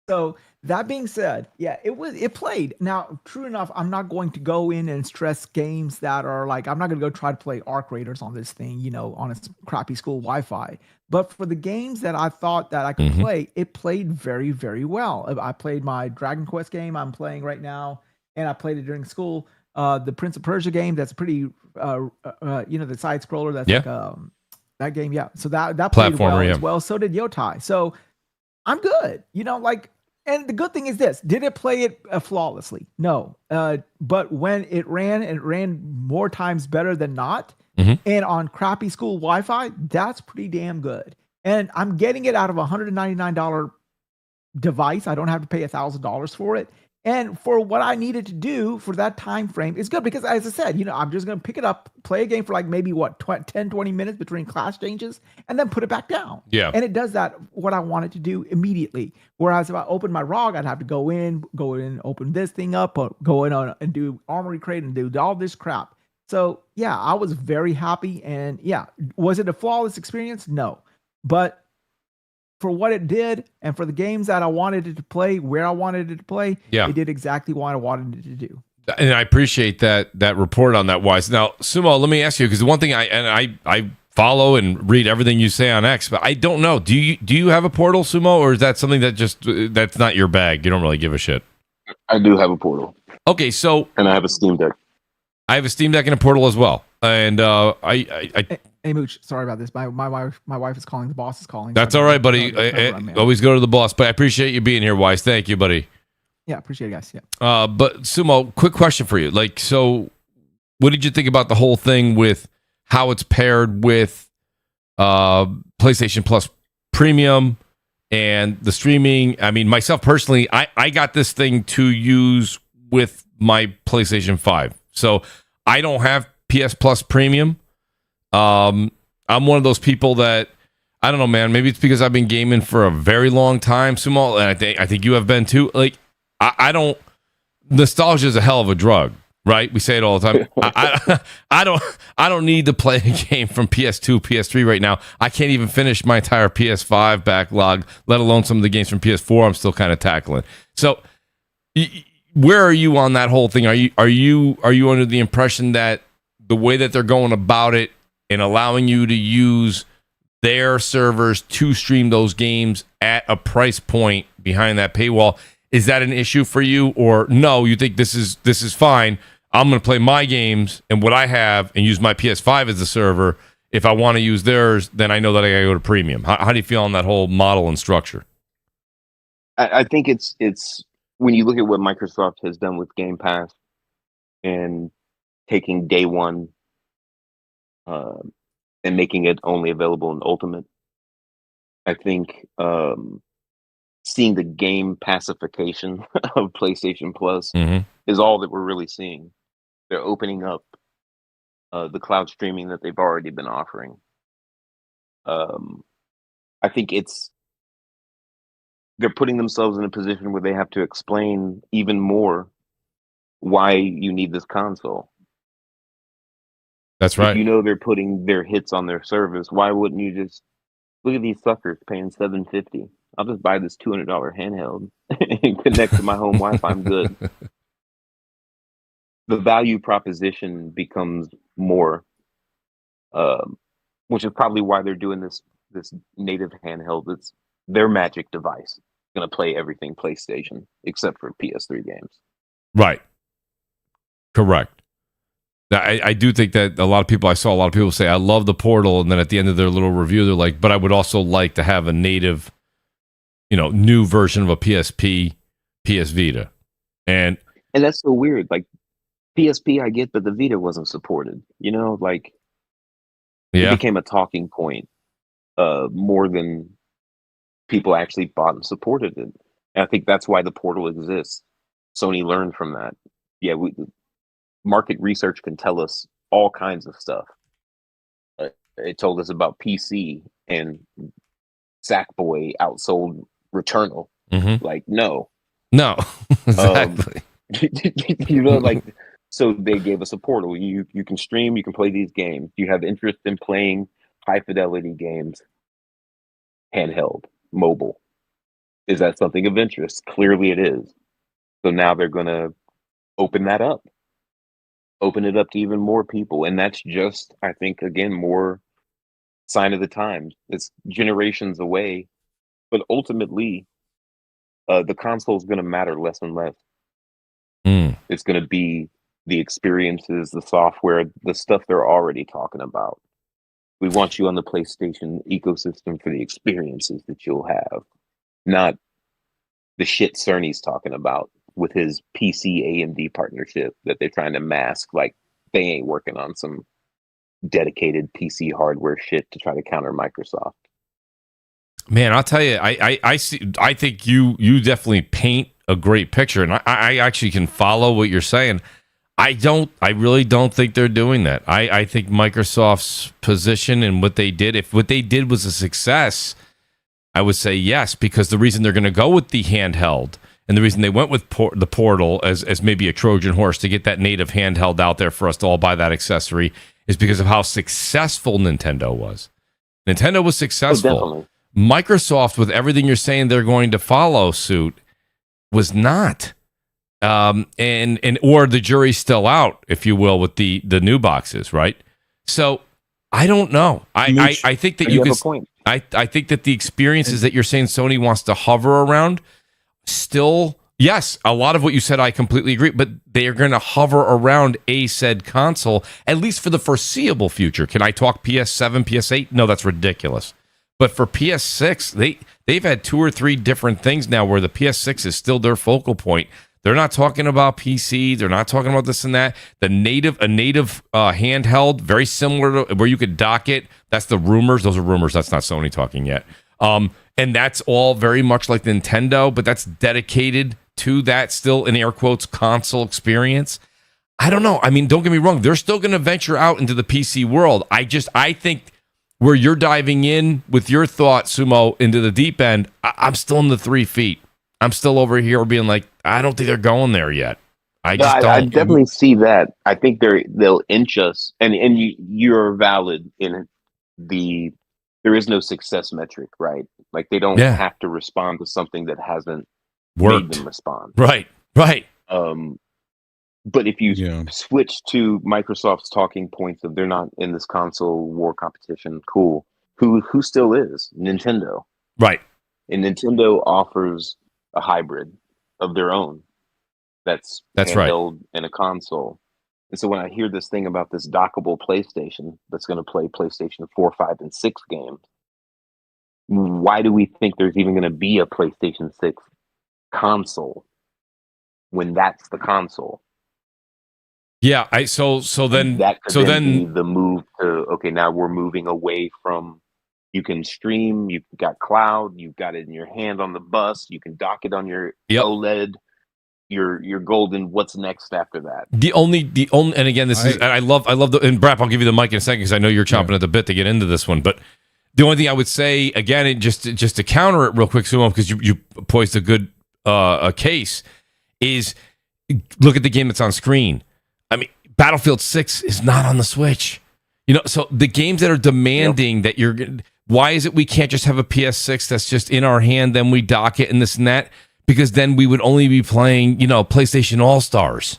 So that being said, yeah, it played. Now, true enough, I'm not going to go in and stress games that are like, I'm not going to go try to play Arc Raiders on this thing, on its crappy school Wi-Fi. But for the games that I thought that I could play, it played very, very well. I played my Dragon Quest game I'm playing right now, and I played it during school. The Prince of Persia game, that's pretty, the side scroller. That's like that game, yeah. So that played well as well. So did Yotai. So I'm good, and the good thing is this: did it play it flawlessly? No, but when it ran more times better than not, and on crappy school Wi-Fi, that's pretty damn good. And I'm getting it out of $199 device. I don't have to pay $1,000 for it. And for what I needed to do for that time frame, it's good because, as I said, I'm just going to pick it up, play a game for like maybe 10, 20 minutes between class changes, and then put it back down. Yeah. And it does that, what I wanted to do immediately. Whereas if I opened my ROG, I'd have to go in, open this thing up, go in on and do Armory Crate and do all this crap. So yeah, I was very happy. And yeah, was it a flawless experience? No. But for what it did and for the games that I wanted it to play, where I wanted it to play, it did exactly what I wanted it to do. And I appreciate that report on that, Wise. Now, Sumo, let me ask you, because the one thing I follow and read everything you say on X, but I don't know. Do you have a portal, Sumo, or is that something that that's not your bag? You don't really give a shit. I do have a portal. Okay, so and I have a Steam Deck. I have a Steam Deck and a portal as well. And Hey Mooch, sorry about this. My wife is calling. The boss is calling. That's all right, buddy. Always go to the boss. But I appreciate you being here, Wise. Thank you, buddy. Yeah, appreciate it, guys. Yeah. But Sumo, quick question for you. Like, so what did you think about the whole thing with how it's paired with PlayStation Plus Premium and the streaming? I mean, myself personally, I got this thing to use with my PlayStation 5. So I don't have PS Plus Premium. I'm one of those people that, I don't know, man. Maybe it's because I've been gaming for a very long time, Sumo, and I think you have been too. Like, I don't. Nostalgia is a hell of a drug, right? We say it all the time. I don't need to play a game from PS2, PS3 right now. I can't even finish my entire PS5 backlog, let alone some of the games from PS4. I'm still kind of tackling. So, where are you on that whole thing? Are you under the impression that the way that they're going about it and allowing you to use their servers to stream those games at a price point behind that paywall, is that an issue for you? Or no, you think this is fine? I'm going to play my games and what I have and use my PS5 as the server. If I want to use theirs, then I know that I got to go to premium. How do you feel on that whole model and structure? I think it's when you look at what Microsoft has done with Game Pass and taking day one and making it only available in Ultimate, I think seeing the game pacification of PlayStation Plus is all that we're really seeing. They're opening up the cloud streaming that they've already been offering. I think they're putting themselves in a position where they have to explain even more why you need this console. That's right. If they're putting their hits on their service, why wouldn't you just look at these suckers paying $750? I'll just buy this $200 handheld and connect to my home Wi-Fi. I'm good. The value proposition becomes more which is probably why they're doing this native handheld. It's their magic device. Going to play everything PlayStation except for PS3 games. Right. Correct. I do think that a lot of people say, I love the Portal, and then at the end of their little review, they're like, but I would also like to have a native, new version of a PSP, PS Vita. And that's so weird. Like, PSP I get, but the Vita wasn't supported. It became a talking point more than people actually bought and supported it. And I think that's why the Portal exists. Sony learned from that. Yeah, market research can tell us all kinds of stuff. It told us about PC and Sackboy outsold Returnal. Mm-hmm. Like, no, exactly. So they gave us a Portal. You can stream, you can play these games. You have interest in playing high fidelity games, handheld, mobile. Is that something of interest? Clearly it is. So now they're going to open it up to even more people. And that's just, I think, again, more sign of the times. It's generations away, but ultimately the console is going to matter less and less. It's going to be the experiences, the software, the stuff they're already talking about. We want you on the PlayStation ecosystem for the experiences that you'll have, not the shit Cerny's talking about with his PC AMD partnership that they're trying to mask like they ain't working on some dedicated PC hardware shit to try to counter Microsoft. Man, I'll tell you, I see. I think you definitely paint a great picture, and I actually can follow what you're saying. I really don't think they're doing that. I think Microsoft's position and what they did, if what they did was a success, I would say yes, because the reason they're going to go with the handheld and the reason they went with the Portal as maybe a Trojan horse to get that native handheld out there for us to all buy that accessory is because of how successful Nintendo was. Nintendo was successful. Microsoft, with everything you're saying they're going to follow suit, was not. And or the jury's still out, if you will, with the new boxes, right? So I don't know. I think that you could. I think that the experiences that you're saying Sony wants to hover around, still, yes, a lot of what you said I completely agree, but they are going to hover around a said console, at least for the foreseeable future. Can I talk PS7, PS8? No, that's ridiculous. But for PS6, they've had 2 or 3 different things now where the PS6 is still their focal point. They're not talking about PC. They're not talking about this and that. A native handheld, very similar to where you could dock it. That's the rumors. Those are rumors. That's not Sony talking yet. And that's all very much like Nintendo, but that's dedicated to that still, in air quotes, console experience. I don't know. I mean, don't get me wrong. They're still going to venture out into the PC world. I think where you're diving in with your thought, Sumo, into the deep end, I'm still in the 3 feet. I'm still over here being like, I don't think they're going there yet. I definitely see that. I think they'll inch us, and you're valid in there is no success metric, right? Like they don't have to respond to something that hasn't worked. Made them respond. Right. But if you switch to Microsoft's talking points of they're not in this console war competition, cool. Who still is? Nintendo. Right. And Nintendo offers a hybrid of their own that's handheld and a console. And so when I hear this thing about this dockable PlayStation that's going to play PlayStation 4, 5, and 6 games, why do we think there's even going to be a PlayStation 6 console when that's the console? Yeah, so then be the move to now we're moving away from you can stream, you've got cloud, you've got it in your hand on the bus, you can dock it on your OLED. You're golden. What's next after that? The only, and again, I love and Brap, I'll give you the mic in a second because I know you're chomping at the bit to get into this one. But the only thing I would say again, just to counter it real quick, Sumo, because you poised a good case, is look at the game that's on screen. I mean, Battlefield 6 is not on the Switch. So the games that are demanding that you're, why is it we can't just have a PS6 that's just in our hand, then we dock it and this and that? Because then we would only be playing, PlayStation All-Stars.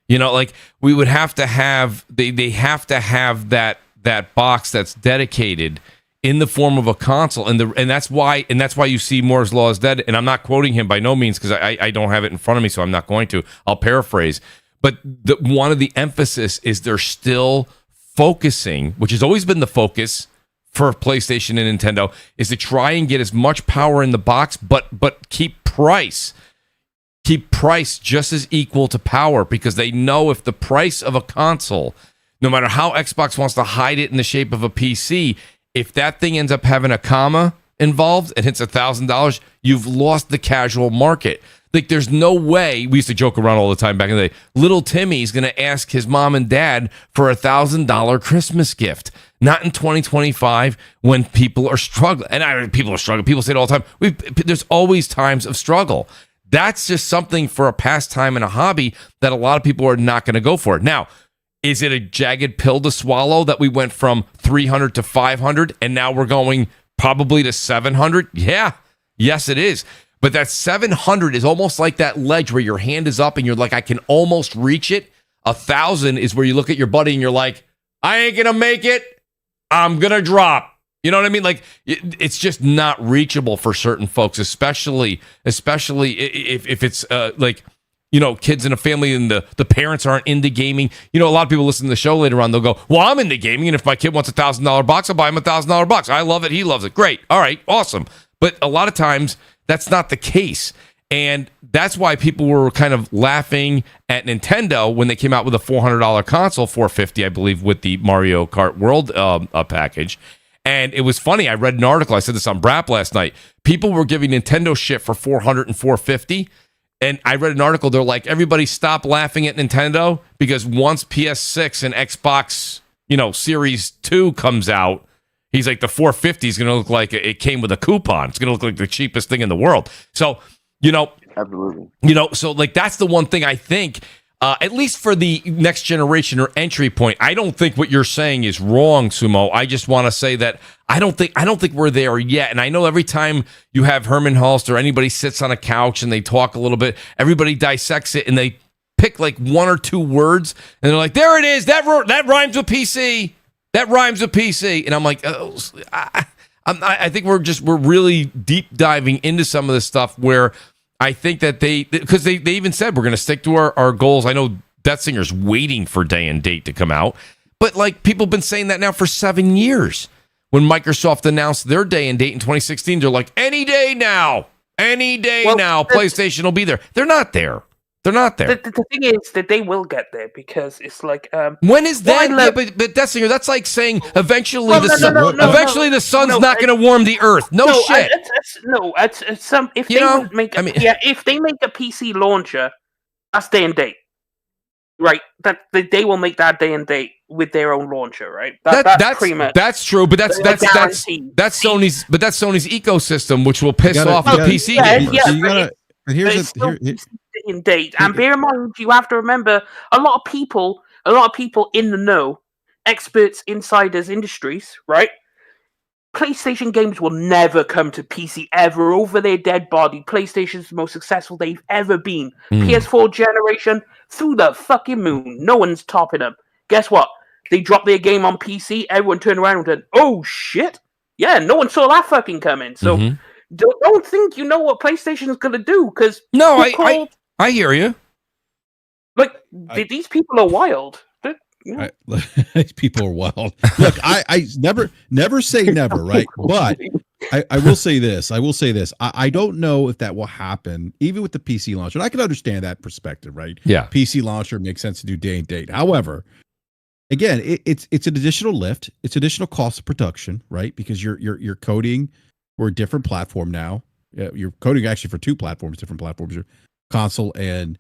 Like we would have to have, they have to have that that box that's dedicated in the form of a console, and that's why you see Moore's Law is dead. And I'm not quoting him by no means because I don't have it in front of me, so I'm not going to. I'll paraphrase. But one of the emphasis is they're still focusing, which has always been the focus for PlayStation and Nintendo, is to try and get as much power in the box, but keep price just as equal to power, because they know if the price of a console, no matter how Xbox wants to hide it in the shape of a PC, if that thing ends up having a comma involved and hits $1,000, you've lost the casual market. Like, there's no way. We used to joke around all the time back in the day. Little Timmy's going to ask his mom and dad for $1,000 Christmas gift. Not in 2025 when people are struggling. And people are struggling. People say it all the time. There's always times of struggle. That's just something for a pastime and a hobby that a lot of people are not going to go for. Now, is it a jagged pill to swallow that we went from 300 to 500 and now we're going probably to 700? Yeah. Yes, it is. But that 700 is almost like that ledge where your hand is up and you're like, I can almost reach it. 1,000 is where you look at your buddy and you're like, I ain't going to make it. I'm going to drop. You know what I mean? Like, it's just not reachable for certain folks, especially if it's like, you know, kids in a family and the parents aren't into gaming. You know, a lot of people listen to the show later on. They'll go, well, I'm into gaming, and if my kid wants $1,000 box, I'll buy him $1,000 box. I love it. He loves it. Great. All right. Awesome. But a lot of times that's not the case. And that's why people were kind of laughing at Nintendo when they came out with a $400 console, $450, I believe, with the Mario Kart World package. And it was funny. I read an article. I said this on Brap last night. People were giving Nintendo shit for $400 and $450. And I read an article. They're like, everybody stop laughing at Nintendo because once PS6 and Xbox, you know, Series 2 comes out, he's like, the 450 is going to look like it came with a coupon. It's going to look like the cheapest thing in the world. So, you know, absolutely. You know, so like that's the one thing I think, at least for the next generation or entry point. I don't think what you're saying is wrong, Sumo. I just want to say that I don't think we're there yet. And I know every time you have Herman Hulst or anybody sits on a couch and they talk a little bit, everybody dissects it and they pick like one or two words and they're like, there it is. That rhymes with PC. That rhymes with PC. And I'm like, I think we're really deep diving into some of this stuff where I think that because they even said we're going to stick to our goals. I know Death Singer's waiting for day and date to come out, but like people have been saying that now for 7 years. When Microsoft announced their day and date in 2016, they're like, any day now, PlayStation will be there. They're not there. They're not there. The thing is that they will get there because it's like when is that? Yeah, but Death Singer, that's like saying eventually the sun's not going to warm the earth. No shit. If they make a PC launcher, that's day and date, right? That they will make that day and date with their own launcher, right? That's pretty much. That's true, but that's Sony's. But that's Sony's ecosystem, which will piss off the PC gamers. In date, and bear in mind, you have to remember a lot of people in the know, experts, insiders, industries, right? PlayStation games will never come to PC ever over their dead body. PlayStation's the most successful they've ever been. PS4 generation through the fucking moon. No one's topping them. Guess what? They dropped their game on PC. Everyone turned around and went, "Oh shit! Yeah, no one saw that fucking coming." So. Don't think you know what PlayStation is going to do, because I hear you. Like these people are wild. These people are wild. Look, I never say never, right? But I will say this. I don't know if that will happen, even with the PC launcher. And I can understand that perspective, right? Yeah, PC launcher makes sense to do day and date. However, again, it's an additional lift. It's additional cost of production, right? Because you're coding. We're a different platform now. You're coding actually for two platforms, different platforms, your console and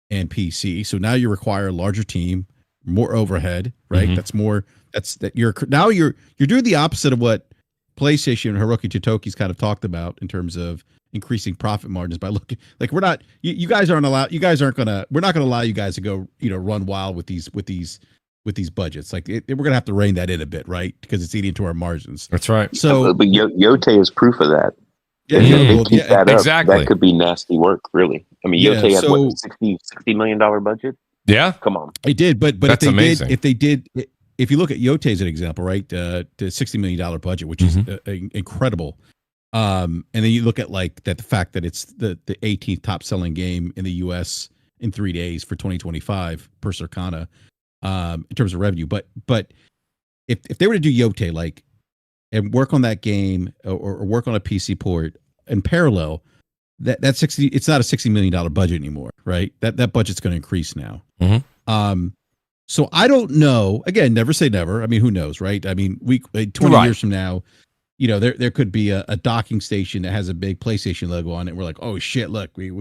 PC. So now you require a larger team, more overhead, right? You're doing the opposite of what PlayStation and Hiroki Totoki's kind of talked about in terms of increasing profit margins by looking like we're not going to allow you guys to go, run wild with these budgets. Like we're going to have to rein that in a bit, right? Because it's eating into our margins. That's right. So, but Yote is proof of that. Exactly. That could be nasty work, really. I mean, Yote had what, $60 million budget? Yeah, come on. It did, but that's amazing. If they did, if you look at Yote as an example, right, the $60 million budget, which is incredible. And then you look at like that the fact that it's the 18th top selling game in the U.S. in 3 days for 2025 per Circana, in terms of revenue. But if they were to do Yote like and work on that game or work on a PC port in parallel, that 60, it's not a $60 million budget anymore, right? That budget's going to increase now. So I don't know. Again, never say never. I mean, who knows, right? I mean, 20 years from now, you know, there could be a docking station that has a big PlayStation logo on it. We're like, oh shit, look, we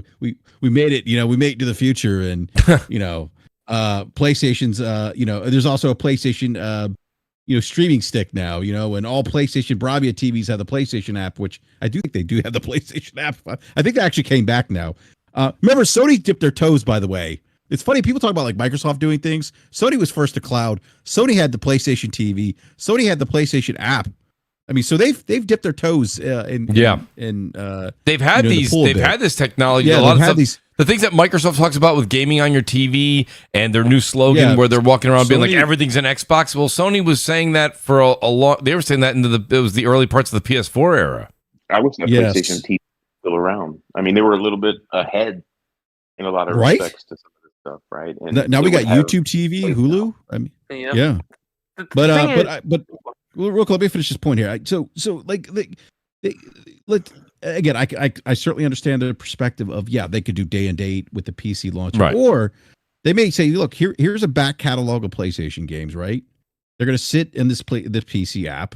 made it. You know, we made it to the future, and you know, PlayStation's. You know, there's also a PlayStation. You know, streaming stick now. You know, and all PlayStation Bravia TVs have the PlayStation app, which I do think they do have the PlayStation app. I think they actually came back now. Remember, Sony dipped their toes, by the way. It's funny, people talk about like Microsoft doing things. Sony was first to cloud. Sony had the PlayStation TV. Sony had the PlayStation app. I mean, so they've dipped their toes they've had had this technology. Yeah, a lot of stuff. The things that Microsoft talks about with gaming on your TV and their new slogan where they're walking around being like everything's an Xbox. Well, Sony was saying that for a long. They were saying that it was the early parts of the PS4 era. I wish the PlayStation TV was still around. I mean, they were a little bit ahead in a lot of respects to some of this stuff, right? And now we got YouTube TV, Hulu. I mean, yeah. But real quick, let me finish this point here. So like again, I certainly understand the perspective of they could do day and date with the PC launcher, right. Or they may say, look, here's a back catalog of PlayStation games, right? They're going to sit in this PC app,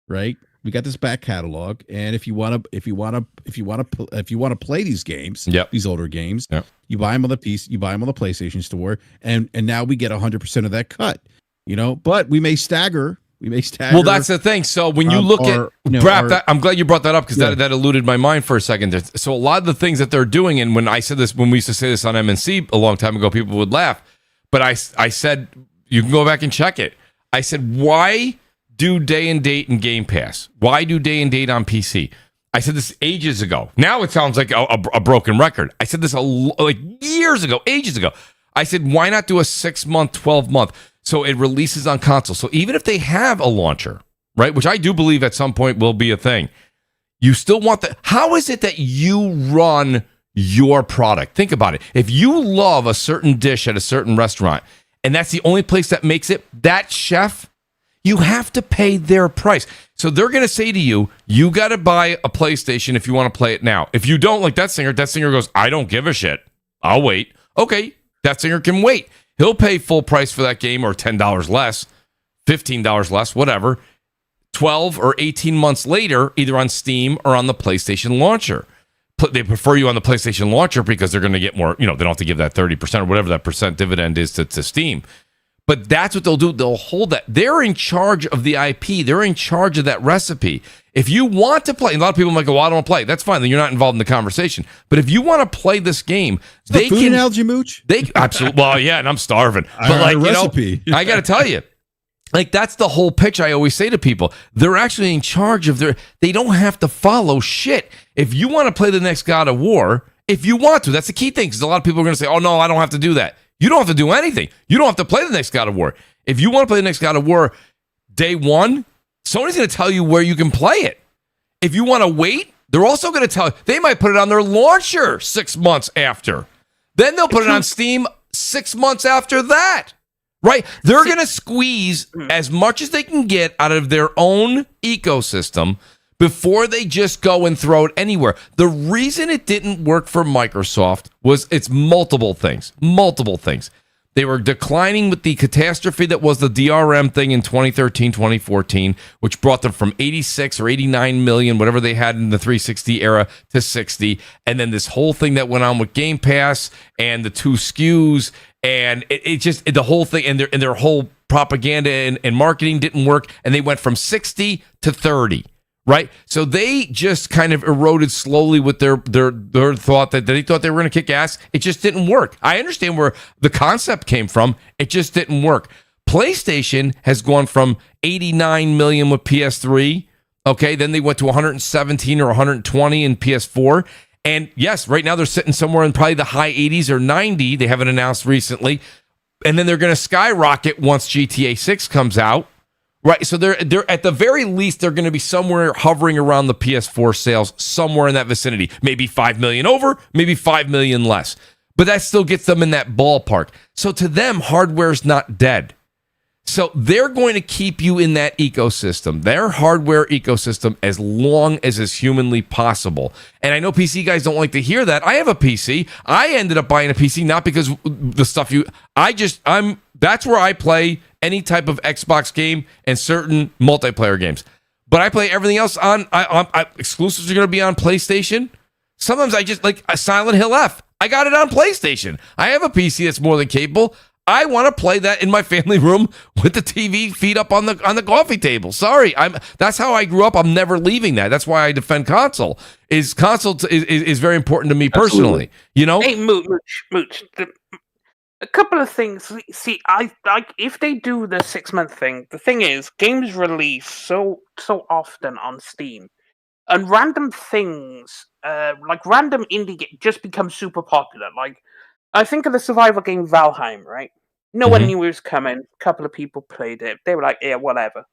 right? We got this back catalog, and if you want to play these games, these older games, you buy them on the PC, you buy them on the PlayStation Store, and now we get 100% of that cut, you know. But we may stagger. Well, that's the thing. So when you look at Brap, I'm glad you brought that up because that eluded my mind for a second. So a lot of the things that they're doing, and when I said this, when we used to say this on MNC a long time ago, people would laugh. But I said, you can go back and check it. I said, why do day and date in Game Pass? Why do day and date on PC? I said this ages ago. Now it sounds like a broken record. I said this like years ago, ages ago. I said, why not do a 6-month, 12-month? So it releases on console. So even if they have a launcher, right, which I do believe at some point will be a thing, you still want that. How is it that you run your product? Think about it. If you love a certain dish at a certain restaurant, and that's the only place that makes it, that chef, you have to pay their price. So they're going to say to you, you got to buy a PlayStation if you want to play it now. If you don't, like that singer goes, I don't give a shit. I'll wait. Okay, that singer can wait. He'll pay full price for that game, or $10 less, $15 less, whatever, 12 or 18 months later, either on Steam or on the PlayStation launcher. They prefer you on the PlayStation launcher because they're going to get more, you know, they don't have to give that 30% or whatever that percent dividend is to Steam. But that's what they'll do. They'll hold that. They're in charge of the IP. They're in charge of that recipe. If you want to play, a lot of people might go, well, I don't want to play. That's fine. Then you're not involved in the conversation. But if you want to play this game, they can. Analogy, Mooch? They absolutely. Well, yeah, and I'm starving. But like, you know, I got to tell you, like that's the whole pitch. I always say to people, they're actually in charge of they don't have to follow shit. If you want to play the next God of War, if you want to, that's the key thing. Because a lot of people are going to say, oh no, I don't have to do that. You don't have to do anything. You don't have to play the next God of War. If you want to play the next God of War, day one, Sony's going to tell you where you can play it. If you want to wait, they're also going to tell you. They might put it on their launcher 6 months after. Then they'll put it on Steam 6 months after that. Right? They're going to squeeze as much as they can get out of their own ecosystem before they just go and throw it anywhere. The reason it didn't work for Microsoft was it's multiple things. They were declining with the catastrophe that was the DRM thing in 2013, 2014, which brought them from 86 or 89 million, whatever they had in the 360 era, to 60. And then this whole thing that went on with Game Pass and the 2 SKUs, and it just, the whole thing, and their whole propaganda and marketing didn't work, and they went from 60 to 30. Right, so they just kind of eroded slowly with their thought that they thought they were going to kick ass. It just didn't work. I understand where the concept came from. It just didn't work. PlayStation has gone from 89 million with PS3. Okay, then they went to 117 or 120 in PS4. And yes, right now they're sitting somewhere in probably the high 80s or 90. They haven't announced recently and then they're going to skyrocket once GTA 6 comes out. Right, so they're at the very least they're going to be somewhere hovering around the PS4 sales, somewhere in that vicinity. Maybe 5 million over, maybe 5 million less, but that still gets them in that ballpark. So to them, hardware's not dead. So they're going to keep you in that ecosystem, their hardware ecosystem, as long as is humanly possible. And I know PC guys don't like to hear that. I have a PC. I ended up buying a PC not because the stuff that's where I play any type of Xbox game and certain multiplayer games. But I play everything else on exclusives are going to be on PlayStation. Sometimes I just like a Silent Hill F. I got it on PlayStation. I have a PC that's more than capable. I want to play that in my family room with the TV feet up on the coffee table. Sorry, that's how I grew up. I'm never leaving that. That's why I defend console. Console is very important to me personally. Absolutely. You know, Hey, Mooch. A couple of things. See, I if they do the 6-month thing. The thing is, games release so often on Steam, and random things, like random indie just become super popular. Like, I think of the survival game Valheim, right? No one knew it was coming. A couple of people played it. They were like, yeah, whatever.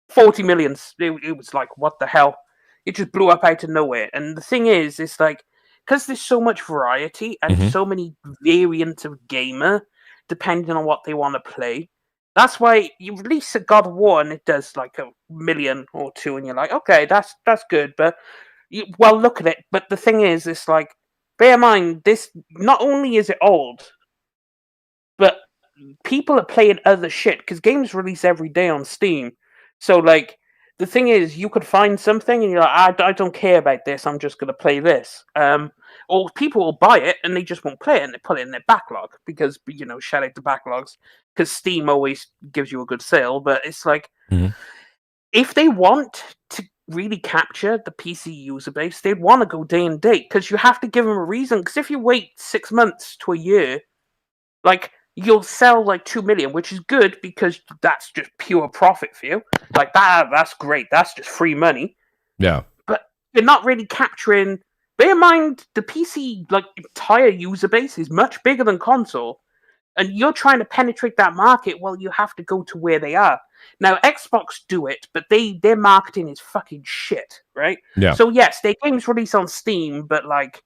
40 million. It was like, what the hell? It just blew up out of nowhere. And the thing is, it's like, because there's so much variety and so many variants of gamer, depending on what they want to play. That's why you release a God of War and it does like 1 million or 2, and you're like, okay, that's good. But look at it. But the thing is, it's like, bear in mind, this not only is it old, but people are playing other shit because games release every day on Steam. So like, the thing is, you could find something and you're like, I don't care about this. I'm just going to play this. Or people will buy it and they just won't play it and they put it in their backlog because, shout out to backlogs, because Steam always gives you a good sale. But it's like, if they want to really capture the PC user base, they'd want to go day and date because you have to give them a reason. Because if you wait 6 months to a year, like, you'll sell like 2 million, which is good because that's just pure profit for you. Like that's great. That's just free money. Yeah. But you're not really capturing. Bear in mind, the PC like entire user base is much bigger than console, and you're trying to penetrate that market. Well, you have to go to where they are. Now, Xbox do it, but their marketing is fucking shit, right? Yeah. So yes, their games release on Steam, but like,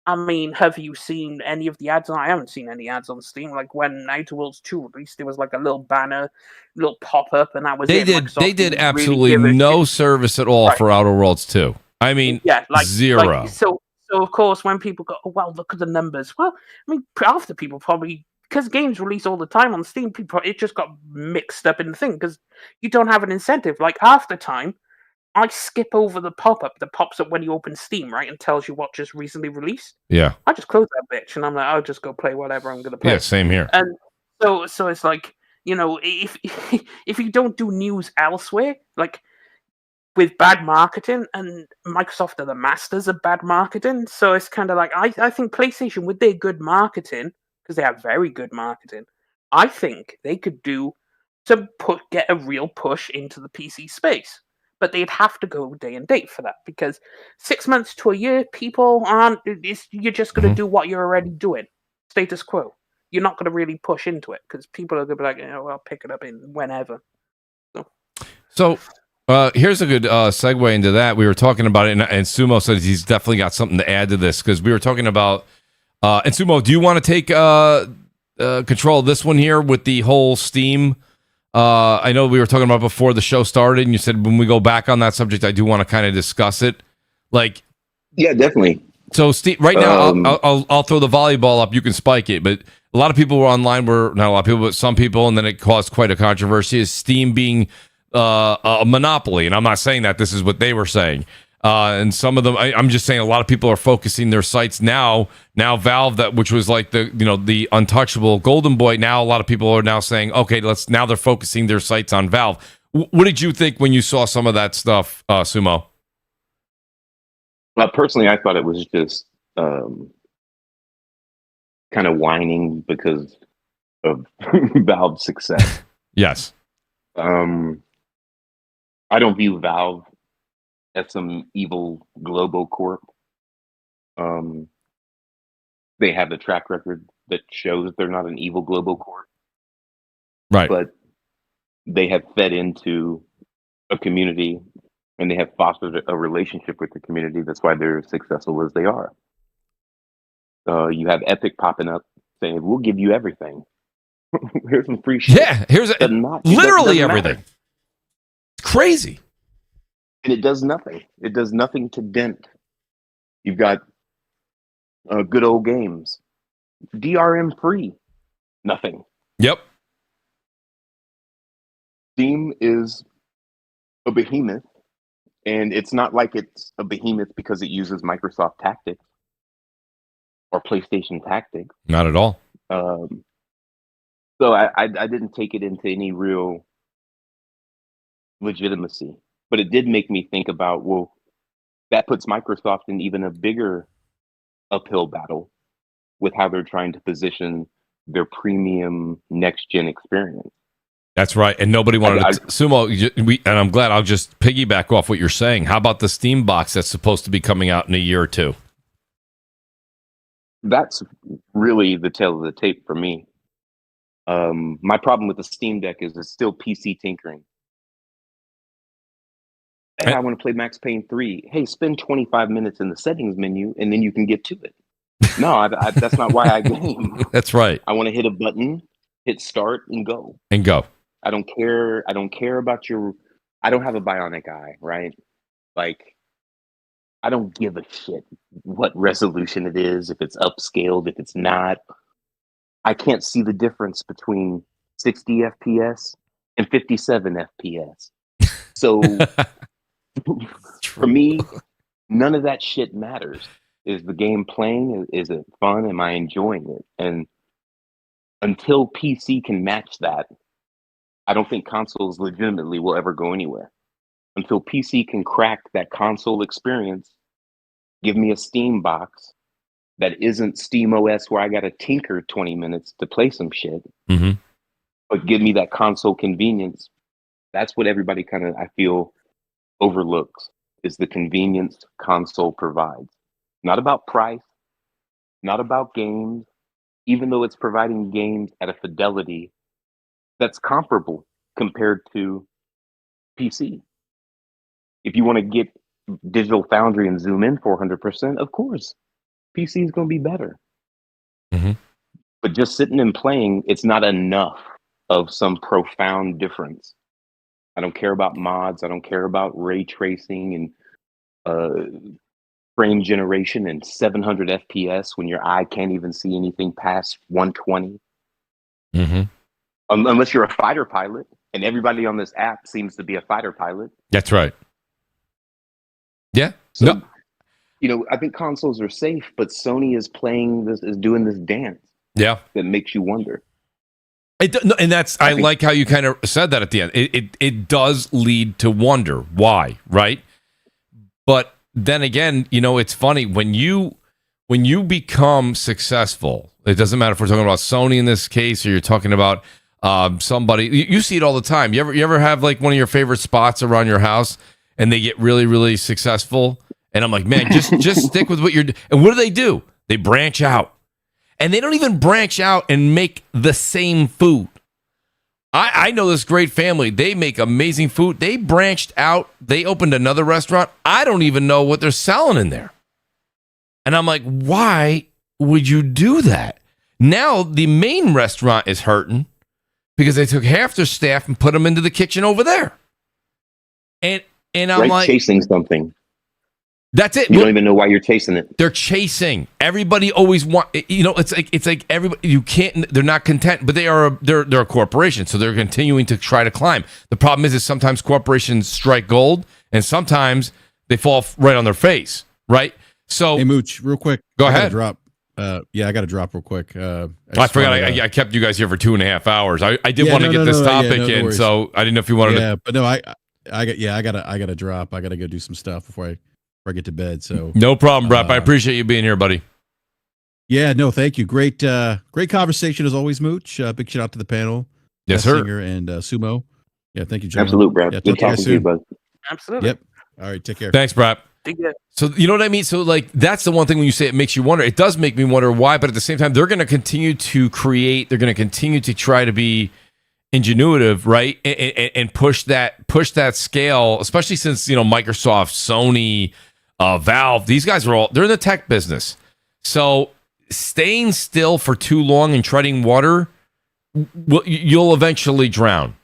I mean, have you seen any of the ads? I haven't seen any ads on Steam. Like when Outer Worlds 2 released, there was like a little banner, little pop-up, and that was it. They did absolutely no service at all for Outer Worlds 2. I mean, zero. So of course, when people go, oh, well, look at the numbers. Well, I mean, half the people probably, because games release all the time on Steam, it just got mixed up in the thing because you don't have an incentive. Like half the time, I skip over the pop-up that pops up when you open Steam, right, and tells you what just recently released. Yeah. I just close that bitch, and I'm like, I'll just go play whatever I'm going to play. Yeah, same here. And so it's like, if if you don't do news elsewhere, like with bad marketing, and Microsoft are the masters of bad marketing, so it's kind of like, I think PlayStation, with their good marketing, because they have very good marketing, I think they could get a real push into the PC space. But they'd have to go day and date for that because 6 months to a year, people aren't. You're just going to do what you're already doing, status quo. You're not going to really push into it because people are going to be like, I'll pick it up in whenever. So here's a good segue into that. We were talking about it, and Sumo says he's definitely got something to add to this because we were talking about. And Sumo, do you want to take control of this one here with the whole Steam? I know we were talking about before the show started, and you said when we go back on that subject, I do want to kind of discuss it. Like, yeah, definitely. So, Steve, right now, I'll throw the volleyball up. You can spike it, but a lot of people were online. Were not a lot of people, but some people, and then it caused quite a controversy. Is Steam being a monopoly? And I'm not saying that. This is what they were saying. And some of them, I'm just saying, a lot of people are focusing their sites now. Now Valve, which was like the untouchable golden boy. Now a lot of people are now saying, okay, now they're focusing their sites on Valve. What did you think when you saw some of that stuff, Sumo? Personally, I thought it was just kind of whining because of Valve's success. Yes. I don't view Valve as some evil global corp. They have a track record that shows they're not an evil global corp. Right. But they have fed into a community and they have fostered a relationship with the community. That's why they're as successful as they are. You have Epic popping up saying, "We'll give you everything. Here's some free shit." Yeah, here's literally everything. It's crazy. And it does nothing. It does nothing to dent. You've got good old games. DRM free. Nothing. Yep. Steam is a behemoth, and it's not like it's a behemoth because it uses Microsoft tactics or PlayStation tactics. Not at all. So I didn't take it into any real legitimacy, but it did make me think about, well, that puts Microsoft in even a bigger uphill battle with how they're trying to position their premium next gen experience. That's right. And nobody wanted to Sumo, and I'm glad. I'll just piggyback off what you're saying. How about the Steam box that's supposed to be coming out in a year or two? That's really the tail of the tape for me. My problem with the Steam Deck is it's still PC tinkering. Hey, I want to play Max Payne 3. Hey, spend 25 minutes in the settings menu, and then you can get to it. No, that's not why I game. That's right. I want to hit a button, hit start, and go. I don't care. I don't care about I don't have a bionic eye, right? Like, I don't give a shit what resolution it is, if it's upscaled, if it's not. I can't see the difference between 60 FPS and 57 FPS. So for me, none of that shit matters. Is the game playing? Is it fun? Am I enjoying it? And until PC can match that, I don't think consoles legitimately will ever go anywhere. Until PC can crack that console experience, give me a Steam box that isn't Steam OS where I got to tinker 20 minutes to play some shit, but give me that console convenience. That's what everybody kind of, I feel, overlooks, is the convenience console provides. Not about price, not about games, even though it's providing games at a fidelity that's comparable compared to PC. If you want to get Digital Foundry and zoom in 400%, of course, PC is going to be better. But just sitting and playing, it's not enough of some profound difference. I don't care about mods. I don't care about ray tracing and frame generation and 700 FPS when your eye can't even see anything past 120. Unless you're a fighter pilot, and everybody on this app seems to be a fighter pilot. That's right. Yeah. So, no. You know, I think consoles are safe, but Sony is doing this dance. Yeah. That makes you wonder. And that's, I like how you kind of said that at the end. It does lead to wonder why, right? But then again, you know, it's funny when you become successful. It doesn't matter if we're talking about Sony in this case, or you're talking about somebody. You see it all the time. You ever have like one of your favorite spots around your house, and they get really, really successful, and I'm like, man, just stick with what you're doing. And what do? They branch out. And they don't even branch out and make the same food. I know this great family. They make amazing food. They branched out. They opened another restaurant. I don't even know what they're selling in there. And I'm like, why would you do that? Now the main restaurant is hurting because they took half their staff and put them into the kitchen over there. And I'm like, chasing something. That's it. You don't even know why you're chasing it. They're chasing. Everybody always it's like everybody, you can't, they're not content, but they're a corporation, so they're continuing to try to climb. The problem is sometimes corporations strike gold and sometimes they fall right on their face, right? So hey Mooch, real quick. Go ahead. I got to drop real quick. I forgot I kept you guys here for 2.5 hours. I did want to get this topic in, so I didn't know if you wanted to. Yeah, but no, I gotta drop. I gotta go do some stuff before I get to bed. So no problem, Brap. I appreciate you being here, buddy. Yeah, no, thank you. Great conversation as always, Mooch. Big shout out to the panel. Yes, sir. Singer and Sumo. Yeah, thank you, gentlemen. Absolute, Brap. Yeah, good talking to you, bud. Absolutely. Yep. All right, take care. Thanks, Brap. So you know what I mean? So like that's the one thing when you say it makes you wonder. It does make me wonder why, but at the same time, they're going to continue to create. They're going to continue to try to be ingenuitive, right, and push that scale, especially since Microsoft, Sony, Valve, these guys they're in the tech business. So staying still for too long and treading water, you'll eventually drown.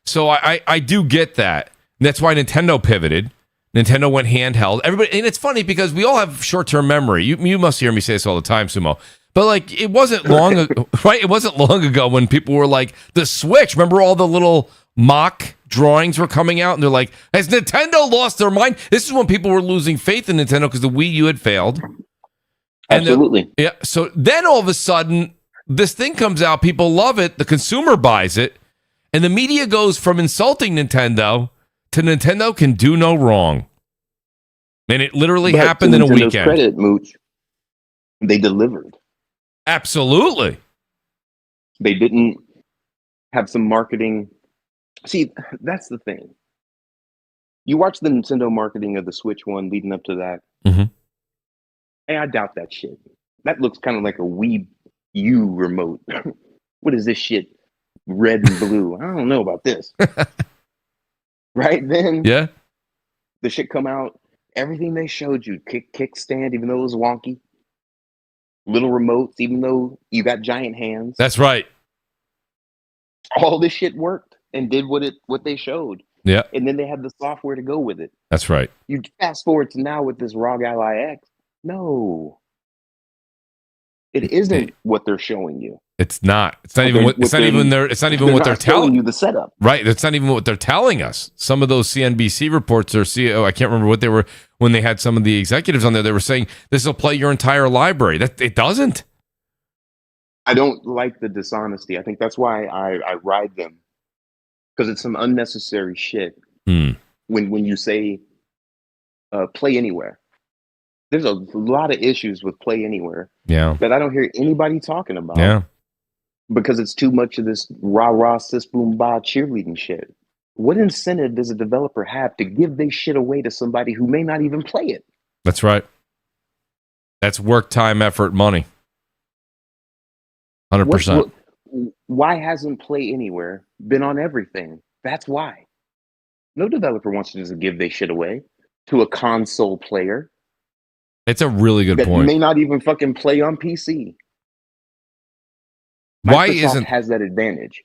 So I do get that. That's why Nintendo pivoted. Nintendo went handheld. Everybody, and it's funny because we all have short-term memory. You must hear me say this all the time, Sumo. But like, it wasn't long ago, right? It wasn't long ago when people were like, the Switch. Remember all the little mock drawings were coming out, and they're like, has Nintendo lost their mind? This is when people were losing faith in Nintendo because the Wii U had failed. Absolutely. Yeah. So then all of a sudden, this thing comes out. People love it. The consumer buys it, and the media goes from insulting Nintendo to Nintendo can do no wrong. And it literally happened in a Nintendo's weekend. Credit, Mooch. They delivered. Absolutely. They didn't have some marketing. See, that's the thing. You watch the Nintendo marketing of the Switch one leading up to that. Mm-hmm. Hey, I doubt that shit. That looks kind of like a Wii U remote. What is this shit? Red and blue. I don't know about this. Right then, Yeah. the shit come out. Everything they showed you, kickstand, even though it was wonky. Little remotes, even though you got giant hands. That's right. All this shit worked and did what they showed. Yeah. And then they had the software to go with it. That's right. You fast forward to now with this ROG Ally X. No. It isn't what they're showing you. It's not. It's not even what they're telling you the setup. Right. That's not even what they're telling us. Some of those CNBC reports or CEO, I can't remember what they were when they had some of the executives on there. They were saying this will play your entire library. That it doesn't. I don't like the dishonesty. I think that's why I ride them, because it's some unnecessary shit. When you say play anywhere, there's a lot of issues with play anywhere. Yeah. That I don't hear anybody talking about. Yeah. Because it's too much of this rah-rah, sis-boom-bah cheerleading shit. What incentive does a developer have to give their shit away to somebody who may not even play it? That's right. That's work, time, effort, money. 100%. Why hasn't Play Anywhere been on everything? That's why. No developer wants to just give their shit away to a console player. It's a really good point. May not even fucking play on PC. Why Microsoft has that advantage?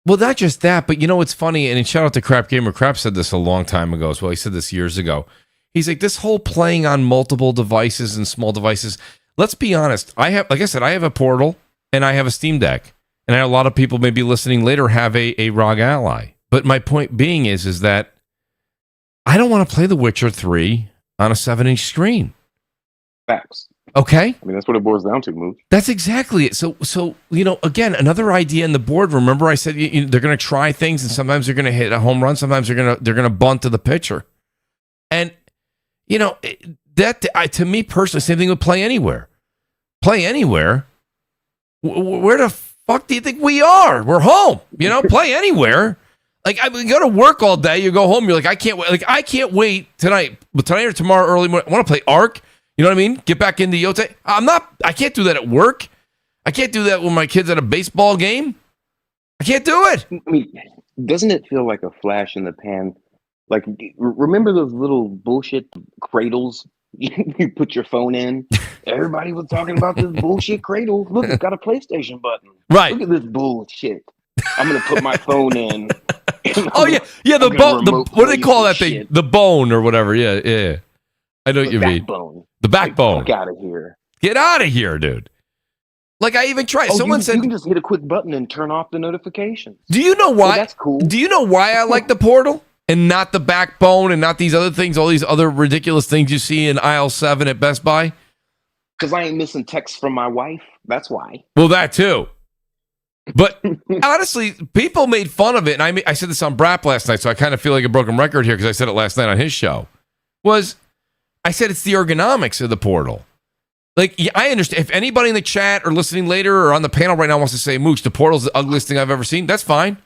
Well, not just that, but it's funny, and shout out to Crap Gamer. Crap said this a long time ago as well. He said this years ago. He's like, this whole playing on multiple devices and small devices, let's be honest. I have a Portal and I have a Steam Deck. And a lot of people maybe listening later have a ROG Ally. But my point being is that I don't want to play The Witcher 3 on a 7-inch screen. Facts. Okay. I mean, that's what it boils down to, Mooch. That's exactly it. So again, another idea in the board. Remember, I said they're going to try things, and sometimes they're going to hit a home run. Sometimes they're going to bunt to the pitcher. And that to me personally, same thing with Play Anywhere. Play Anywhere. Where the fuck do you think we are? We're home. Play Anywhere. Like, I go to work all day. You go home. You're like, I can't wait. Like, I can't wait tonight or tomorrow early morning. I want to play Ark. You know what I mean? Get back into Yotei. I can't do that at work. I can't do that when my kid's at a baseball game. I can't do it. I mean, doesn't it feel like a flash in the pan? Like, remember those little bullshit cradles you put your phone in? Everybody was talking about this bullshit cradle. Look, it's got a PlayStation button. Right. Look at this bullshit. I'm going to put my phone in. Oh, yeah. The bone. What do they call that thing? The bone or whatever. Yeah. I know what you mean. The backbone. Get out of here. Get out of here, dude. Like, I even tried. Someone said you can just hit a quick button and turn off the notifications. Do you know why? Oh, that's cool. Do you know why I like the Portal and not the backbone and not these other things, all these other ridiculous things you see in aisle 7 at Best Buy? Because I ain't missing texts from my wife. That's why. Well, that too. But honestly, people made fun of it. And I said this on Brap last night, so I kind of feel like a broken record here because I said it last night on his show. I said it's the ergonomics of the Portal. Like, I understand. If anybody in the chat or listening later or on the panel right now wants to say, Mooch, the Portal's the ugliest thing I've ever seen, that's fine.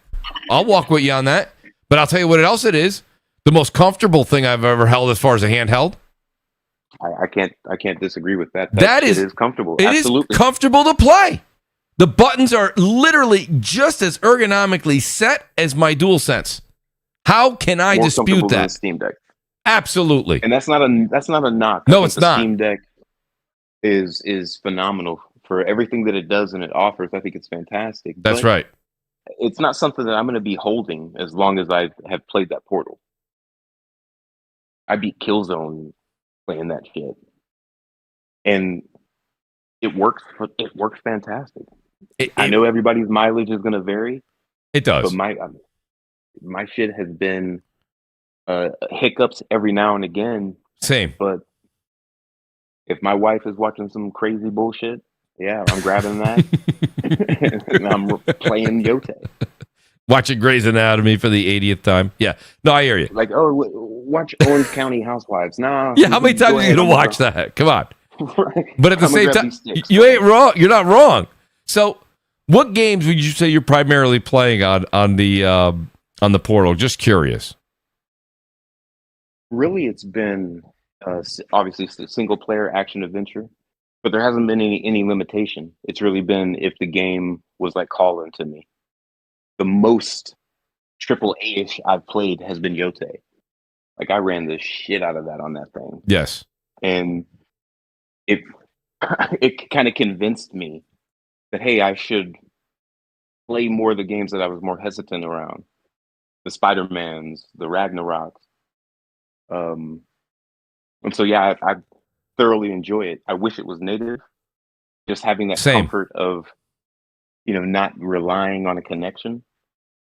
I'll walk with you on that. But I'll tell you what else it is. The most comfortable thing I've ever held as far as a handheld. I can't disagree with that. That is comfortable. It Absolutely. is comfortable to play. The buttons are literally just as ergonomically set as my DualSense. How can I More dispute comfortable than that? the Steam Deck. Absolutely. And that's not a knock. I No, think it's the not. Steam Deck is phenomenal for everything that it does and it offers. I think it's fantastic. That's But right. it's not something that I'm going to be holding as long as I have played that Portal. I beat Killzone playing that shit, and it works. It works fantastic. I know everybody's mileage is going to vary. It does. But my shit has been hiccups every now and again. Same. But if my wife is watching some crazy bullshit, yeah, I'm grabbing that and I'm playing Yotei. Watching Grey's Anatomy for the 80th time. Yeah. No, I hear you. Like, watch Orange County Housewives. Nah. Yeah, how many times are you going to watch that? Come on. Right. But at the same time, you ain't wrong. You're not wrong. So, what games would you say you're primarily playing on the Portal? Just curious. Really, it's been obviously single player action adventure, but there hasn't been any limitation. It's really been if the game was like calling to me. The most AAA-ish I've played has been Yotei. Like I ran the shit out of that on that thing. Yes. And it kind of convinced me that, hey, I should play more of the games that I was more hesitant around. The Spider-Mans, the Ragnaroks. And so, yeah, I thoroughly enjoy it. I wish it was native. Just having that comfort of, not relying on a connection.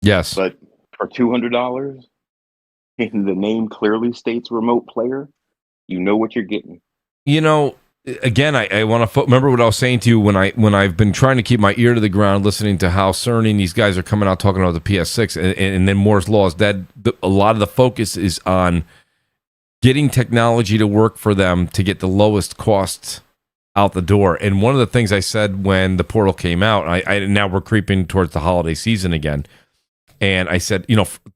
Yes. But for $200, and the name clearly states remote player, you know what you're getting. Again, I want to remember what I was saying to you when I've been trying to keep my ear to the ground, listening to how Cerny and these guys are coming out talking about the PS6, and then Moore's Law is that a lot of the focus is on getting technology to work for them to get the lowest costs out the door. And one of the things I said when the Portal came out, I now we're creeping towards the holiday season again, and I said,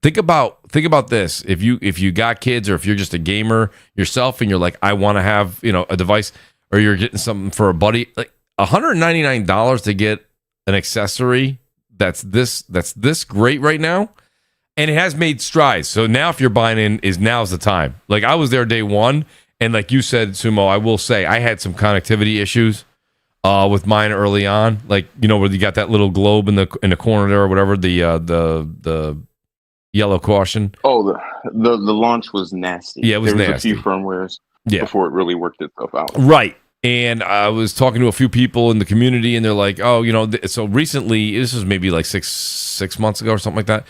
think about this. If you got kids, or if you're just a gamer yourself, and you're like, I want to have a device, or you're getting something for a buddy, like $199 to get an accessory that's this great right now. And it has made strides. So now if you're buying in, now's the time. Like I was there day one, and like you said, Sumo, I will say I had some connectivity issues with mine early on. Like, where you got that little globe in the corner there or whatever, the yellow caution. Oh, the launch was nasty. Yeah, it was nasty. There was a few firmwares before it really worked itself out. Right. And I was talking to a few people in the community, and they're like, oh, so recently, this was maybe like six months ago or something like that.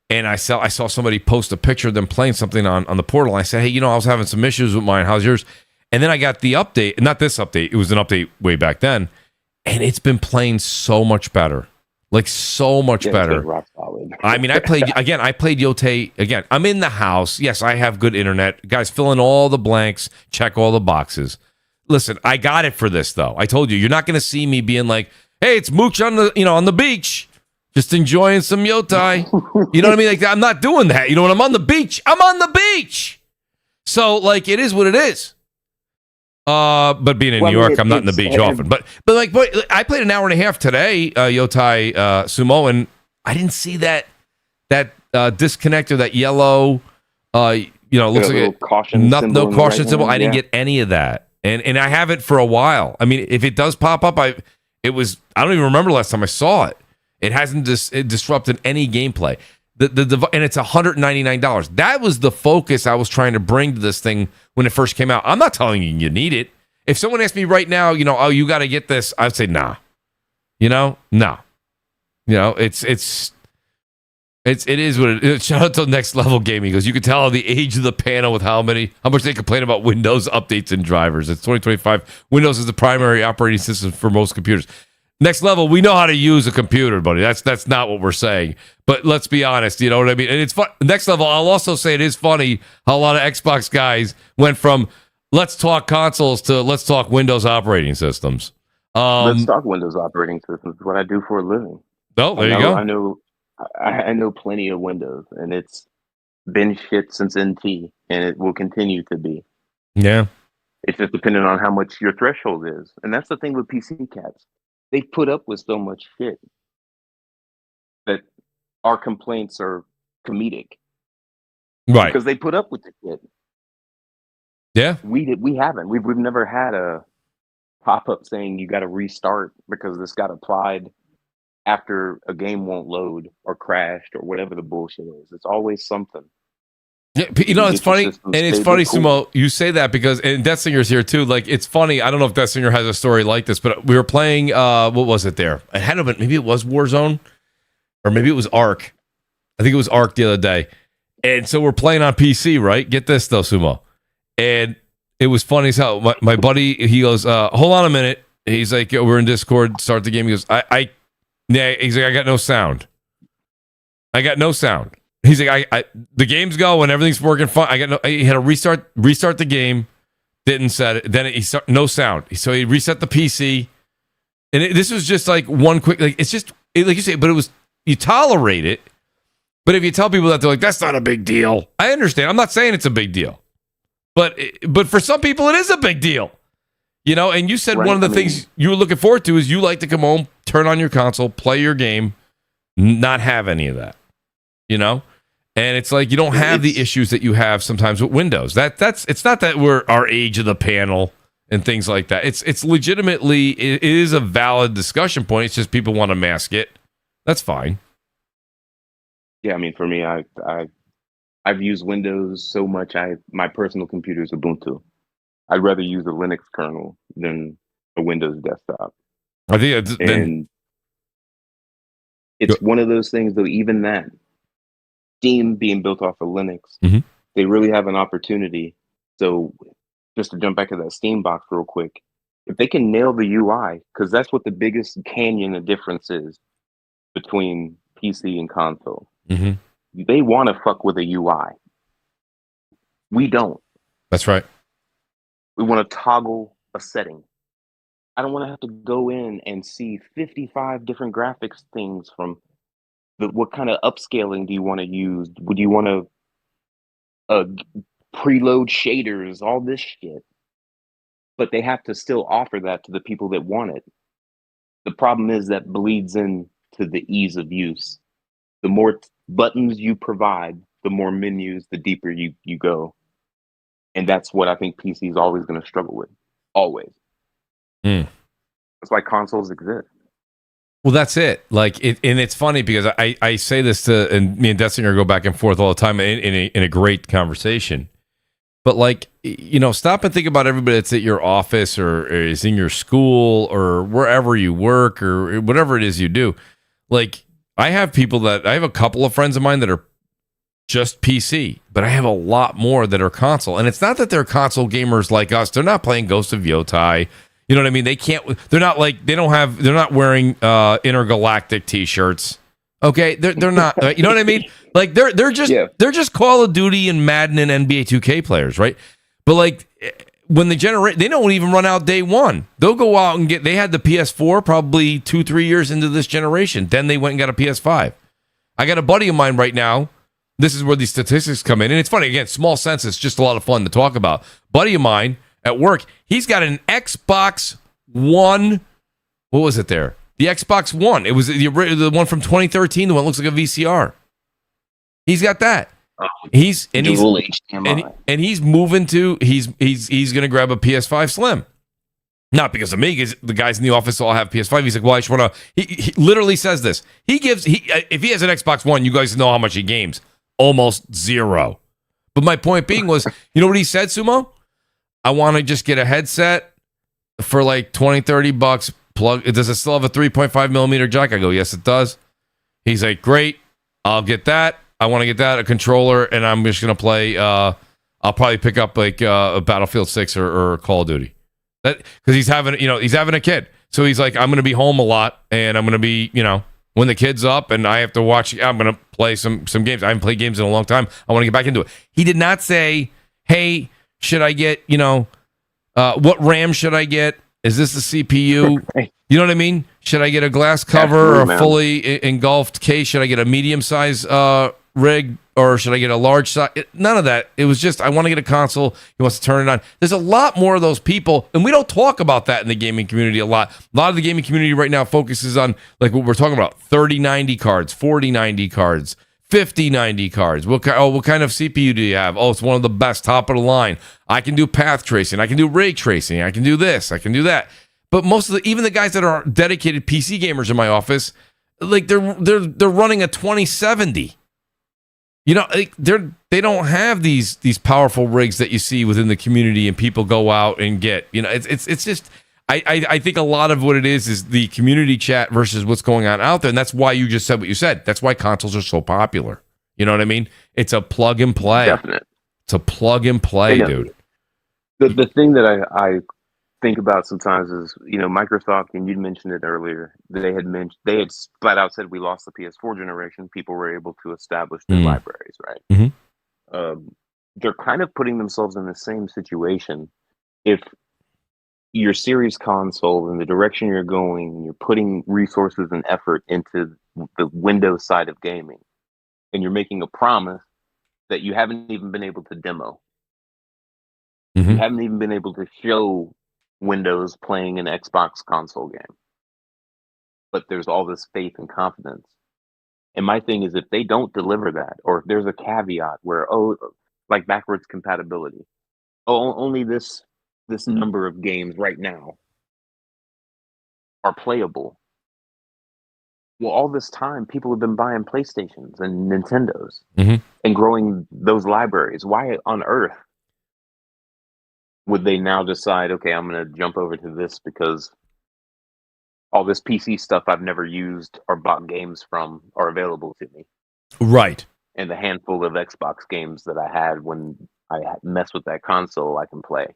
And I saw somebody post a picture of them playing something on the Portal. I said, hey, I was having some issues with mine. How's yours? And then I got the update. Not this update. It was an update way back then. And it's been playing so much better. Like, so much better. Rock solid. I mean, I played Yotei. Again, I'm in the house. Yes, I have good internet. Guys, fill in all the blanks. Check all the boxes. Listen, I got it for this, though. I told you, you're not going to see me being like, hey, it's Mooch on the beach. Just enjoying some Yotei. You know what I mean? Like, I'm not doing that. When I'm on the beach, I'm on the beach. So, like, it is what it is. But being in New York, I'm not in the beach often. But I played an hour and a half today, Yotei Sumo, and I didn't see that disconnect or that yellow, looks like a caution no caution symbol. I didn't get any of that. And I have it for a while. I mean, if it does pop up, I don't even remember last time I saw it. It hasn't disrupted any gameplay. And it's $199. That was the focus I was trying to bring to this thing when it first came out. I'm not telling you need it. If someone asked me right now, oh, you got to get this, I'd say nah. No. It is what it is. Shout out to Next Level Gaming. He goes, you can tell the age of the panel with how much they complain about Windows updates and drivers. It's 2025. Windows is the primary operating system for most computers. Next Level, we know how to use a computer, buddy. That's not what we're saying. But let's be honest, you know what I mean? And it's fun. Next Level, I'll also say it is funny how a lot of Xbox guys went from let's talk consoles to let's talk Windows operating systems. Let's talk Windows operating systems. It's what I do for a living. Oh, there you go. I know plenty of Windows, and it's been shit since NT, and it will continue to be. Yeah. It's just dependent on how much your threshold is. And that's the thing with PC caps. they put up with so much shit that our complaints are comedic Right. because they put up with the shit. Yeah. We haven't. We've never had a pop-up saying you got to restart because this got applied after a game won't load or crashed or whatever the bullshit is. It's always something. Yeah, you know, it's funny, and it's funny, cool. Sumo, you say that because, and Death Singer's here too. Like, it's funny. I don't know if Death Singer has a story like this, but we were playing. What was it there? It had to been, maybe it was Warzone, or maybe it was Ark. I think it was Ark the other day, and so we're playing on PC, right? Get this though, Sumo, and it was funny as hell. My buddy, he goes, "Hold on a minute." He's like, "We're in Discord. Start the game." He goes, Yeah, he's like, I got no sound. He's like, the game's going, everything's working fine. He had to restart the game, didn't set it. Then no sound. So he reset the PC, and this was just like one quick. Like it's just like you say, but it was you tolerate it. But if you tell people that, they're like, that's not a big deal. I understand. I'm not saying it's a big deal, but for some people, it is a big deal. You know, and you said right, one of the things you were looking forward to is you like to come home, turn on your console, play your game, not have any of that. You know? And it's like you don't have the issues that you have sometimes with Windows. That's it's not that we're our age of the panel and things like that. It's legitimately it is a valid discussion point. It's just people want to mask it. That's fine. Yeah, I mean, for me, I've used Windows so much. My personal computer is Ubuntu. I'd rather use a Linux kernel than a Windows desktop. I think it's one of those things, though. Even that Steam being built off of Linux, they really have an opportunity. So, just to jump back to that Steam box real quick, if they can nail the UI, because that's what the biggest canyon of difference is between PC and console. They want to fuck with a UI. We don't. That's right. We want to toggle a setting. I don't want to have to go in and see 55 different graphics things from what kind of upscaling do you want to use? Would you want to preload shaders, all this shit? But they have to still offer that to the people that want it. The problem is that bleeds into the ease of use. The more buttons you provide, the more menus, the deeper you go. And that's what I think PC is always going to struggle with. Always. That's why consoles exist. Well, that's it. Like, and it's funny because I say this to, and me and Dessinger go back and forth all the time in a great conversation. But like, you know, stop and think about everybody that's at your office or is in your school or wherever you work or whatever it is you do. Like, I have a couple of friends of mine that are just PC, but I have a lot more that are console. And it's not that they're console gamers like us. They're not playing Ghost of Yotai. You know what I mean? They're not wearing intergalactic t-shirts. Okay. They're not, you know what I mean? Like they're just Call of Duty and Madden and NBA 2K players, right? But like when they don't even run out day one. They'll go out and they had the PS4 probably 2-3 years into this generation. Then they went and got a PS5. I got a buddy of mine right now. This is where these statistics come in. And it's funny, again, small census, just a lot of fun to talk about. Buddy of mine at work, he's got an Xbox One. What was it there? The Xbox One. It was the one from 2013, the one that looks like a VCR. He's got that. He's moving to he's going to grab a PS5 Slim. Not because of me, because the guys in the office all have PS5. He's like, well, I just want to. He literally says this. If he has an Xbox One, you guys know how much he games. Almost zero. But my point being was, you know what he said, Sumo? I want to just get a headset for like $20-$30. Plug. Does it still have a 3.5 millimeter jack? I go, yes, it does. He's like, great. I'll get that. I want to get that, a controller, and I'm just going to play. I'll probably pick up like a Battlefield 6 or Call of Duty. That because he's having a kid. So he's like, I'm going to be home a lot, and I'm going to be, when the kid's up and I have to watch, I'm going to play some games. I haven't played games in a long time. I want to get back into it. He did not say, hey, should I get, what RAM should I get? Is this the CPU? You know what I mean? Should I get a glass cover or a fully engulfed case? Should I get a medium size rig or should I get a large size? None of that. It was just, I want to get a console. He wants to turn it on. There's a lot more of those people, and we don't talk about that in the gaming community a lot. A lot of the gaming community right now focuses on, like what we're talking about, 3090 cards, 4090 cards, 5090 cards. What kind of CPU do you have? Oh, it's one of the best, top of the line. I can do path tracing. I can do ray tracing. I can do this. I can do that. But most of even the guys that are dedicated PC gamers in my office, like they're running a 2070. You know, like they don't have these powerful rigs that you see within the community and people go out and get. You know, it's just I think a lot of what it is the community chat versus what's going on out there, and that's why you just said what you said. That's why consoles are so popular. You know what I mean? It's a plug and play. Definite. It's a plug and play, dude. The thing that I think about sometimes is, you know, Microsoft, and you mentioned it earlier, they had flat out said we lost the PS4 generation. People were able to establish their libraries, right? Mm-hmm. They're kind of putting themselves in the same situation. If your series console and the direction you're going, and you're putting resources and effort into the Windows side of gaming, and you're making a promise that you haven't even been able to demo. You haven't even been able to show Windows playing an Xbox console game. But there's all this faith and confidence. And my thing is, if they don't deliver that, or if there's a caveat where, like backwards compatibility, only this number of games right now are playable. Well, all this time, people have been buying PlayStations and Nintendos and growing those libraries. Why on earth would they now decide, okay, I'm going to jump over to this because all this PC stuff I've never used or bought games from are available to me? Right. And the handful of Xbox games that I had when I mess with that console, I can play.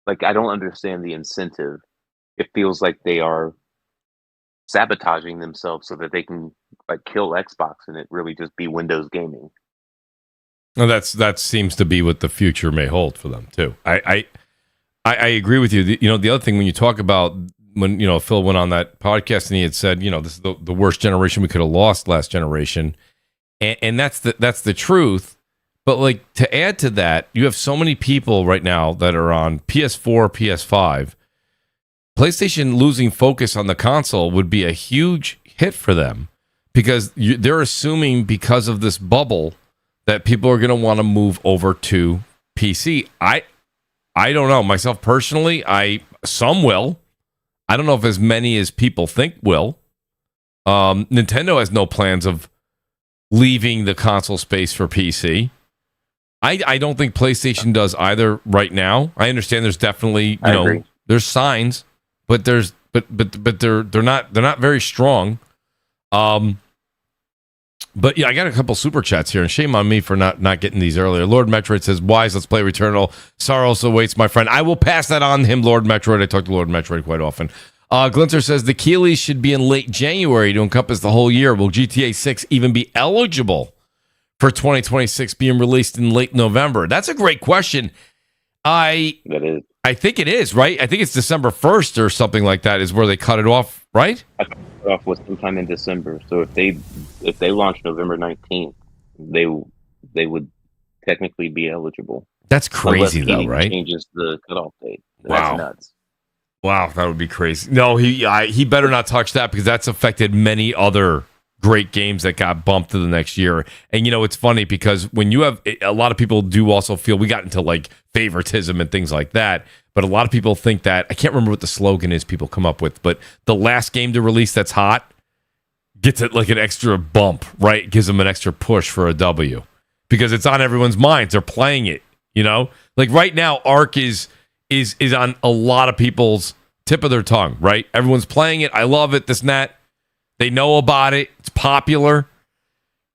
Like, I don't understand the incentive. It feels like they are sabotaging themselves so that they can like kill Xbox and it really just be Windows gaming. Well, that seems to be what the future may hold for them too. I agree with you. The other thing when you talk about when Phil went on that podcast and he had said, this is the worst generation we could have lost last generation, and that's the truth. But like to add to that, you have so many people right now that are on PS4, PS5. PlayStation losing focus on the console would be a huge hit for them because they're assuming because of this bubble that people are going to want to move over to PC. I don't know. Myself personally, some will. I don't know if as many as people think will. Nintendo has no plans of leaving the console space for PC. I don't think PlayStation does either right now. I understand there's definitely, there's signs, but they're not very strong. But yeah, I got a couple super chats here, and shame on me for not getting these earlier. Lord Metroid says, "Wise, let's play Returnal. Sorrows awaits, my friend." I will pass that on to him, Lord Metroid. I talk to Lord Metroid quite often. Glinter says the Keeleys should be in late January to encompass the whole year. Will GTA 6 even be eligible for 2026 being released in late November? That's a great question. I think it is, right? I think it's December 1st or something like that is where they cut it off, right? I cut it off was sometime in December. So if they launch November 19th, they would technically be eligible. That's crazy though, right? Changes the cutoff date. Wow. That's nuts. Wow, that would be crazy. No, he better not touch that because that's affected many other great games that got bumped to the next year. And it's funny because when you have a lot of people do also feel we got into like favoritism and things like that, but a lot of people think that I can't remember what the slogan is people come up with, but the last game to release that's hot gets it like an extra bump, right? Gives them an extra push for a W because it's on everyone's minds. They're playing it, like right now Ark is on a lot of people's tip of their tongue, right? Everyone's playing it. I love it. This and that. They know about it. It's popular.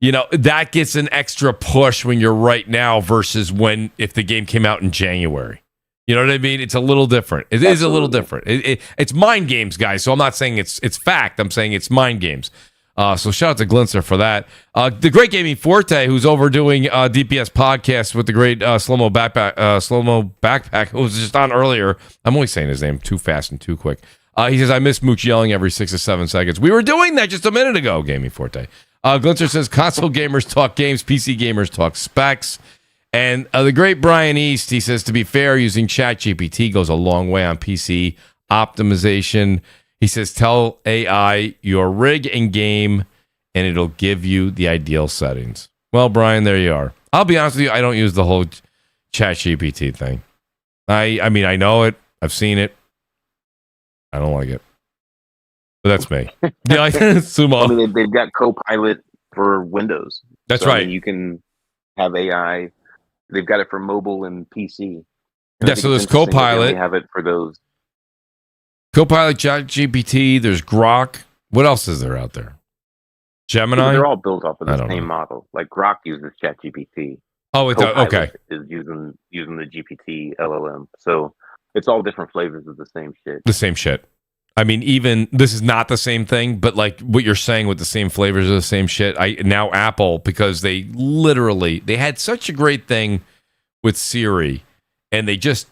That gets an extra push when you're right now versus if the game came out in January. You know what I mean? It's a little different. It is a little different. It's mind games, guys. So I'm not saying it's fact. I'm saying it's mind games. So shout out to Glinster for that. The great Gaming Forte, who's overdoing DPS podcast with the great Slow-Mo Backpack, who was just on earlier. I'm only saying his name too fast and too quick. He says, I miss Mooch yelling every 6 to 7 seconds. We were doing that just a minute ago, Gaming Forte. Glitzer says console gamers talk games, PC gamers talk specs. And the great Brian East, he says, to be fair, using ChatGPT goes a long way on PC optimization. He says, tell AI your rig and game, and it'll give you the ideal settings. Well, Brian, there you are. I'll be honest with you, I don't use the whole ChatGPT thing. I mean, I know it. I've seen it. I don't like it. But that's me. Yeah, Sumo. I mean, they've got Copilot for Windows. That's so, right. I mean, you can have AI. They've got it for mobile and PC. And Yeah, so there's Copilot. They have it for those. Copilot, ChatGPT, there's Grok. What else is there out there? Gemini? They're all built off of the I don't same know. model. Like Grok uses ChatGPT. Oh, it's Copilot okay. is using the GPT LLM. So it's all different flavors of the same shit. The same shit. I mean, even this is not the same thing, but like what you're saying with the same flavors of the same shit. Now Apple, because they had such a great thing with Siri, and they just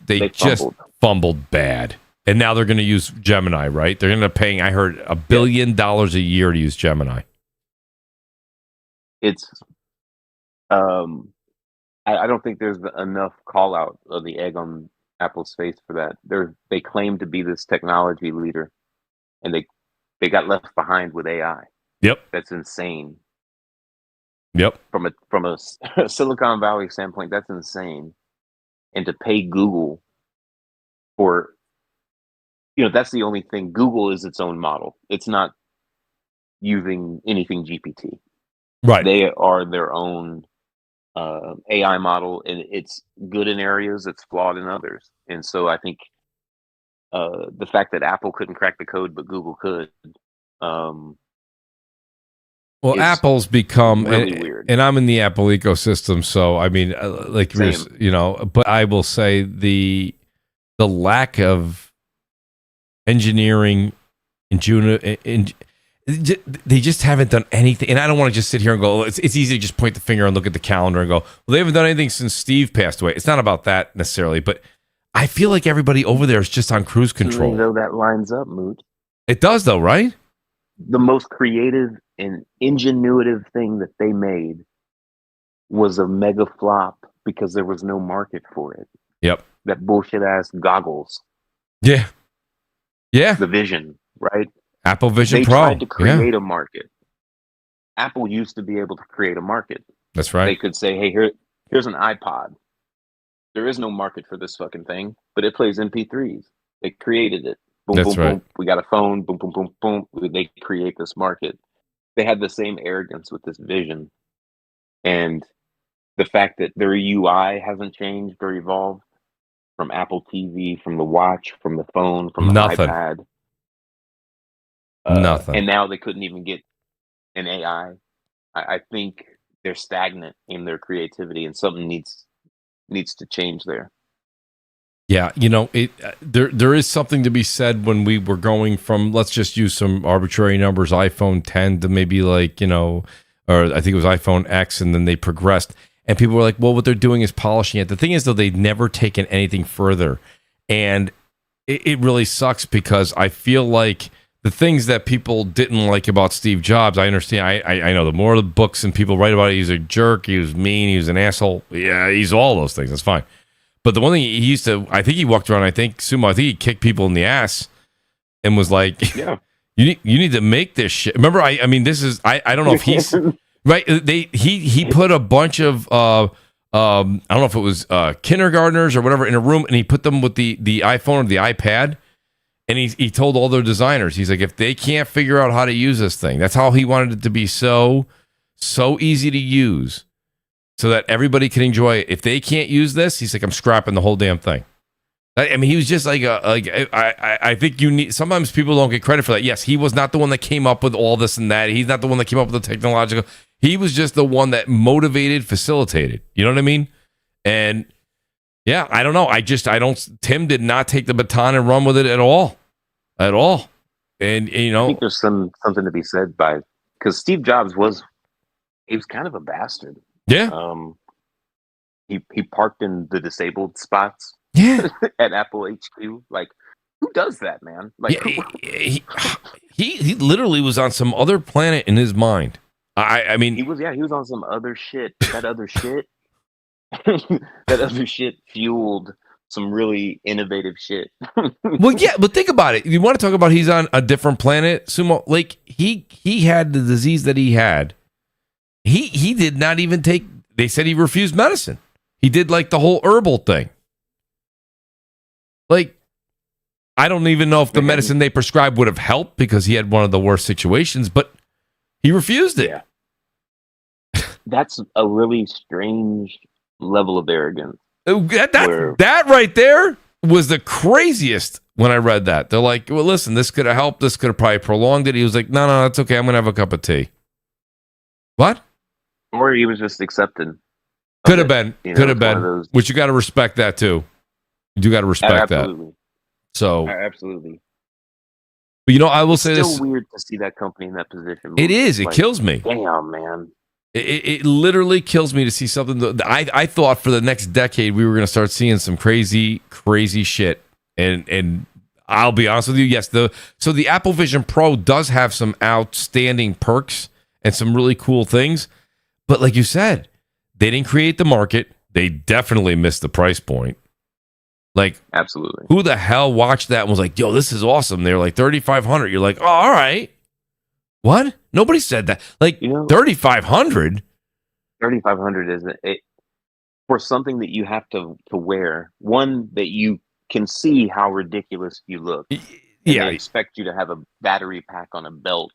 fumbled bad. And now they're going to use Gemini, right? They're going to paying, I heard, $1 billion a year to use Gemini. It's I don't think there's enough call out of the egg on Apple's face for that. They claim to be this technology leader, and they got left behind with AI. Yep. That's insane. Yep. From a Silicon Valley standpoint, that's insane. And to pay Google for, that's the only thing. Google is its own model. It's not using anything GPT. Right. They are their own AI model, and it's good in areas, it's flawed in others. And so I think the fact that Apple couldn't crack the code, but Google could. Well, Apple's become really weird, and I'm in the Apple ecosystem, so I mean, but I will say the lack of engineering they just haven't done anything. And I don't want to just sit here and go, it's easy to just point the finger and look at the calendar and go, well, they haven't done anything since Steve passed away. It's not about that necessarily, but I feel like everybody over there is just on cruise control. Though that lines up, Mooch. It does, though, right? The most creative and ingenuitive thing that they made was a mega flop because there was no market for it. Yep. That bullshit ass goggles. Yeah. Yeah. The Vision, right? Apple Vision they Pro. They tried to create a market. Apple used to be able to create a market. That's right. They could say, hey, here's an iPod. There is no market for this fucking thing, but it plays MP3s. They created it. Boom, That's boom, right. boom. We got a phone. Boom, boom, boom, boom. They create this market. They had the same arrogance with this Vision. And the fact that their UI hasn't changed or evolved from Apple TV, from the watch, from the phone, from the iPad. Nothing. And now they couldn't even get an AI. I think they're stagnant in their creativity, and something needs to change there. Yeah, there is something to be said when we were going from, let's just use some arbitrary numbers, iPhone 10 to maybe or I think it was iPhone X, and then they progressed. And people were like, well, what they're doing is polishing it. The thing is, though, they've never taken anything further. And it really sucks because I feel like the things that people didn't like about Steve Jobs, I understand. I know the more the books and people write about it, he's a jerk, he was mean, he was an asshole. Yeah, he's all those things. That's fine. But the one thing he used to, I think he walked around, Sumo, I think he kicked people in the ass and was like, yeah, you need to make this shit. Remember, I mean, this is, I don't know if he's, right, he put a bunch of, I don't know if it was kindergartners or whatever in a room, and he put them with the iPhone or the iPad. And he told all their designers, he's like, if they can't figure out how to use this thing, that's how he wanted it to be so easy to use so that everybody can enjoy it. If they can't use this, he's like, I'm scrapping the whole damn thing. I mean, he was just I think sometimes people don't get credit for that. Yes, he was not the one that came up with all this and that. He's not the one that came up with the technological. He was just the one that motivated, facilitated. You know what I mean? And yeah, I don't know. Tim did not take the baton and run with it at all. And I think there's something to be said because Steve Jobs was kind of a bastard. Yeah. He parked in the disabled spots. Yeah. At Apple HQ. Like, who does that, man? Like, he literally was on some other planet in his mind. I mean, he was on some other shit. That other shit, that other shit fueled some really innovative shit. well, yeah, but think about it. You want to talk about he's on a different planet, Sumo? Like he had the disease that he had. He did not even take. They said he refused medicine. He did like the whole herbal thing. Like, I don't even know if the medicine they prescribed would have helped because he had one of the worst situations, but he refused it. Yeah. That's a really strange level of arrogance. That right there was the craziest when I read that. They're like, well, listen, this could have helped. This could have probably prolonged it. He was like, no, that's okay. I'm going to have a cup of tea. What? Or he was just accepting. Could have been. Could have been. Which you got to respect that too. You do got to respect absolutely. that. So absolutely. But I will say it's this. Still weird to see that company in that position. It is. It kills me. Damn, man. It literally kills me to see something that I thought for the next decade we were going to start seeing some crazy shit. And I'll be honest with you, yes, the Apple Vision Pro does have some outstanding perks and some really cool things. But like you said, they didn't create the market. They definitely missed the price point. Like, absolutely. Who the hell watched that and was like, yo, this is awesome? They're like $3,500. You're like, oh, all right. What? Nobody said that. Like, $3,500? $3,500 is for something that you have to wear. One, that you can see how ridiculous you look. Yeah. They expect you to have a battery pack on a belt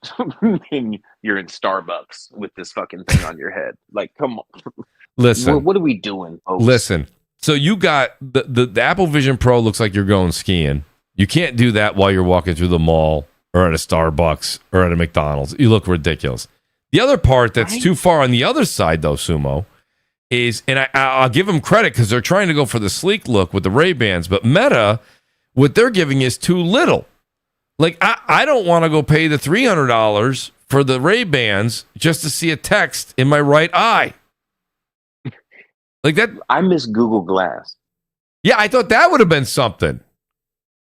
and you're in Starbucks with this fucking thing on your head. Like, come on. Listen. What are we doing, folks? Listen. So you got the Apple Vision Pro looks like you're going skiing. You can't do that while you're walking through the mall or at a Starbucks or at a McDonald's. You look ridiculous. The other part that's too far on the other side, though, Sumo, is, and I'll give them credit because they're trying to go for the sleek look with the Ray-Bans, but Meta, what they're giving is too little. Like, I don't want to go pay the $300 for the Ray-Bans just to see a text in my right eye. Like that, I miss Google Glass. Yeah, I thought that would have been something.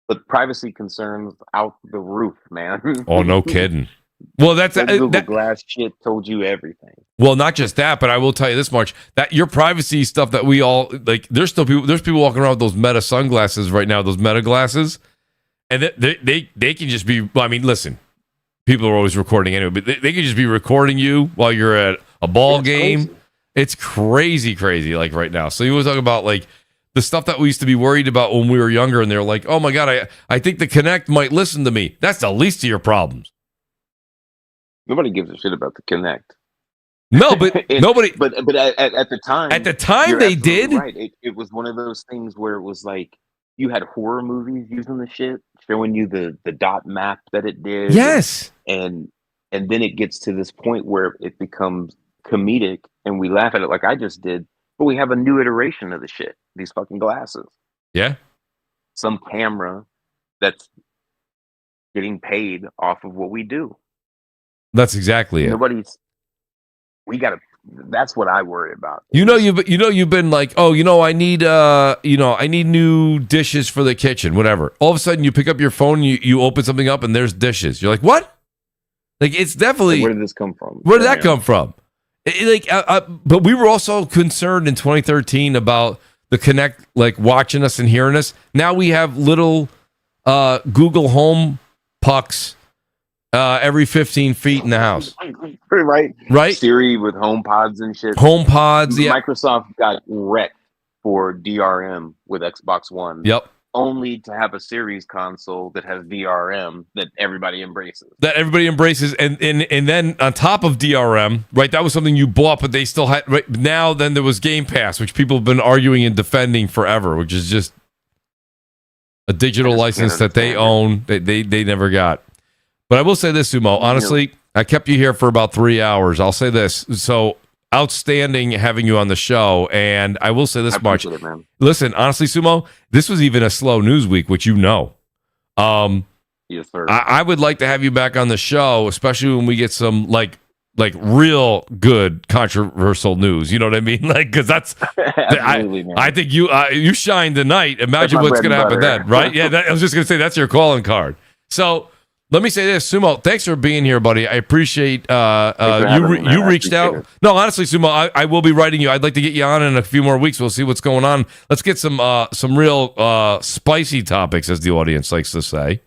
But privacy concerns out the roof, man. Oh, no kidding. Well, that's Google Glass shit told you everything. Well, not just that, but I will tell you this much: that your privacy stuff that we all like. There's people walking around with those Meta sunglasses right now, those Meta glasses, and they can just be. Well, I mean, listen, people are always recording anyway, but they can just be recording you while you're at a ball game. Crazy. It's crazy, like right now. So you want to talk about like the stuff that we used to be worried about when we were younger, and they're like, "Oh my god, I think the Kinect might listen to me." That's the least of your problems. Nobody gives a shit about the Kinect. No, but nobody. But at the time, they did. Right. It was one of those things where it was like you had horror movies using the shit, showing you the dot map that it did. Yes. And then it gets to this point where it becomes comedic, and we laugh at it like I just did. But we have a new iteration of the shit. These fucking glasses. Yeah. Some camera that's getting paid off of what we do. That's exactly it. That's what I worry about. You've been like, I need new dishes for the kitchen, whatever. All of a sudden you pick up your phone, you open something up and there's dishes. You're like, what? Like, it's definitely, where did this come from? Where did that come from? But we were also concerned in 2013 about the Kinect, like watching us and hearing us. Now we have little Google Home pucks every 15 feet in the house. Right? Siri with home pods and shit. Home pods, yeah. Microsoft got wrecked for DRM with Xbox One. Yep. Only to have a series console that has DRM that everybody embraces. And then on top of DRM, right, that was something you bought, but they still had, right, now then there was Game Pass, which people have been arguing and defending forever, which is just a digital license that they own, they never got. But I will say this, Sumo, honestly, I kept you here for about 3 hours. I'll say this. So outstanding having you on the show. And I will say this much. Listen, honestly, Sumo, this was even a slow news week, which you know. Yes, sir. I would like to have you back on the show, especially when we get some like real good controversial news. You know what I mean? Like, because that's I think you shine tonight. Imagine what's going to happen then, right? Yeah, I was just going to say that's your calling card. So Let me say this, Sumo. Thanks for being here, buddy. I appreciate for having me, man. you I reached appreciate out. it. No, honestly, Sumo, I will be writing you. I'd like to get you on in a few more weeks. We'll see what's going on. Let's get some real spicy topics, as the audience likes to say.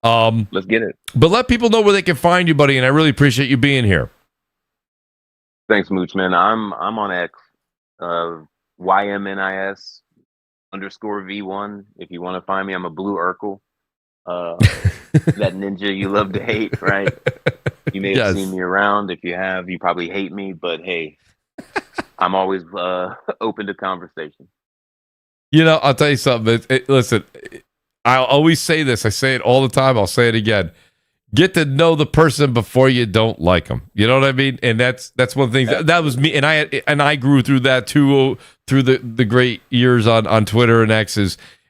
Let's get it. But let people know where they can find you, buddy. And I really appreciate you being here. Thanks, Mooch, man. I'm on X, YMNIS_V1. If you want to find me, I'm a blue Urkel. That ninja you love to hate, right? You may have seen me around. If you have, you probably hate me, but hey, I'm always open to conversation. You know, I'll tell you something. Listen, I'll always say this. I say it all the time. I'll say it again. Get to know the person before you don't like them. You know what I mean? And that's one of the things that was me. And I grew through that too, through the great years on Twitter and X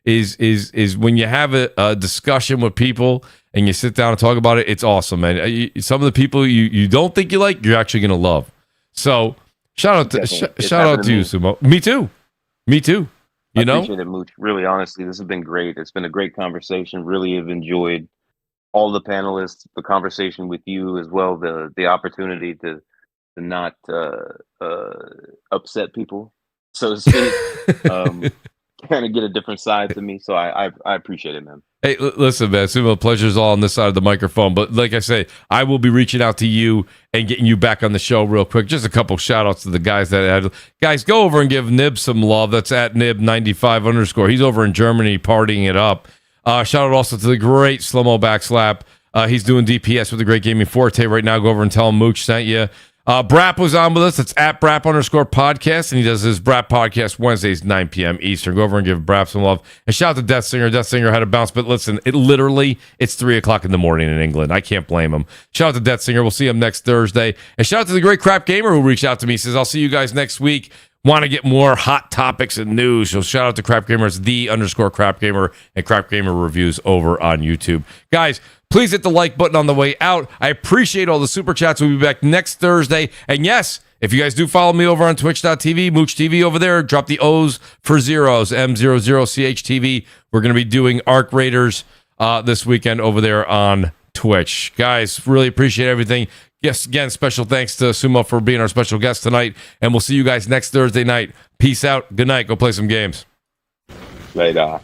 is when you have a discussion with people and you sit down and talk about it. It's awesome, man. Some of the people you don't think you like, you're actually going to love. So shout out to you, Sumo. Me too. You know, appreciate it, Mooch. Really, honestly, this has been great. It's been a great conversation. Really have enjoyed all the panelists, the conversation with you as well, the opportunity to not upset people, so to speak. Kind of get a different side to me, so I appreciate it, man. Hey, listen, man, Sumo, pleasure's all on this side of the microphone. But like I say, I will be reaching out to you and getting you back on the show real quick. Just a couple shout outs to the guys that had. Guys, go over and give Nib some love. That's at Nib95_. He's over in Germany partying it up. Shout out also to the great Slow-Mo Backslap. He's doing DPS with the Great Gaming Forte right now. Go over and tell him Mooch sent you. Brap was on with us. It's at Brap_podcast, and he does his Brap podcast Wednesdays, 9 p.m. Eastern. Go over and give Brap some love. And shout out to Death Singer. Death Singer had a bounce, but listen, it's 3 o'clock in the morning in England. I can't blame him. Shout out to Death Singer. We'll see him next Thursday. And shout out to the great Crap Gamer who reached out to me. He says, I'll see you guys next week. Want to get more hot topics and news? So shout out to Crap Gamer. It's _Crap Gamer and Crap Gamer reviews over on YouTube. Guys, please hit the like button on the way out. I appreciate all the super chats. We'll be back next Thursday. And yes, if you guys do follow me over on twitch.tv, Mooch TV over there, drop the O's for zeros, M00CHTV. We're going to be doing Arc Raiders this weekend over there on Twitch. Guys, really appreciate everything. Yes, again, special thanks to Sumo for being our special guest tonight. And we'll see you guys next Thursday night. Peace out. Good night. Go play some games. Later.